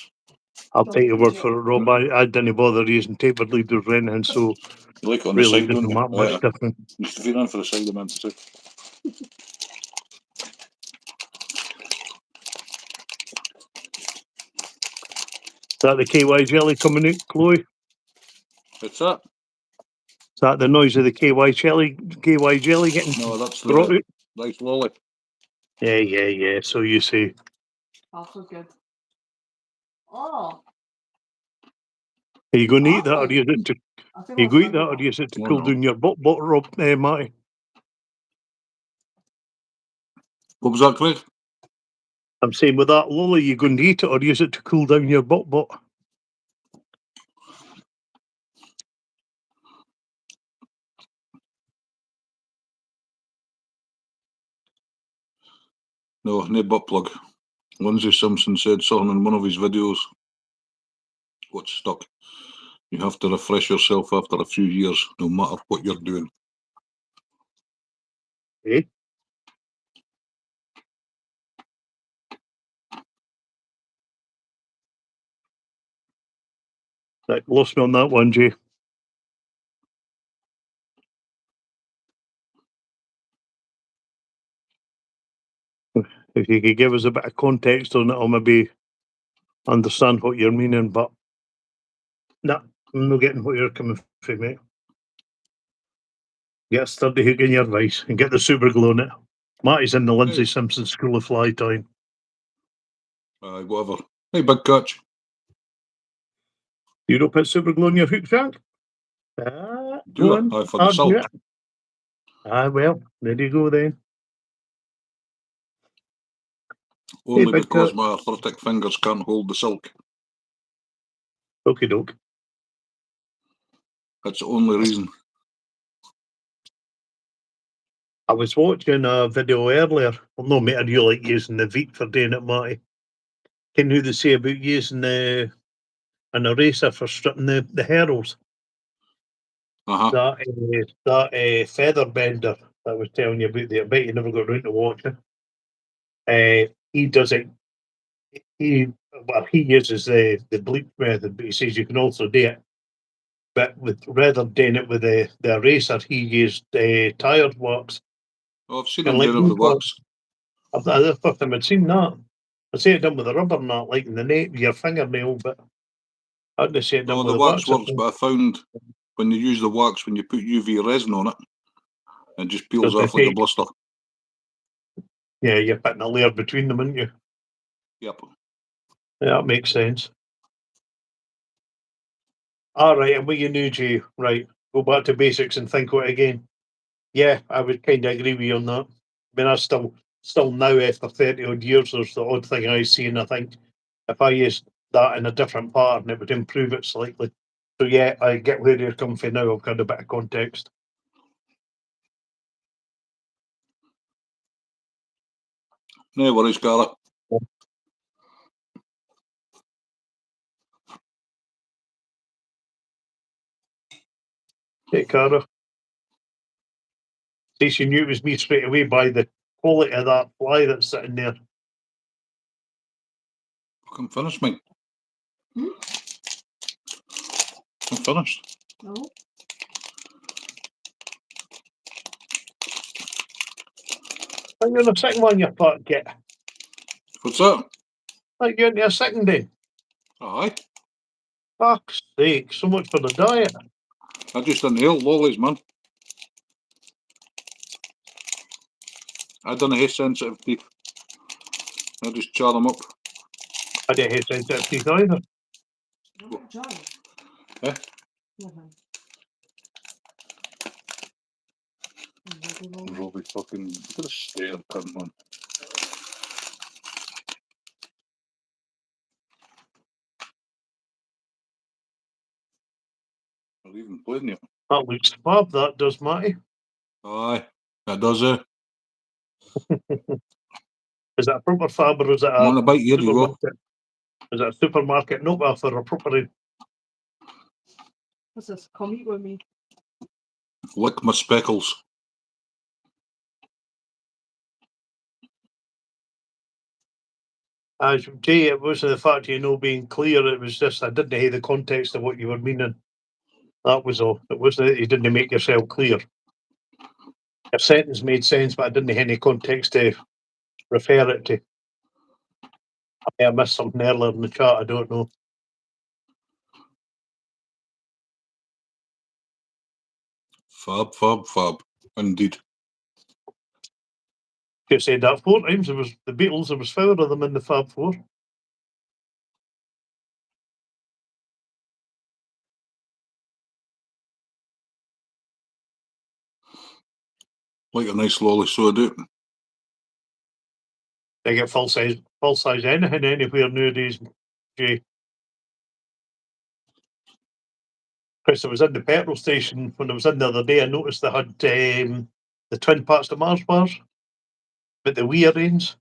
Speaker 3: I'll take your word for it, Rob. I didn't bother using tapered leaders or anything, so
Speaker 1: You like it on
Speaker 3: really
Speaker 1: the side,
Speaker 3: doesn't
Speaker 1: don't
Speaker 3: make
Speaker 1: you?
Speaker 3: much difference.
Speaker 1: You should feed on for the side of man too.
Speaker 3: Is that the KY jelly coming out, Chloe?
Speaker 1: What's that?
Speaker 3: Is that the noise of the KY jelly getting
Speaker 1: No, that's
Speaker 3: brought
Speaker 1: the
Speaker 3: out?
Speaker 1: nice lolly.
Speaker 3: Yeah. So you say.
Speaker 4: Also good. Oh.
Speaker 3: Are you going to eat that, or is it to?
Speaker 4: I think
Speaker 3: Are you
Speaker 4: I'll
Speaker 3: going to eat
Speaker 4: send
Speaker 3: that,
Speaker 4: it
Speaker 3: or is it to
Speaker 1: Oh,
Speaker 3: cool
Speaker 1: no.
Speaker 3: down your butt, Rob, Matty?
Speaker 1: What was that, Craig?
Speaker 3: I'm saying with that lolly, you going to eat it, or is it to cool down your butt?
Speaker 1: No, no butt plug. Lindsay Simpson said something in one of his videos. What's stuck? You have to refresh yourself after a few years, no matter what you're doing.
Speaker 3: Eh? Right, lost me on that one, Jay. If you could give us a bit of context on it, I'll maybe understand what you're meaning, but nah, I'm not getting what you're coming from, mate. Get a sturdy hook in your vice and get the super glue on it. Matty's in the Lindsay Simpson School of Fly Tying.
Speaker 1: Whatever. Hey, big catch.
Speaker 3: You don't put super glue on your hook, Jack?
Speaker 1: Do it. Aye, for the silk.
Speaker 3: Well, there you go then.
Speaker 1: Only
Speaker 3: big
Speaker 1: because
Speaker 3: cat.
Speaker 1: my arthritic fingers can't hold the silk.
Speaker 3: Okie doke.
Speaker 1: That's the only reason.
Speaker 3: I was watching a video earlier. Well, no, mate, I do like using the Veet for doing it, Matty. Can who they say about using an eraser for stripping the hurdles? that feather bender that I was telling you about there. I bet you never got round to watching. He does it. He uses the bleach method, but he says you can also do it. But rather than doing it with the eraser, he used tire wax.
Speaker 1: Oh, I've seen
Speaker 3: And
Speaker 1: him
Speaker 3: like
Speaker 1: doing it with wax.
Speaker 3: I thought I'd seen that. I see it done with the rubber knot, like in the nape of your fingernail, but I didn't see it done
Speaker 1: Oh,
Speaker 3: with
Speaker 1: the
Speaker 3: the
Speaker 1: wax
Speaker 3: wax.
Speaker 1: works, but I found when you use the wax, when you put UV resin on it, it just peels
Speaker 3: Does it
Speaker 1: off like a
Speaker 3: take-
Speaker 1: blister.
Speaker 3: Yeah, you're putting a layer between them, aren't you?
Speaker 1: Yep.
Speaker 3: Yeah, that makes sense. All right, and what you knew, Jay, right, go back to basics and think of it again. Yeah, I would kind of agree with you on that. I mean, I still now, after 30 odd years, there's the odd thing I see, and I think if I used that in a different pattern, it would improve it slightly. So, yeah, I get where you're coming from now. I've got a bit of context.
Speaker 1: No worries, Cara.
Speaker 3: Hey, Cara. See, she knew it was me straight away by the quality of that fly that's sitting there.
Speaker 1: I'm finished, mate.
Speaker 4: Hmm?
Speaker 1: I'm finished.
Speaker 4: No.
Speaker 3: Are you on the second one, you part kit?
Speaker 1: What's that?
Speaker 3: Are you into a second day?
Speaker 1: Aye.
Speaker 3: Fuck's sake, so much for the diet.
Speaker 1: I just inhale lollies, man. I don't have sensitive teeth. I just char them up.
Speaker 3: I didn't have sensitive teeth either.
Speaker 4: Not John.
Speaker 1: Eh?
Speaker 4: Nothing.
Speaker 1: Robbie fucking. Look at the stare, come on. I'll even playing it.
Speaker 3: That looks fab, that does, Matty.
Speaker 1: Aye. That does it.
Speaker 3: Is that a proper fab or is it
Speaker 1: Want
Speaker 3: a
Speaker 1: a bite? Here you go.
Speaker 3: supermarket? Is it a supermarket knockoff or a proper?
Speaker 4: What's this? Come eat with me.
Speaker 1: Lick my speckles.
Speaker 3: Jay, it wasn't the fact of you being clear, it was just I didn't hear the context of what you were meaning. That was all. It wasn't that you didn't make yourself clear. Your sentence made sense, but I didn't have any context to refer it to. I may have missed something earlier in the chat, I don't know.
Speaker 1: Fab, fab, fab. Indeed.
Speaker 3: You said that 4 times. There was the Beatles, there was 5 of them in the Fab Four.
Speaker 1: Like a nice lolly, so I do.
Speaker 3: They get full size anything anywhere nowadays, Jay. Chris, I was in the petrol station when I was in the other day. I noticed they had the twin packs of Mars bars, but the wee range,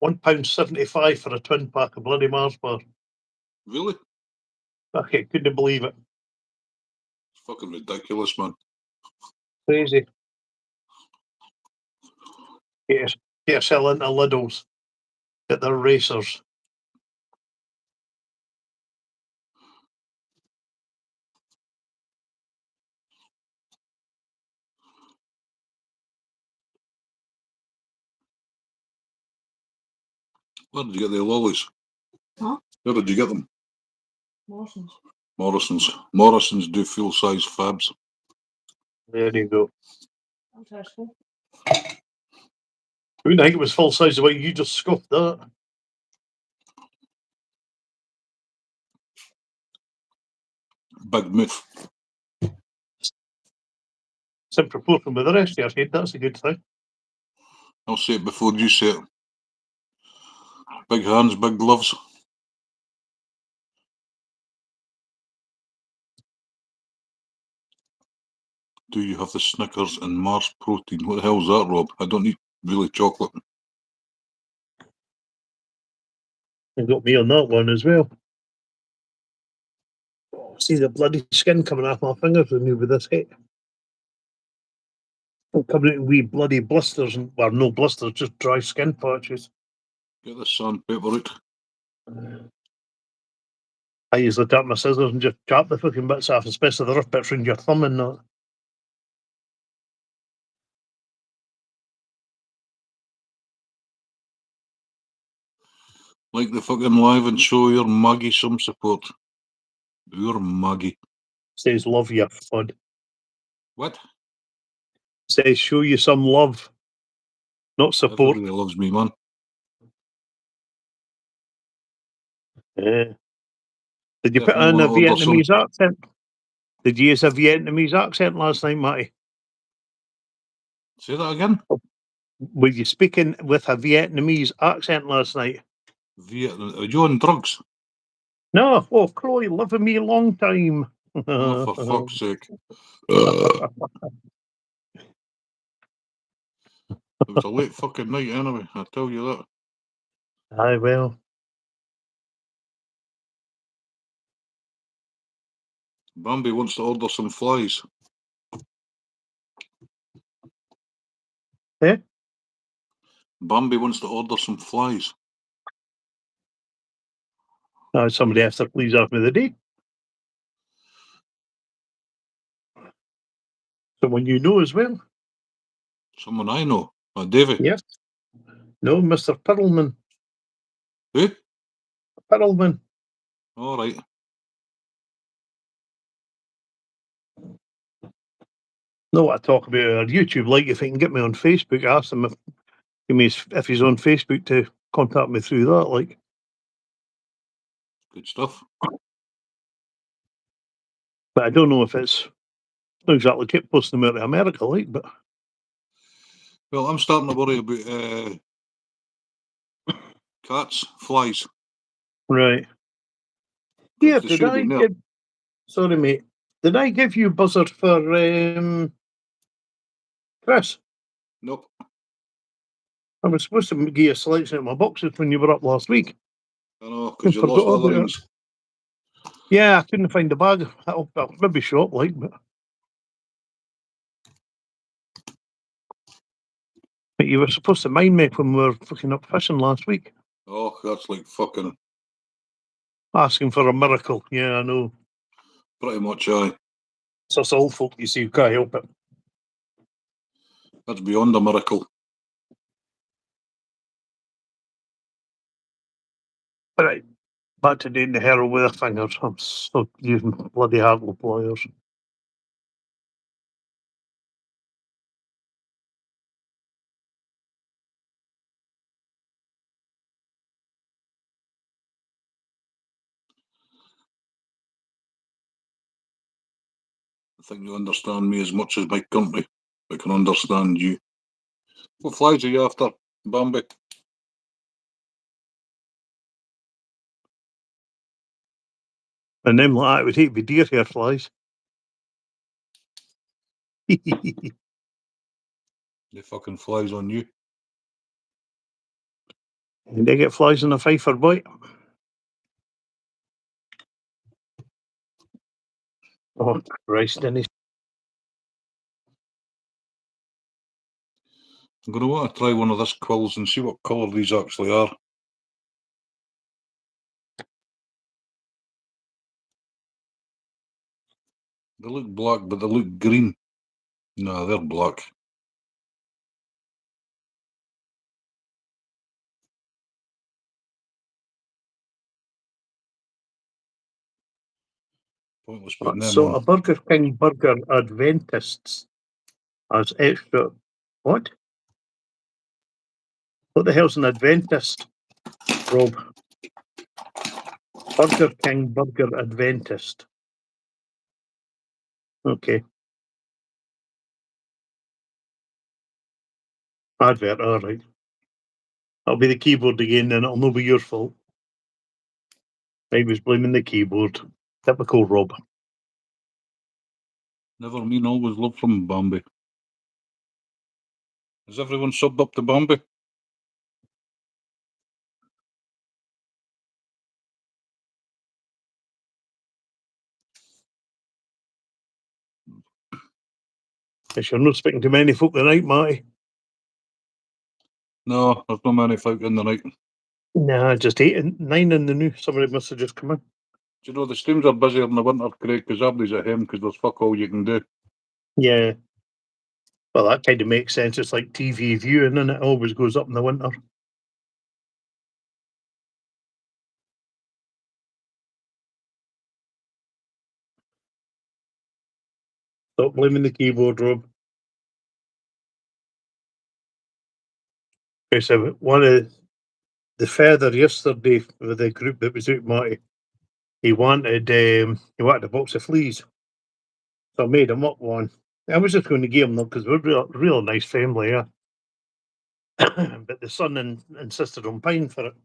Speaker 3: £1.75 for a twin pack of bloody Mars bar.
Speaker 1: Really?
Speaker 3: Okay, couldn't believe it.
Speaker 1: It's fucking ridiculous, man.
Speaker 3: Crazy. Get sell into Lidl's. Get their racers.
Speaker 1: Where did you get the lollies?
Speaker 4: Huh?
Speaker 1: Where did you get them?
Speaker 4: Morrison's.
Speaker 1: Morrison's. Morrison's do full size fabs.
Speaker 3: There you go.
Speaker 4: I'm Tesco.
Speaker 3: Who think it was full size the way you just scuffed that?
Speaker 1: Big myth.
Speaker 3: It's in proportion with the rest of your head, that's a good thing.
Speaker 1: I'll say it before you say it. Big hands, big gloves. Do you have the Snickers and Mars protein? What the hell is that, Rob? I don't eat really chocolate.
Speaker 3: You got me on that one as well. See the bloody skin coming off my fingers with me with this hit. Coming out in wee bloody blisters, and well, no blisters, just dry skin patches.
Speaker 1: Get the sandpaper out.
Speaker 3: I usually tap my scissors and just chop the fucking bits off, especially the rough bits around your thumb and that.
Speaker 1: Like the fucking live and show your Maggie some support. Your Maggie.
Speaker 3: Says love you, fud.
Speaker 1: What?
Speaker 3: Says show you some love, not support.
Speaker 1: Everybody loves me, man.
Speaker 3: Did you put
Speaker 1: Definitely
Speaker 3: in a
Speaker 1: wanna order some.
Speaker 3: Vietnamese accent? Did you use a Vietnamese accent last night, Matty?
Speaker 1: Say that again?
Speaker 3: Were you speaking with a Vietnamese accent last night?
Speaker 1: Are you on drugs?
Speaker 3: No. Oh, Croy, living me a long time.
Speaker 1: Oh, for fuck's sake. It was a late fucking night anyway, I tell you that.
Speaker 3: Aye, well.
Speaker 1: Bambi wants to order some flies.
Speaker 3: Eh?
Speaker 1: Bambi wants to order some flies.
Speaker 3: Somebody has to please off me the day. Someone you know as well.
Speaker 1: Someone I know. Davy.
Speaker 3: Yes. No, Mr. Perlman.
Speaker 1: Who?
Speaker 3: Perlman.
Speaker 1: All right.
Speaker 3: Know what I talk about on YouTube. Like, if he can get me on Facebook, ask him if he's on Facebook to contact me through that. Like,
Speaker 1: Good stuff.
Speaker 3: but I don't know if it's not exactly keep posting them out of America, like. But
Speaker 1: Well, I'm starting to worry about cats, flies.
Speaker 3: right.
Speaker 1: 'Cause
Speaker 3: Yeah.
Speaker 1: they
Speaker 3: Did
Speaker 1: should
Speaker 3: I
Speaker 1: be there.
Speaker 3: give? Sorry, mate. Did I give you buzzard for Chris?
Speaker 1: Nope.
Speaker 3: I was supposed to give you a selection of my boxes when you were up last week.
Speaker 1: I know, because you
Speaker 3: Forgot
Speaker 1: lost
Speaker 3: about
Speaker 1: other
Speaker 3: it.
Speaker 1: ones.
Speaker 3: Yeah, I couldn't find the bag. I'll maybe shop, like, but you were supposed to mind me when we were fucking up fishing last week,
Speaker 1: Oh, that's like fucking
Speaker 3: asking for a miracle. Yeah, I know.
Speaker 1: pretty much aye.
Speaker 3: It's us old folk, you see, who can't help it.
Speaker 1: That's beyond a miracle.
Speaker 3: Right, back to doing the hero with the fingers. I'm so using bloody hardly pliers.
Speaker 1: I think you understand me as much as my company. I can understand you. What flies are you after, Bambi?
Speaker 3: And them like that would hate to be deer hair flies.
Speaker 1: The fucking flies on you.
Speaker 3: And they get flies in a fifer bite. Oh Christ, Dennis.
Speaker 1: I'm going to want to try one of this quills and see what colour these actually are. They look black, but they look green. No, they're black. Pointless putting them
Speaker 3: So a
Speaker 1: on.
Speaker 3: Burger King burger Adventists as extra. What? What the hell's an Adventist, Rob? Burger King burger Adventist. Okay. Advert, all right. That'll be the keyboard again, then it'll not be your fault. I was blaming the keyboard. Typical Rob.
Speaker 1: Never mean always love from Bambi. Has everyone subbed up to Bambi?
Speaker 3: Guess you're not speaking to many folk tonight, Matty.
Speaker 1: No, there's no many folk in the night. Do
Speaker 3: Nah, just 8 and 9 in the new. Somebody must have just come in.
Speaker 1: you know the streams are busier in the winter, Craig, because everybody's at home because there's fuck all you can do.
Speaker 3: Yeah. Well, that kind of makes sense. It's like TV viewing, and it always goes up in the winter. Stop blaming the keyboard, Rob. Okay, so one of the feather yesterday with the group that was out, Marty, he wanted a box of fleas. So I made him up one. I was just going to give him them because we're real nice family, yeah. But the son insisted on paying for it.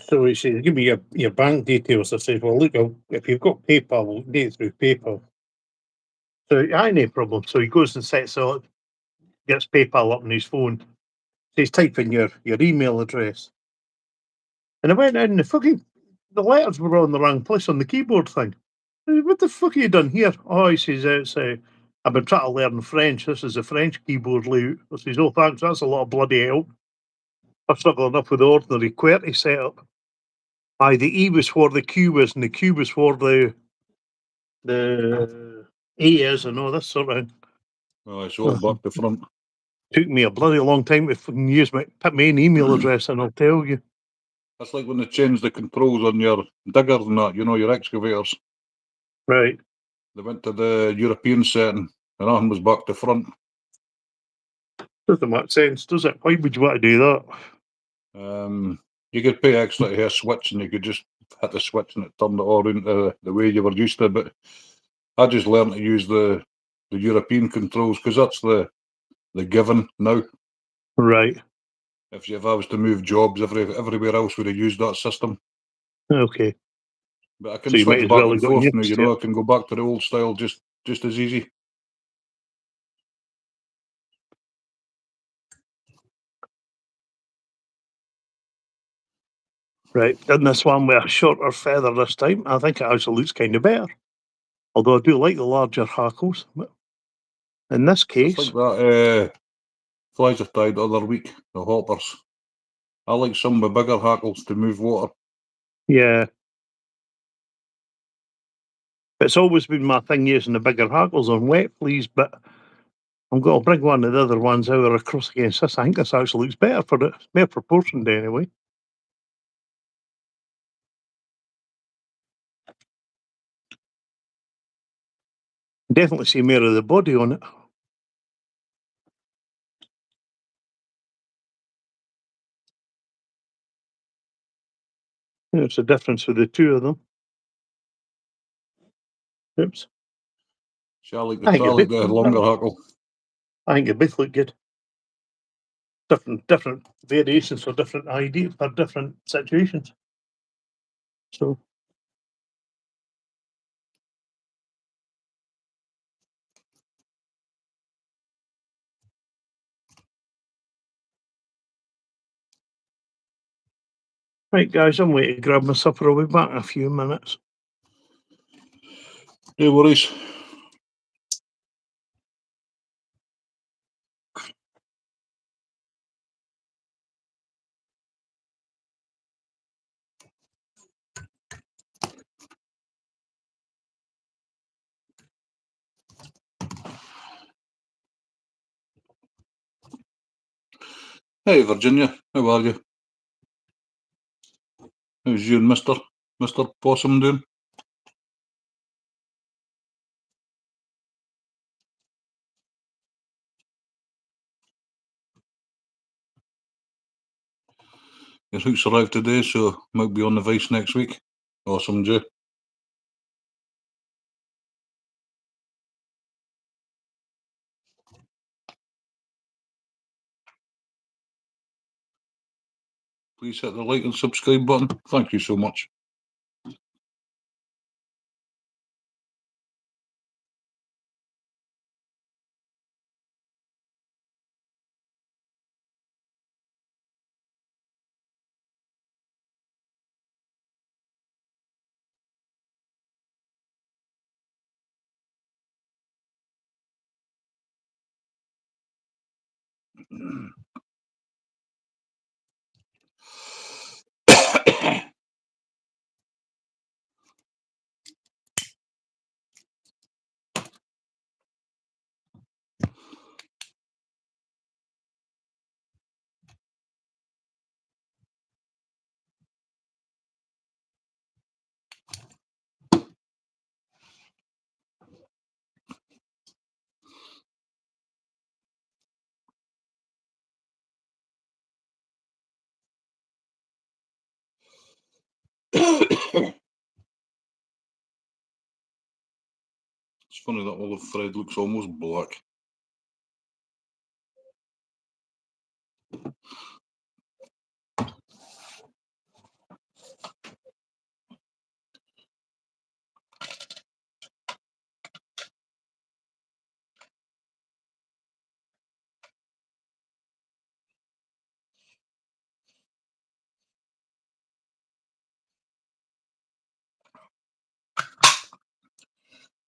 Speaker 3: So he says, "Give me your bank details." I said, "Well, look, if you've got PayPal, we'll do it through PayPal." So I no problem. So he goes and sets it up, gets PayPal up on his phone. So he's typing your email address. And I went in, the letters were on the wrong place on the keyboard thing. I said, "What the fuck have you done here?" Oh, he says, "It's I've been trying to learn French. This is a French keyboard layout." I says, "Oh, thanks, that's a lot of bloody help. I'm struggling enough with the ordinary QWERTY setup." Aye, the E was for the Q was, and the Q was for the A is, and all this sort of thing.
Speaker 1: Oh, it's all back to front.
Speaker 3: Took me a bloody long time to fucking use put my own email address in, I'll tell you.
Speaker 1: That's like when they changed the controls on your diggers and that, your excavators.
Speaker 3: Right.
Speaker 1: They went to the European setting and everything was back to front.
Speaker 3: Doesn't make sense, does it? Why would you want to do that?
Speaker 1: You could pay extra to hear a switch and you could just hit the switch and it turned it all into the way you were used to. But I just learned to use the European controls because that's the given now.
Speaker 3: Right.
Speaker 1: If I was to move jobs, everywhere else would have used that system.
Speaker 3: Okay.
Speaker 1: But I can
Speaker 3: So you might
Speaker 1: switch
Speaker 3: as
Speaker 1: back
Speaker 3: well
Speaker 1: and
Speaker 3: have gotten
Speaker 1: forth now,
Speaker 3: used to it.
Speaker 1: I can go back to the old style just as easy.
Speaker 3: Right. Done this one with a shorter feather this time. I think it actually looks kind of better. Although I do like the larger hackles. But in this
Speaker 1: It's
Speaker 3: case,
Speaker 1: like that flies I tied the other week, the hoppers. I like some with bigger hackles to move water.
Speaker 3: yeah. It's always been my thing using the bigger hackles on wet fleas, but I'm going to bring one of the other ones out across against this. I think this actually looks better for it. It's more proportioned anyway. Definitely see more of the body on it. It's the difference with the two of them. Oops.
Speaker 1: See, I like
Speaker 3: I think
Speaker 1: the longer hackle.
Speaker 3: I think it both look good. Different variations for different ideas for different situations. So right, guys, I'm waiting to grab my supper. I'll be back in a few minutes.
Speaker 1: No worries. Hey, Virginia, how are you? How's you and Mr. Possum doing? Your house arrived today, so might be on the Vice next week. Awesome, Jay. Please hit the like and subscribe button. Thank you so much. It's funny that olive thread looks almost black.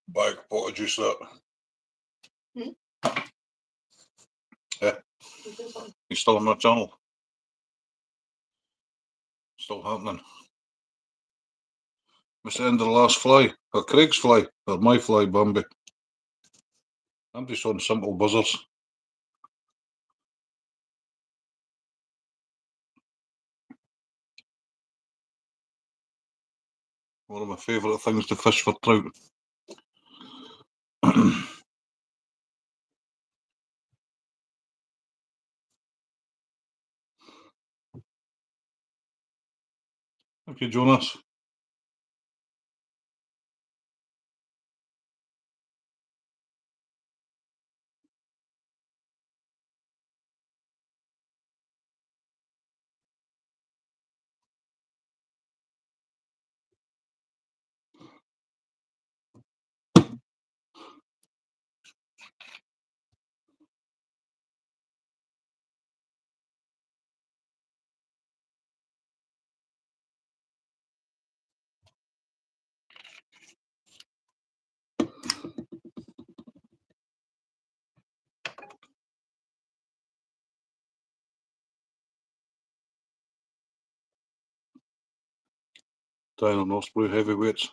Speaker 1: Bag pot of juice that. Yeah. You still on my channel? Still happening. Must end the last fly, or Craig's fly, or my fly, Bambi. I'm just on simple buzzers. One of my favourite things to fish for trout. Thank you, Jonas. Tying on Osprey heavyweights.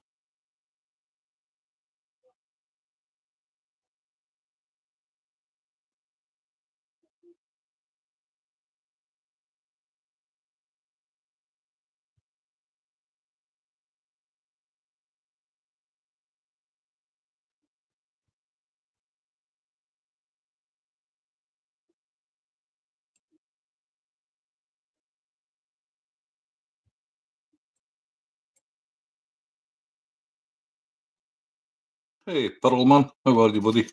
Speaker 1: Hey, Pearlman, how are you, buddy?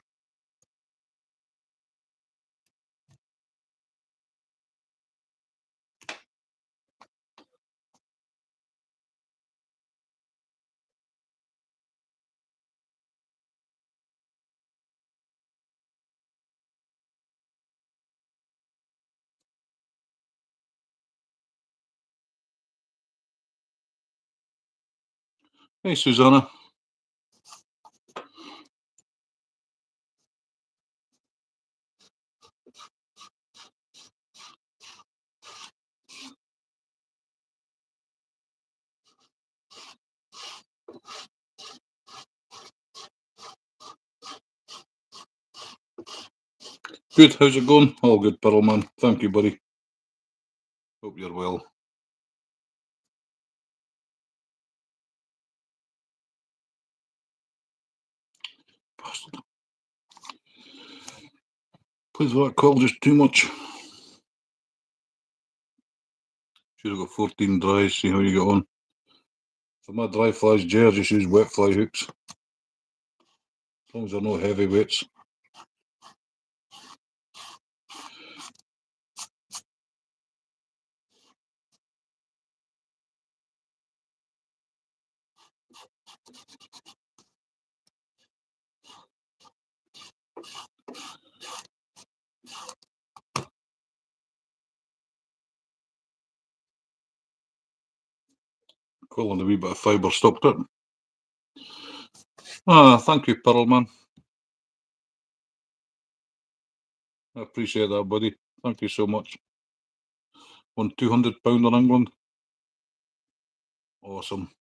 Speaker 1: Hey, Susanna. Good, how's it going? All good, Pearlman. Thank you, buddy. Hope you're well. Bastard. Please, that call just too much. Should have got 14 dries, see how you get on. For my dry flies, Jer just use wet fly hooks. As long as they're no heavyweights. Calling a wee bit of fibre stopped it. Ah, thank you, Pearlman. I appreciate that, buddy. Thank you so much. Won £200 on England. Awesome.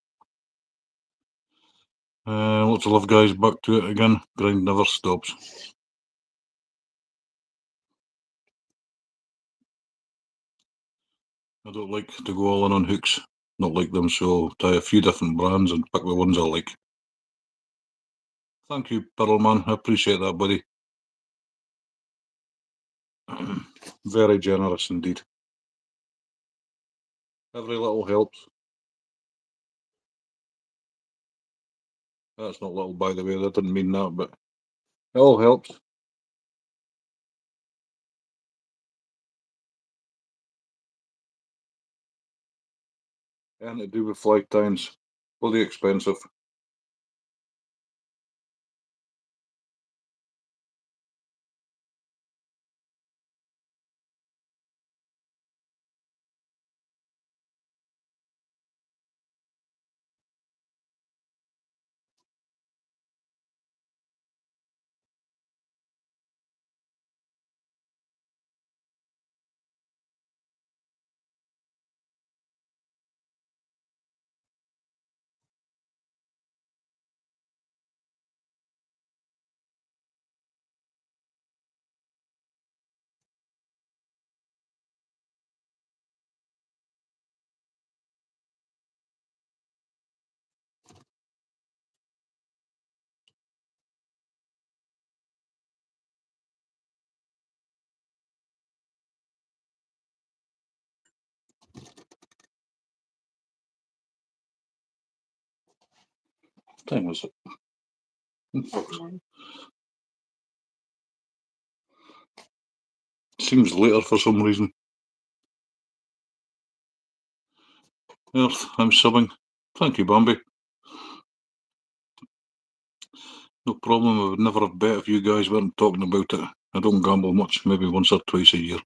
Speaker 1: Lots of love, guys. Back to it again. Grind never stops. I don't like to go all in on hooks. Not like them, so try a few different brands and pick the ones I like. Thank you, Pearlman. I appreciate that, buddy. Very generous indeed. Every little helps. That's not little, by the way. I didn't mean that, but it all helps. And to do with flight times, bloody expensive. What time is it? Seems later for some reason. Earth, I'm subbing. Thank you, Bambi. No problem. I would never have bet if you guys weren't talking about it. I don't gamble much, maybe once or twice a year.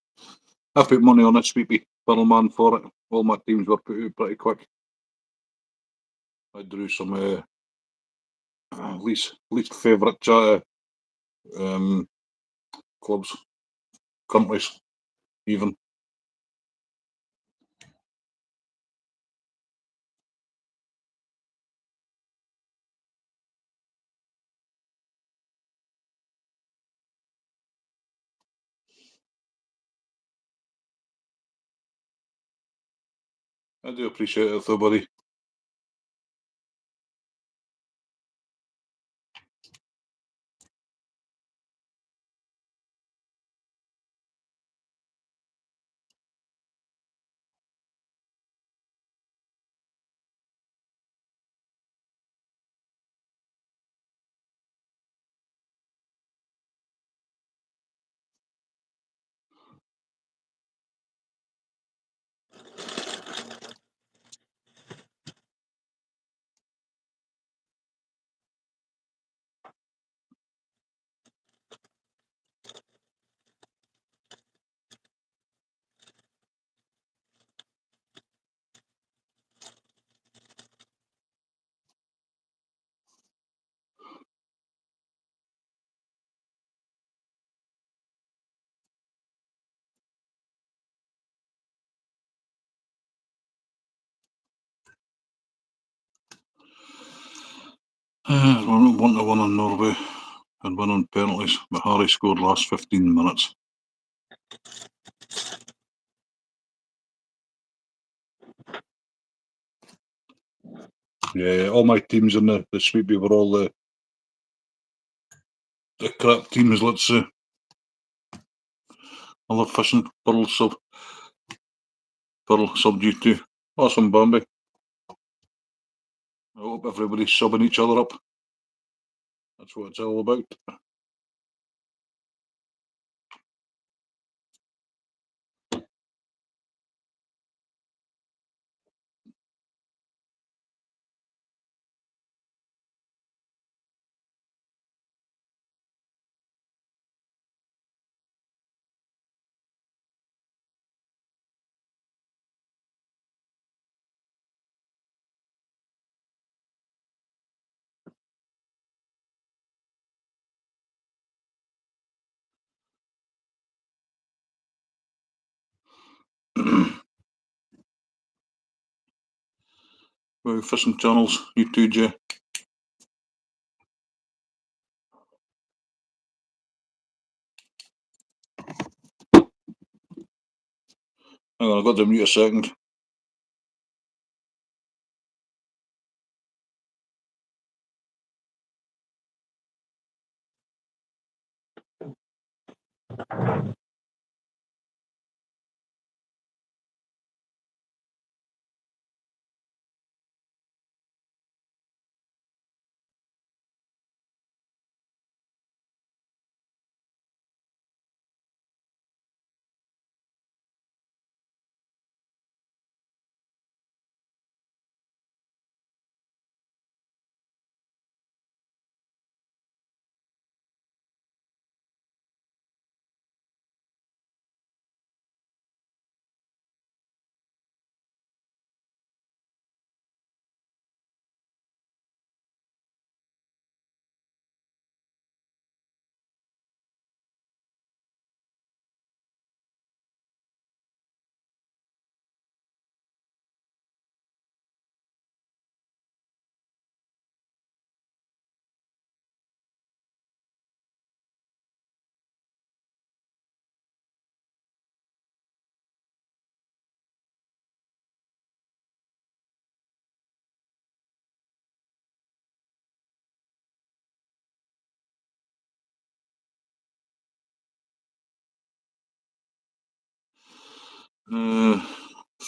Speaker 1: I put money on it, Sweepy. Man for it. All my teams were put out pretty quick. I drew some least favourite clubs, countries, even. I do appreciate it, though, buddy. We're 1-1 on Norway and win on penalties, but Harry scored last 15 minutes. Yeah, all my teams in the Sweepy were all the crap teams, let's say. I love fishing. Pearl sub duty. Awesome, Bambi. I hope everybody's subbing each other up. That's what it's all about. Well, fishing channels, you too, Jay. Hang on, I've got to mute a second.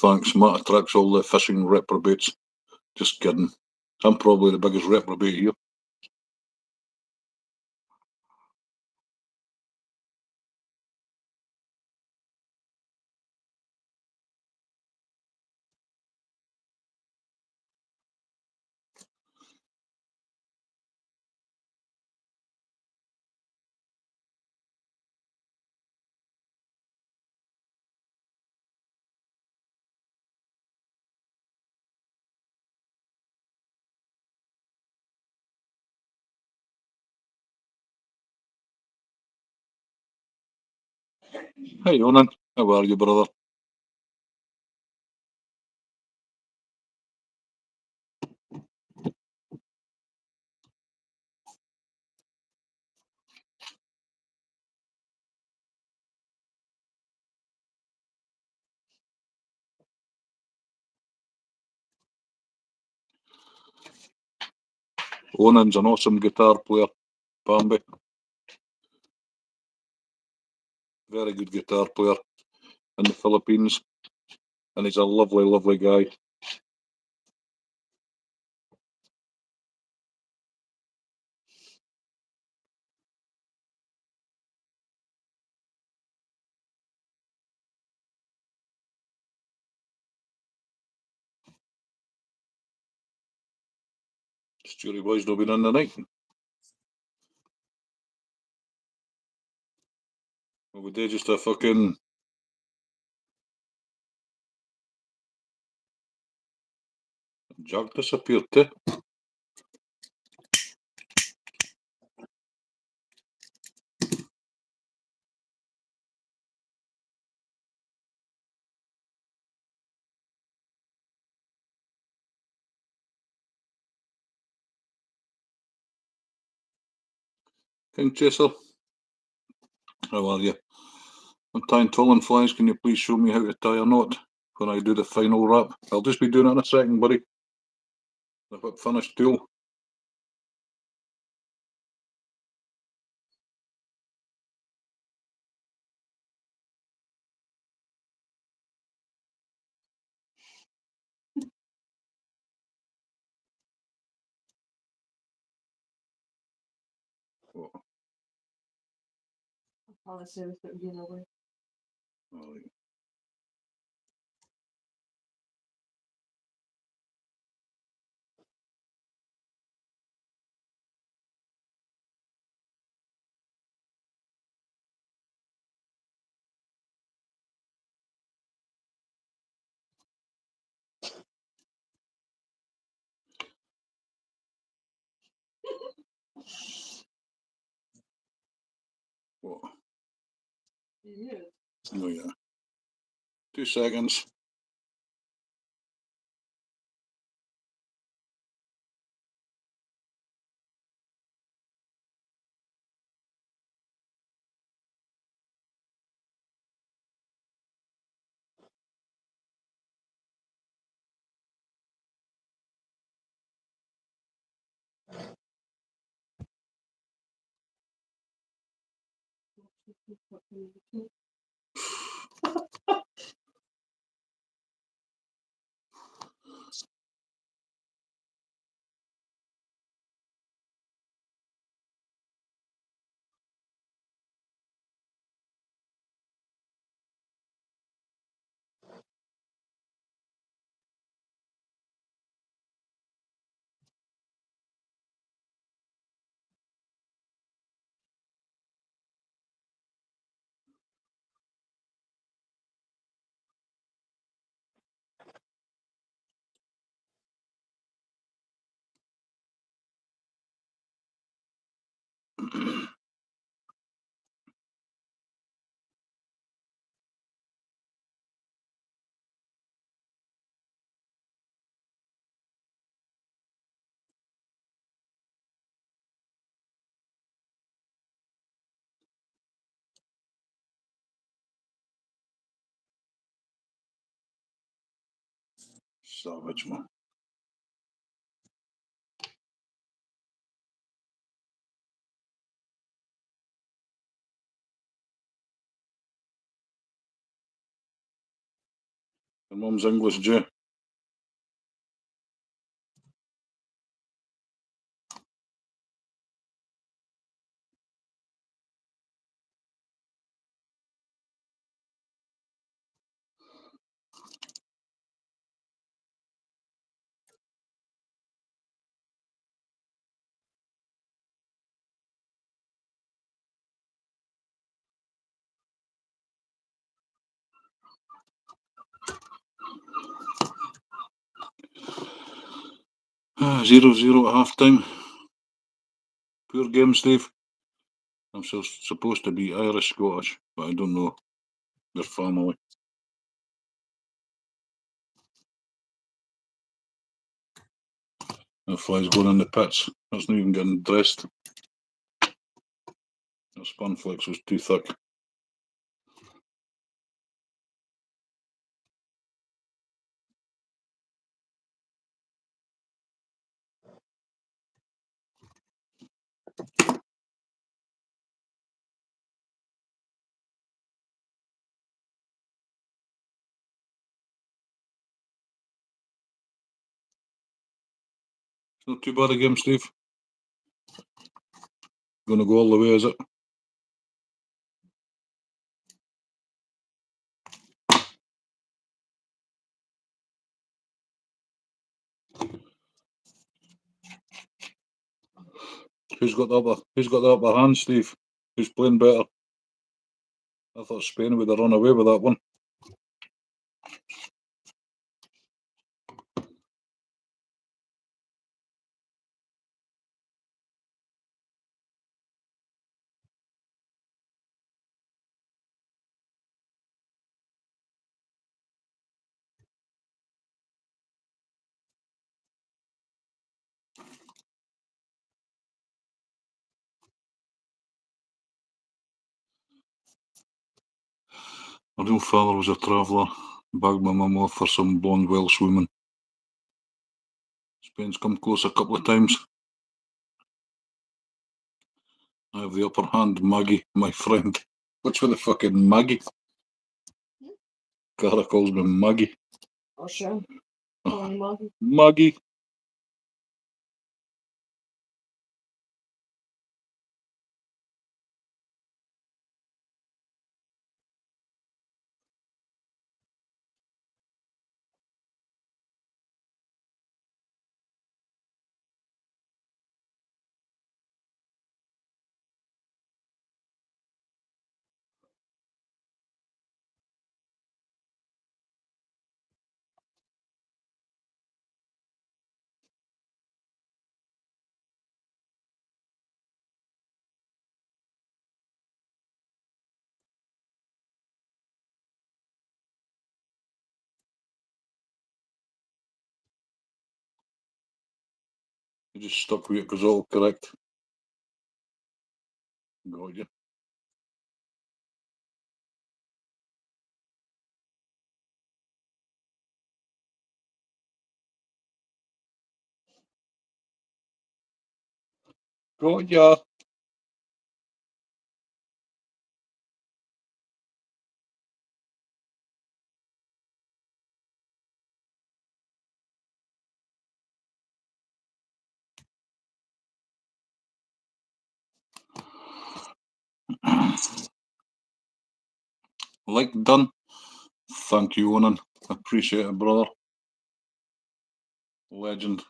Speaker 1: thanks. Matt attracts all the fishing reprobates. Just kidding. I'm probably the biggest reprobate here. Hey, Onan. How are you, brother? Onan's an awesome guitar player, Bambi. Very good guitar player in the Philippines. And he's a lovely, lovely guy. Stewie boys not been in the night. Well, we did just a fucking jug disappeared too. King Chaser, how are you? I'm tying trolling flies. Can you please show me how to tie a knot when I do the final wrap? I'll just be doing it in a second, buddy. If I've finished tool. Oh,
Speaker 4: Probably service that would be in the way.
Speaker 1: all right. What?
Speaker 4: Yeah.
Speaker 1: Oh yeah. 2 seconds. Savage, man. Your mum's English, Jay. Ah, 0-0 at half time. Poor game, Steve. I'm supposed to be Irish Scottish, but I don't know their family. The fly's going in the pits. That's not even getting dressed. The Spanflex was too thick. It's not too bad a game, Steve. Gonna go all the way, is it? Who's got the upper hand, Steve? Who's playing better? I thought Spain would have run away with that one. My real father was a traveller. Bagged my mum off for some blonde Welsh woman. Spain's come close a couple of times. I have the upper hand, Maggie, my friend. What's with the fucking Maggie? Cara calls me Maggie.
Speaker 4: Oh, sure. Oh, Maggie.
Speaker 1: Maggie. You just stuck with it because all correct. Got you. Got ya. Like done. Thank you, Onan. Appreciate it, brother. Legend.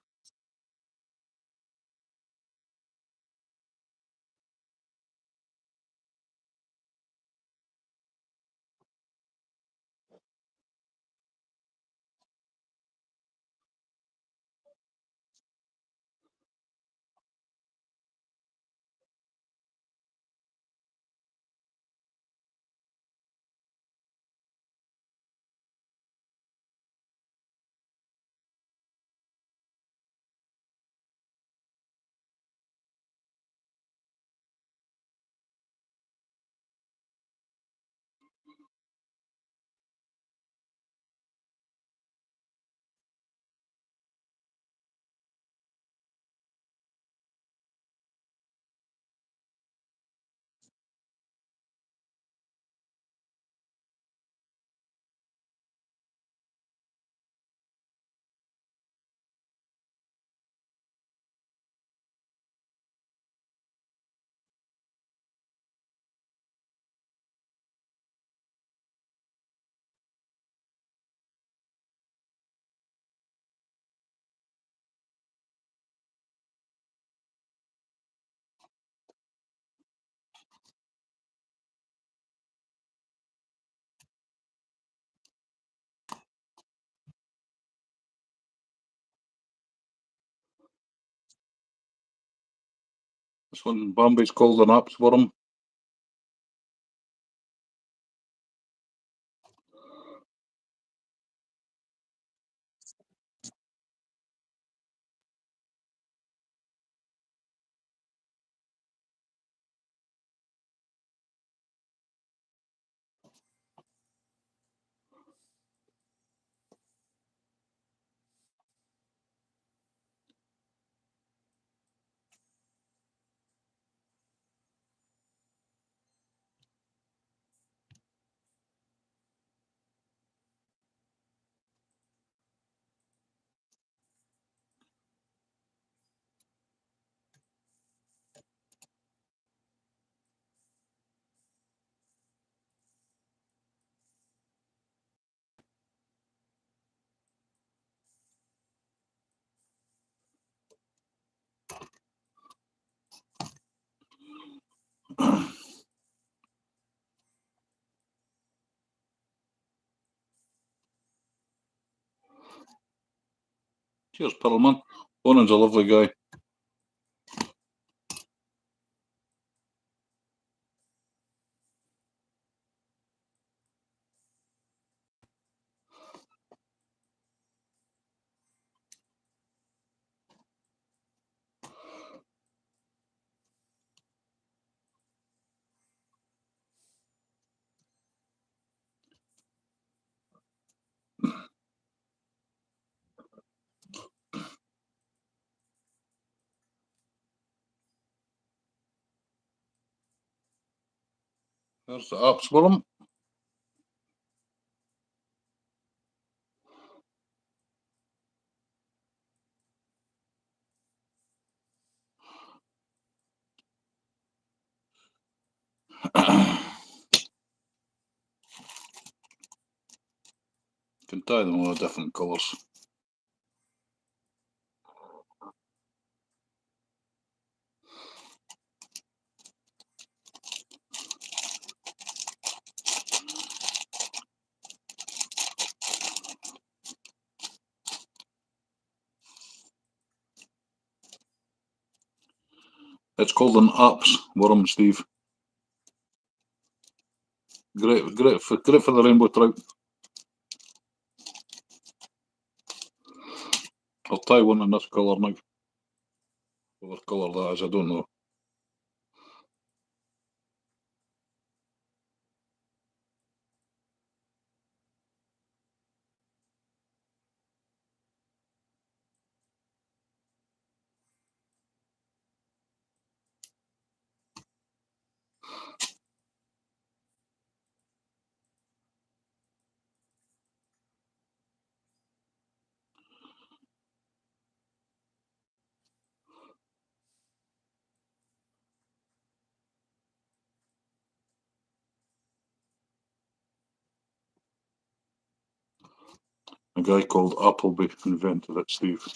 Speaker 1: This one Bombay's called an apps worm. Cheers, Perlman. Conan's a lovely guy. There's the apps worm. Can dye them all different colours. It's called an apps worm, Steve. Great for the rainbow trout. I'll tie one in this colour now. What colour that is, I don't know. A guy called Appleby invented it, Steve.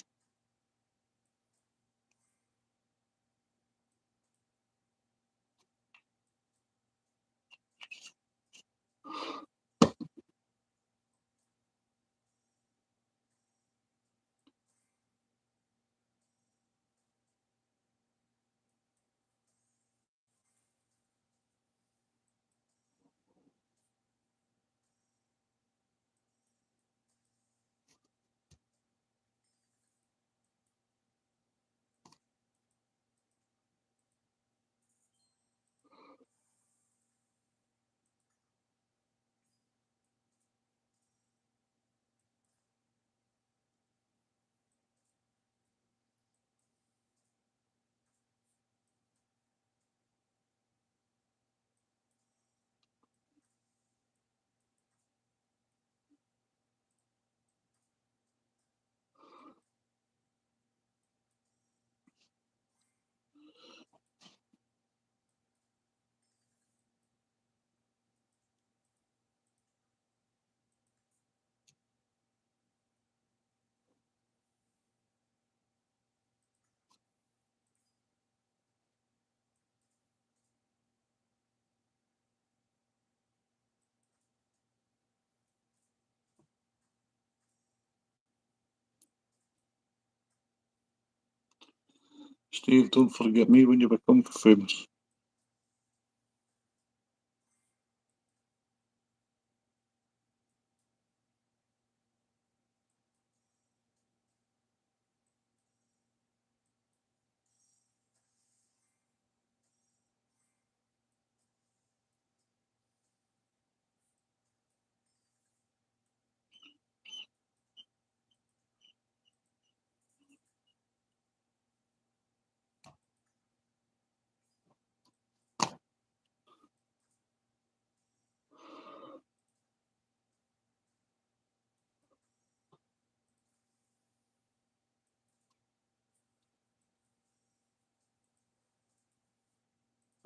Speaker 1: Steve, don't forget me when you become famous.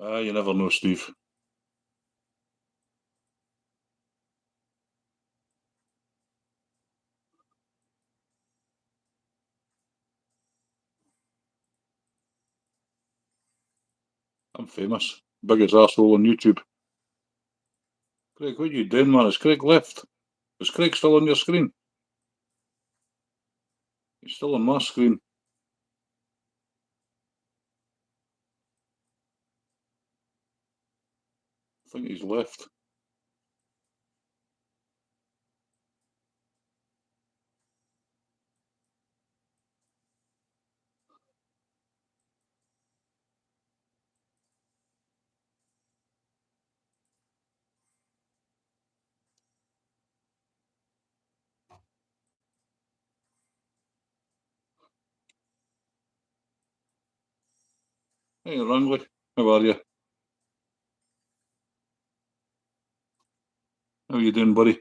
Speaker 1: Ah, you never know, Steve. I'm famous. Biggest asshole on YouTube. Craig, what are you doing, man? Is Craig left? Is Craig still on your screen? He's still on my screen. I think he's left. Hey, Rangley. How are you? How you doing, buddy?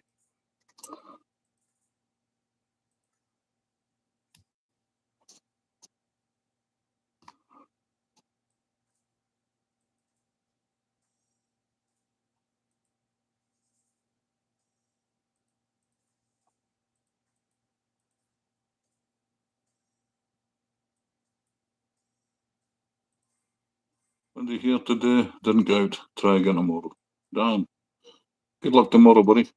Speaker 1: Wendy here today. Didn't go out. Try again tomorrow. Damn. Good luck tomorrow, buddy.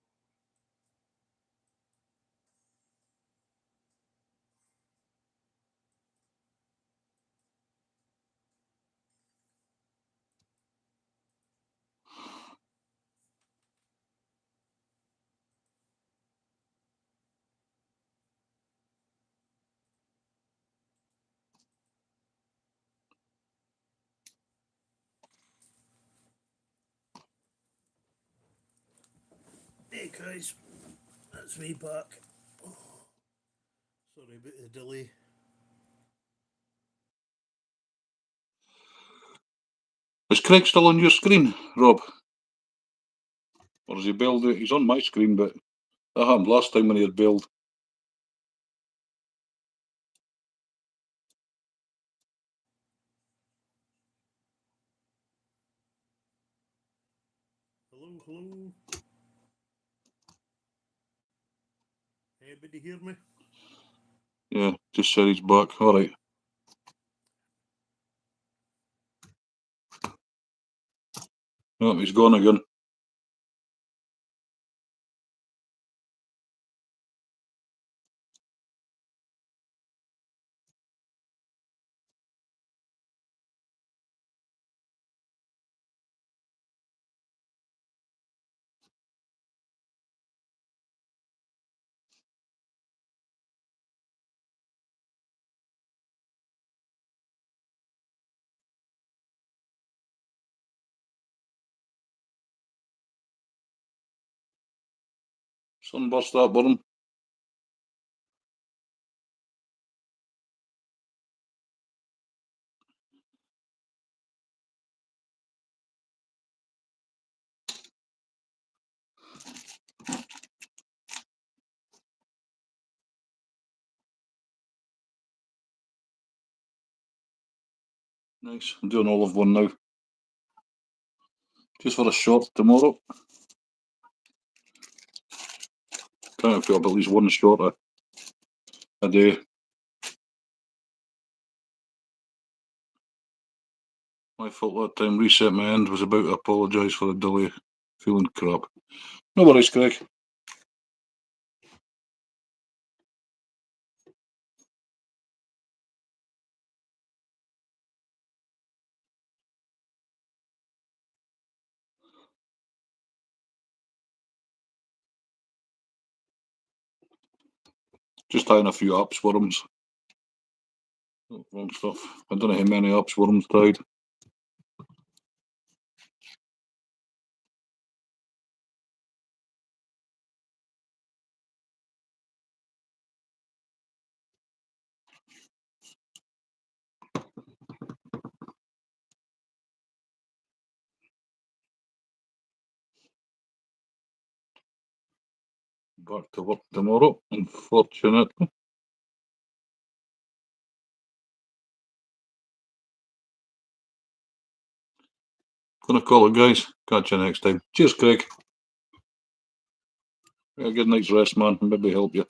Speaker 3: Hey guys, that's me back. Sorry about the delay.
Speaker 1: Is Craig still on your screen, Rob? Or has he bailed out? He's on my screen, but that happened last time when he had bailed.
Speaker 3: Hello, hello. Anybody hear me?
Speaker 1: Yeah, just said he's back. All right. Oh, he's gone again. Sunburst that burn. Nice. I'm doing all of one now. Just for a short tomorrow. Trying to put up at least one short a day. My fault that time. Reset my end. Was about to apologise for the delay. Feeling crap. No worries, Craig. Just tying a few upsworms. Wrong stuff. I don't know how many upsworms tied. Back to work tomorrow, unfortunately. Gonna call it, guys. Catch you next time. Cheers, Craig. Yeah, good night's rest, man. Maybe help you.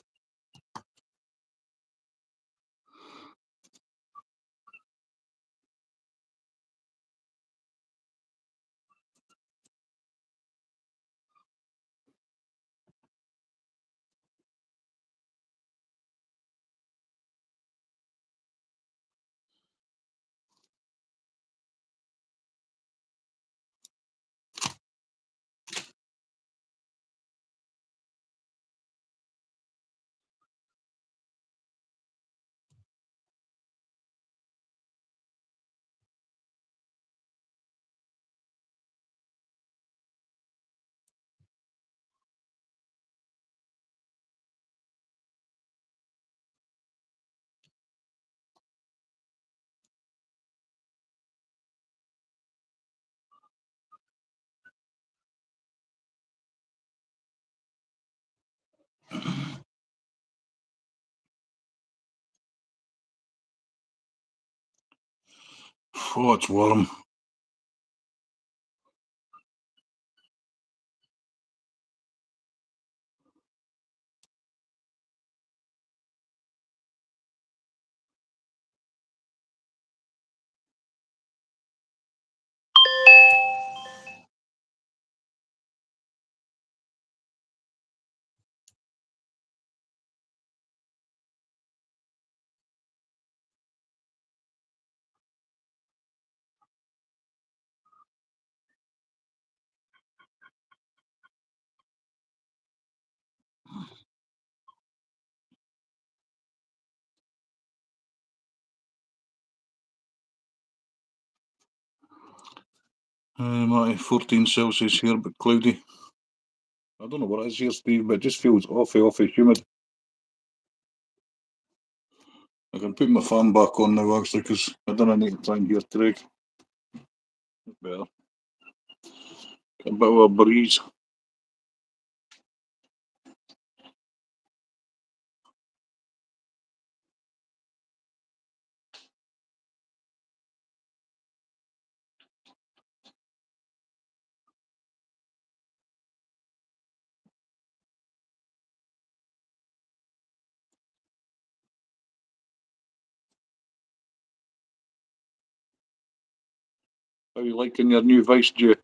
Speaker 1: Oh, it's warm. My 14 Celsius here, but cloudy. I don't know what it is here, Steve, but it just feels awfully humid. I can put my fan back on now, actually, because I don't need to try and hear Craig. Better. A bit of a breeze. How you liking your new Vice, Jay?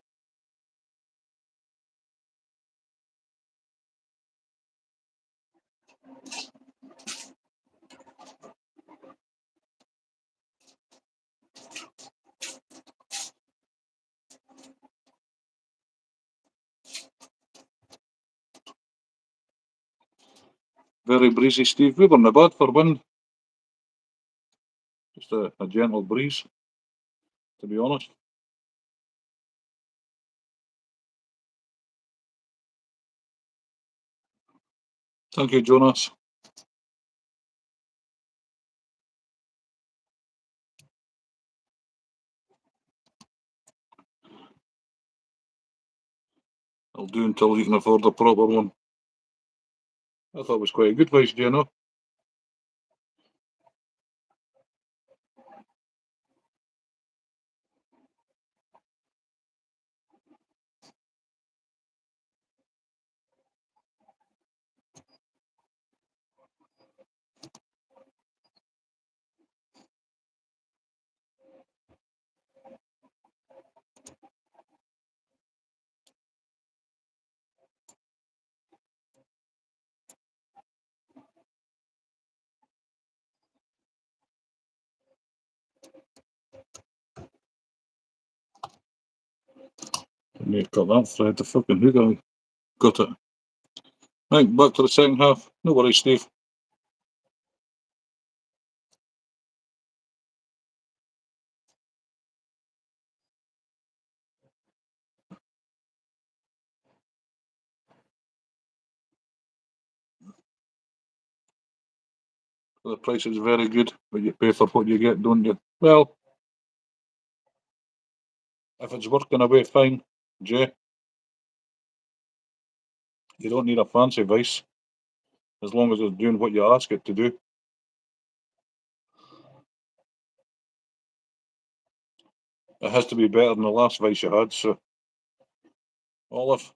Speaker 1: Very breezy, Steve. We weren't bad for wind. Just a gentle breeze, to be honest. Thank you, Jonas. I'll do until you can afford a proper one. I thought it was quite a good Vice, Jay, no? You cut that thread, the fucking hook. I got it. Right, back to the second half. No worries, Steve. The price is very good, but you pay for what you get, don't you? Well, if it's working away fine, Jay, you don't need a fancy vice as long as it's doing what you ask it to do. It has to be better than the last vice you had, so Olive.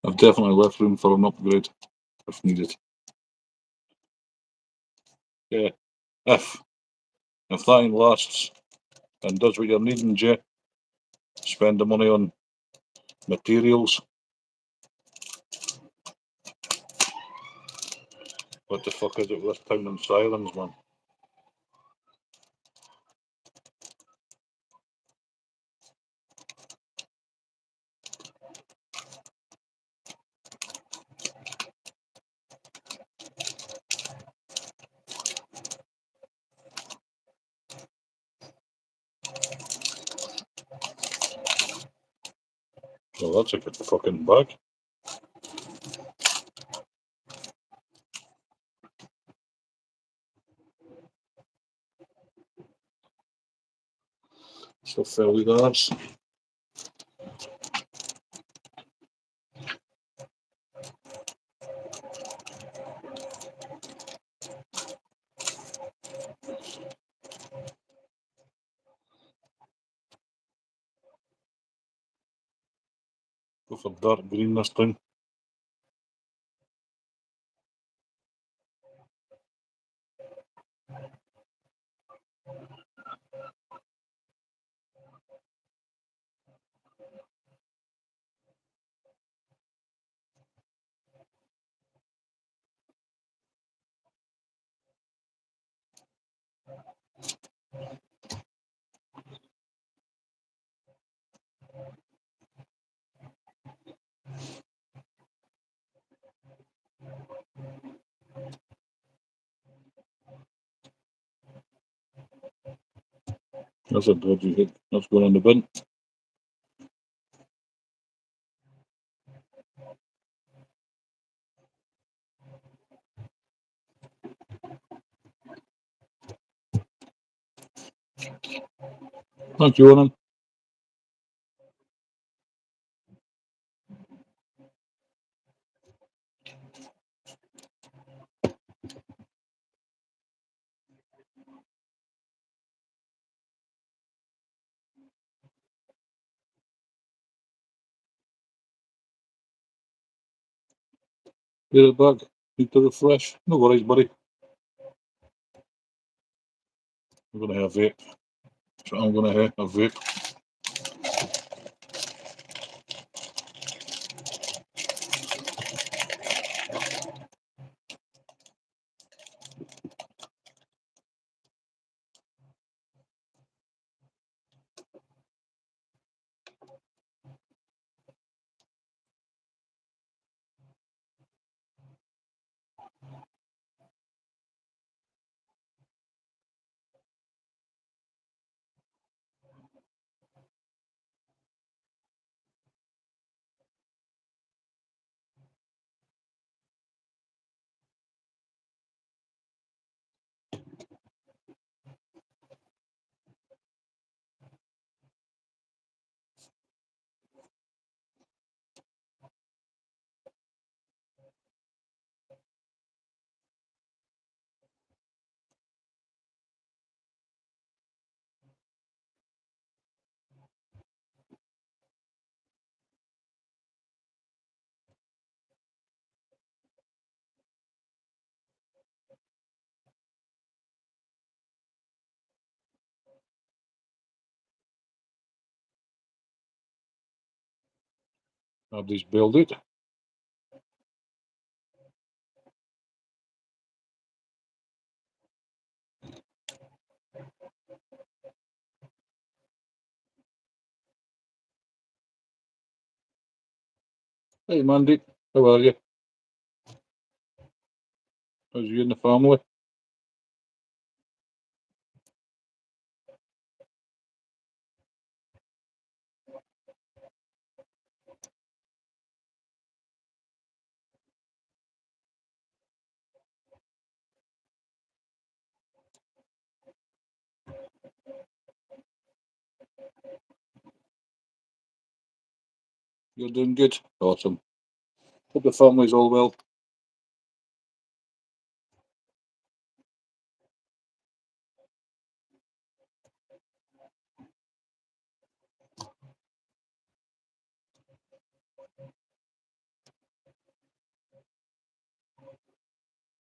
Speaker 1: I've definitely left room for an upgrade if needed. Yeah, if that ain't lasts and does what you're needing, Jay, spend the money on materials. What the fuck is it with this town and sirens, man? Well, that's a good fucking bag. So fairly large. Go for dark green this time. That's a dodgy hit. That's going in the bin. Thank you, Owen. Get it back. Need to refresh. No worries, buddy. I'm going to have a vape. So I'm going to have a vape. Nobody's built it. Hey Mandy, how are you? How's you and the family? You're doing good? Awesome. Hope the family's all well.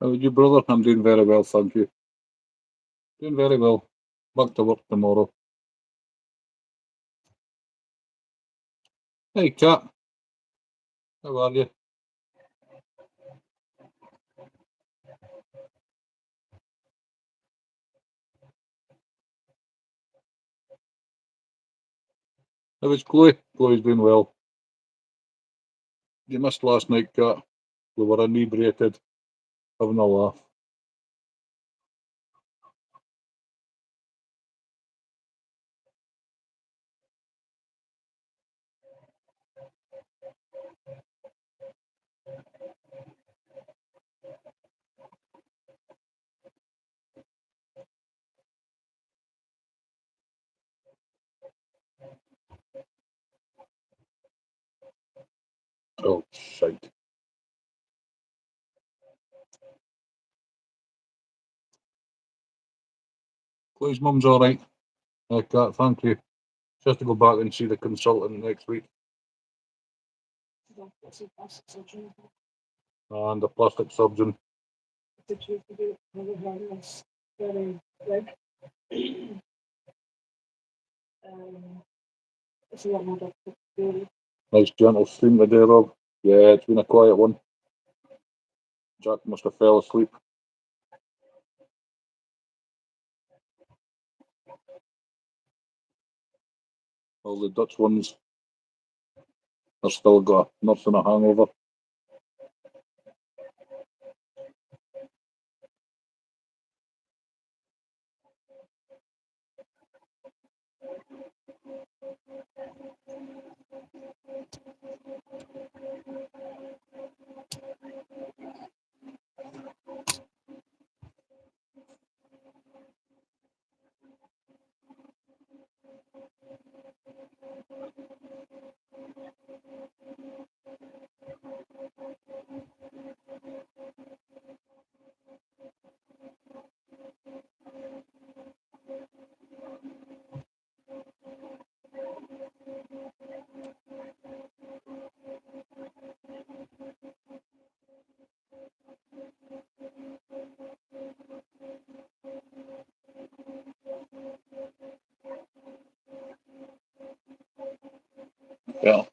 Speaker 1: How are you, brother? I'm doing very well, thank you. Doing very well. Back to work tomorrow. Hey, Kat. How are you? How is Chloe? Chloe's doing well. You missed last night, Kat. We were inebriated, having a laugh. Oh, shite. Chloe's mum's alright. Kat, thank you. She has to go back and see the consultant next week. And the plastic surgeon.
Speaker 4: Did you do another hand that's very big? It's a lot more difficult to do.
Speaker 1: Nice gentle stream today, Rob. Yeah, it's been a quiet one. Jack must have fell asleep. All the Dutch ones are still got a nurse and a hangover. Yeah.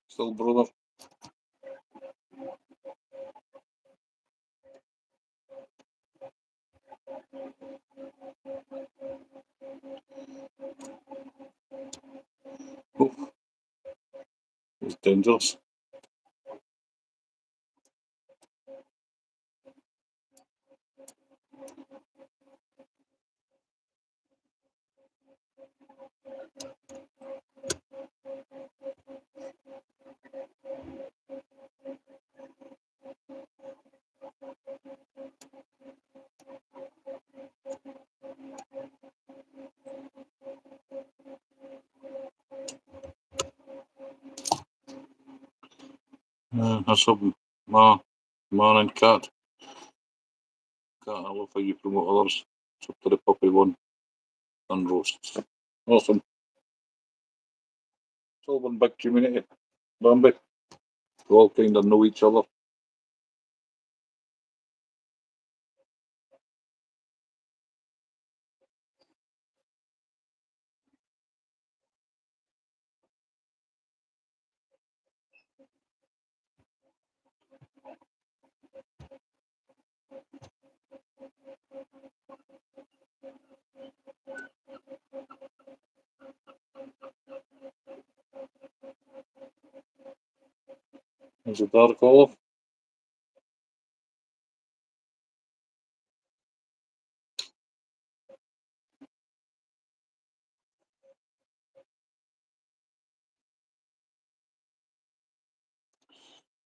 Speaker 1: Still, brother. Oof. It's dangerous. That's something. Man and Cat. Cat, I love how you promote others. It's up to the puppy one and roasts. Awesome. It's all one big community. Bambi. We all kind of know each other. There's a dark olive.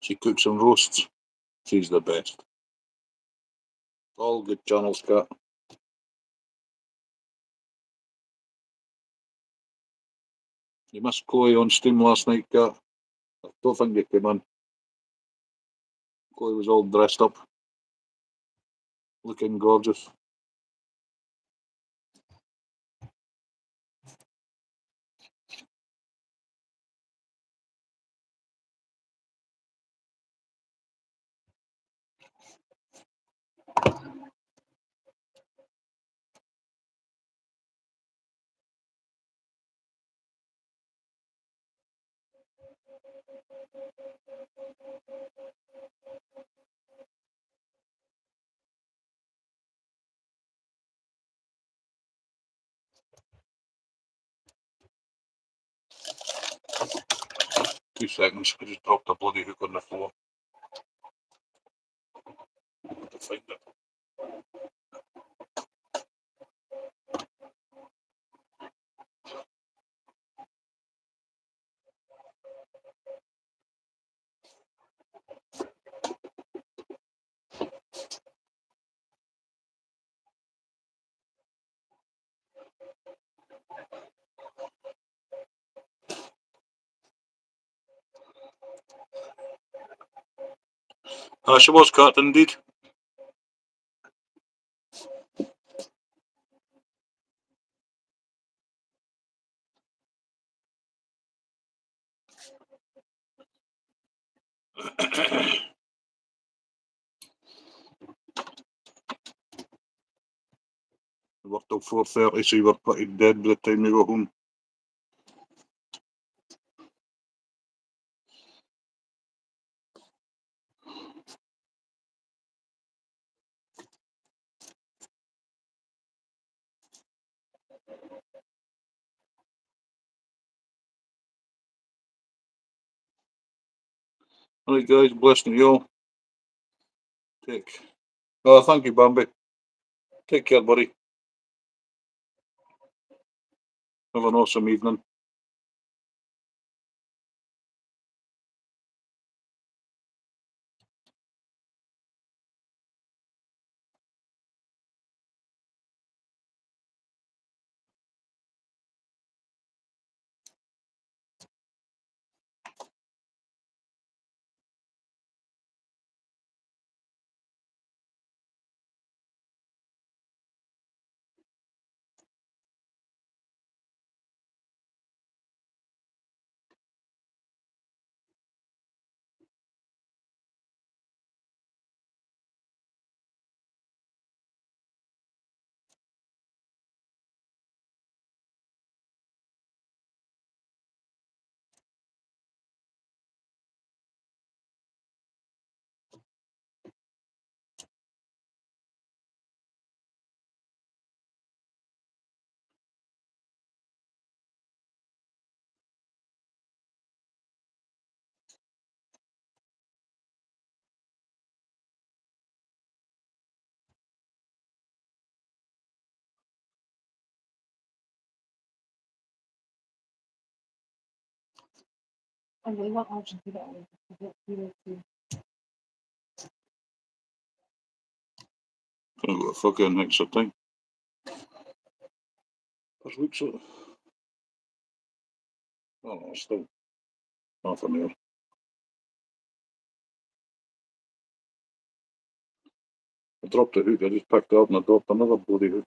Speaker 1: She cooks and roasts. She's the best. All good channels, Cat. You missed Chloe on stream last night, Cat. I don't think you came in. Chloe was all dressed up, looking gorgeous. 2 seconds, I just dropped a bloody hook on the floor. To find it. She was cut indeed. We worked till 4:30, so you were pretty dead by the time you got home. Alright guys, blessing you all. Thank you, Bambi. Take care, buddy. Have an awesome evening.
Speaker 4: And they want options to get away.
Speaker 1: I've got a fucking extra time. There's weeks of... Oh no, still half an hour. I dropped a hook, I just picked it up and I dropped another bloody hook.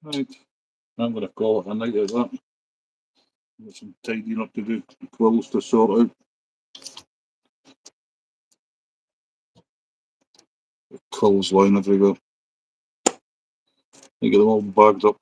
Speaker 1: Right, I'm going to call it a night at that. Got some tidying up to do, quills to sort out. Quills lying everywhere. I get them all bagged up.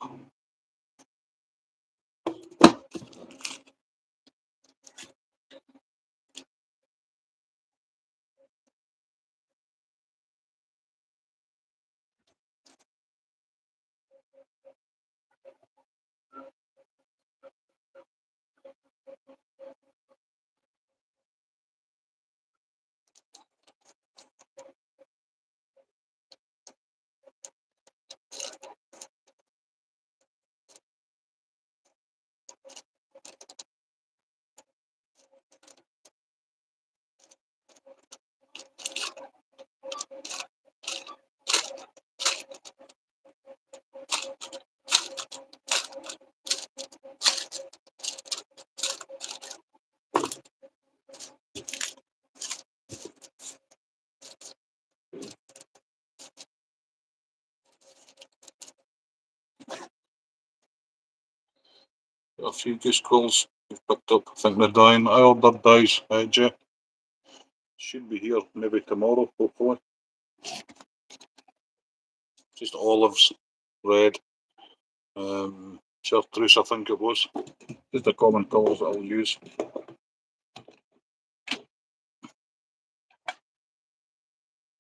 Speaker 1: A few goose quills we've picked up. I think they're dying. I ordered dyes, Jay. Should be here maybe tomorrow, hopefully. Just olives, red, chartreuse, I think it was. Just the common colours that I'll use.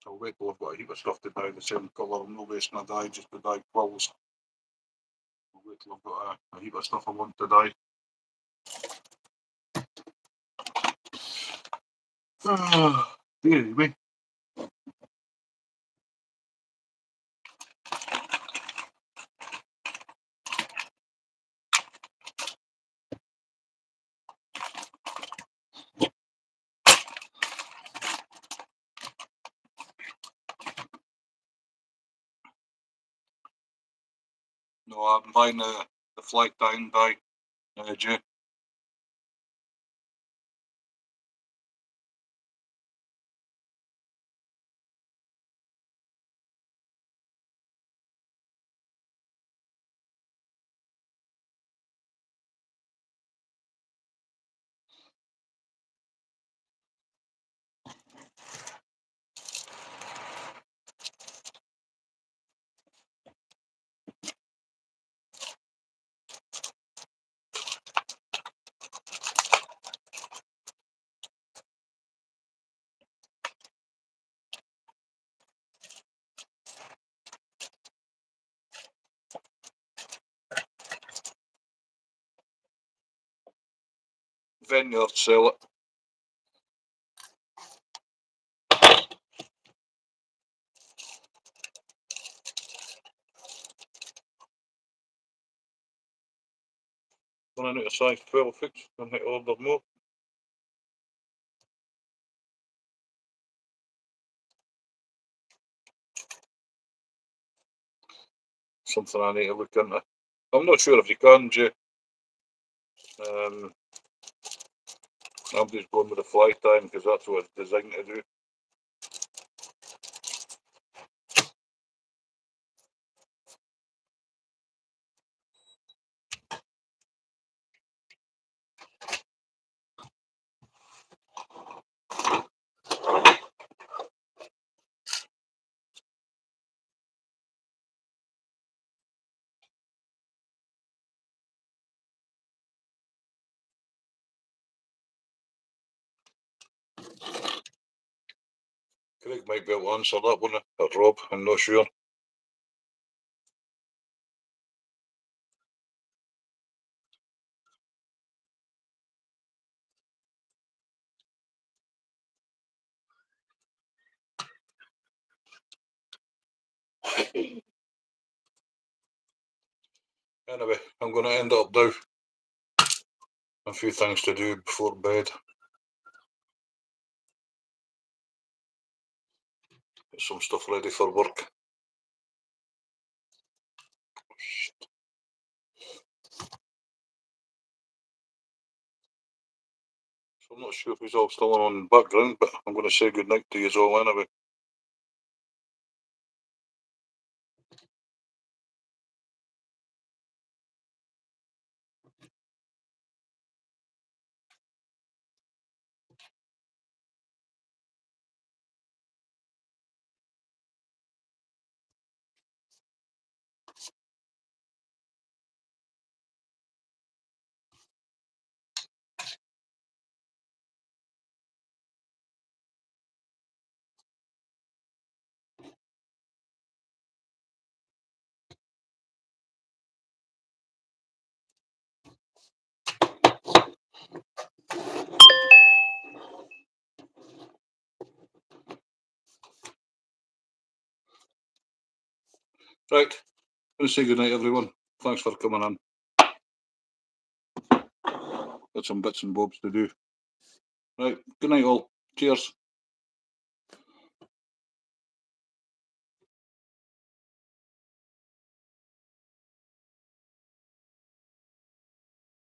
Speaker 1: I'll wait till I've got a heap of stuff to dye the same colour. I'm not wasting a dye just to dye quills. I'll wait till I've got a heap of stuff I want to dye. Dear me. No, I'm buying the flight dyeing dye, Jay. Vineyard sell it. Running out of size 12 hooks, I might order more. Something I need to look into. I'm not sure if you can, Jay. I'm just going with the fly time because that's what it's designed to do. Craig might be able to answer that one, or Rob, I'm not sure. Anyway, I'm going to end it up now. A few things to do before bed. Get some stuff ready for work. So I'm not sure who's all still on in the background, but I'm going to say good night to you all anyway. Right, I'm going to say good night, everyone. Thanks for coming in. Got some bits and bobs to do. Right, good night all. Cheers.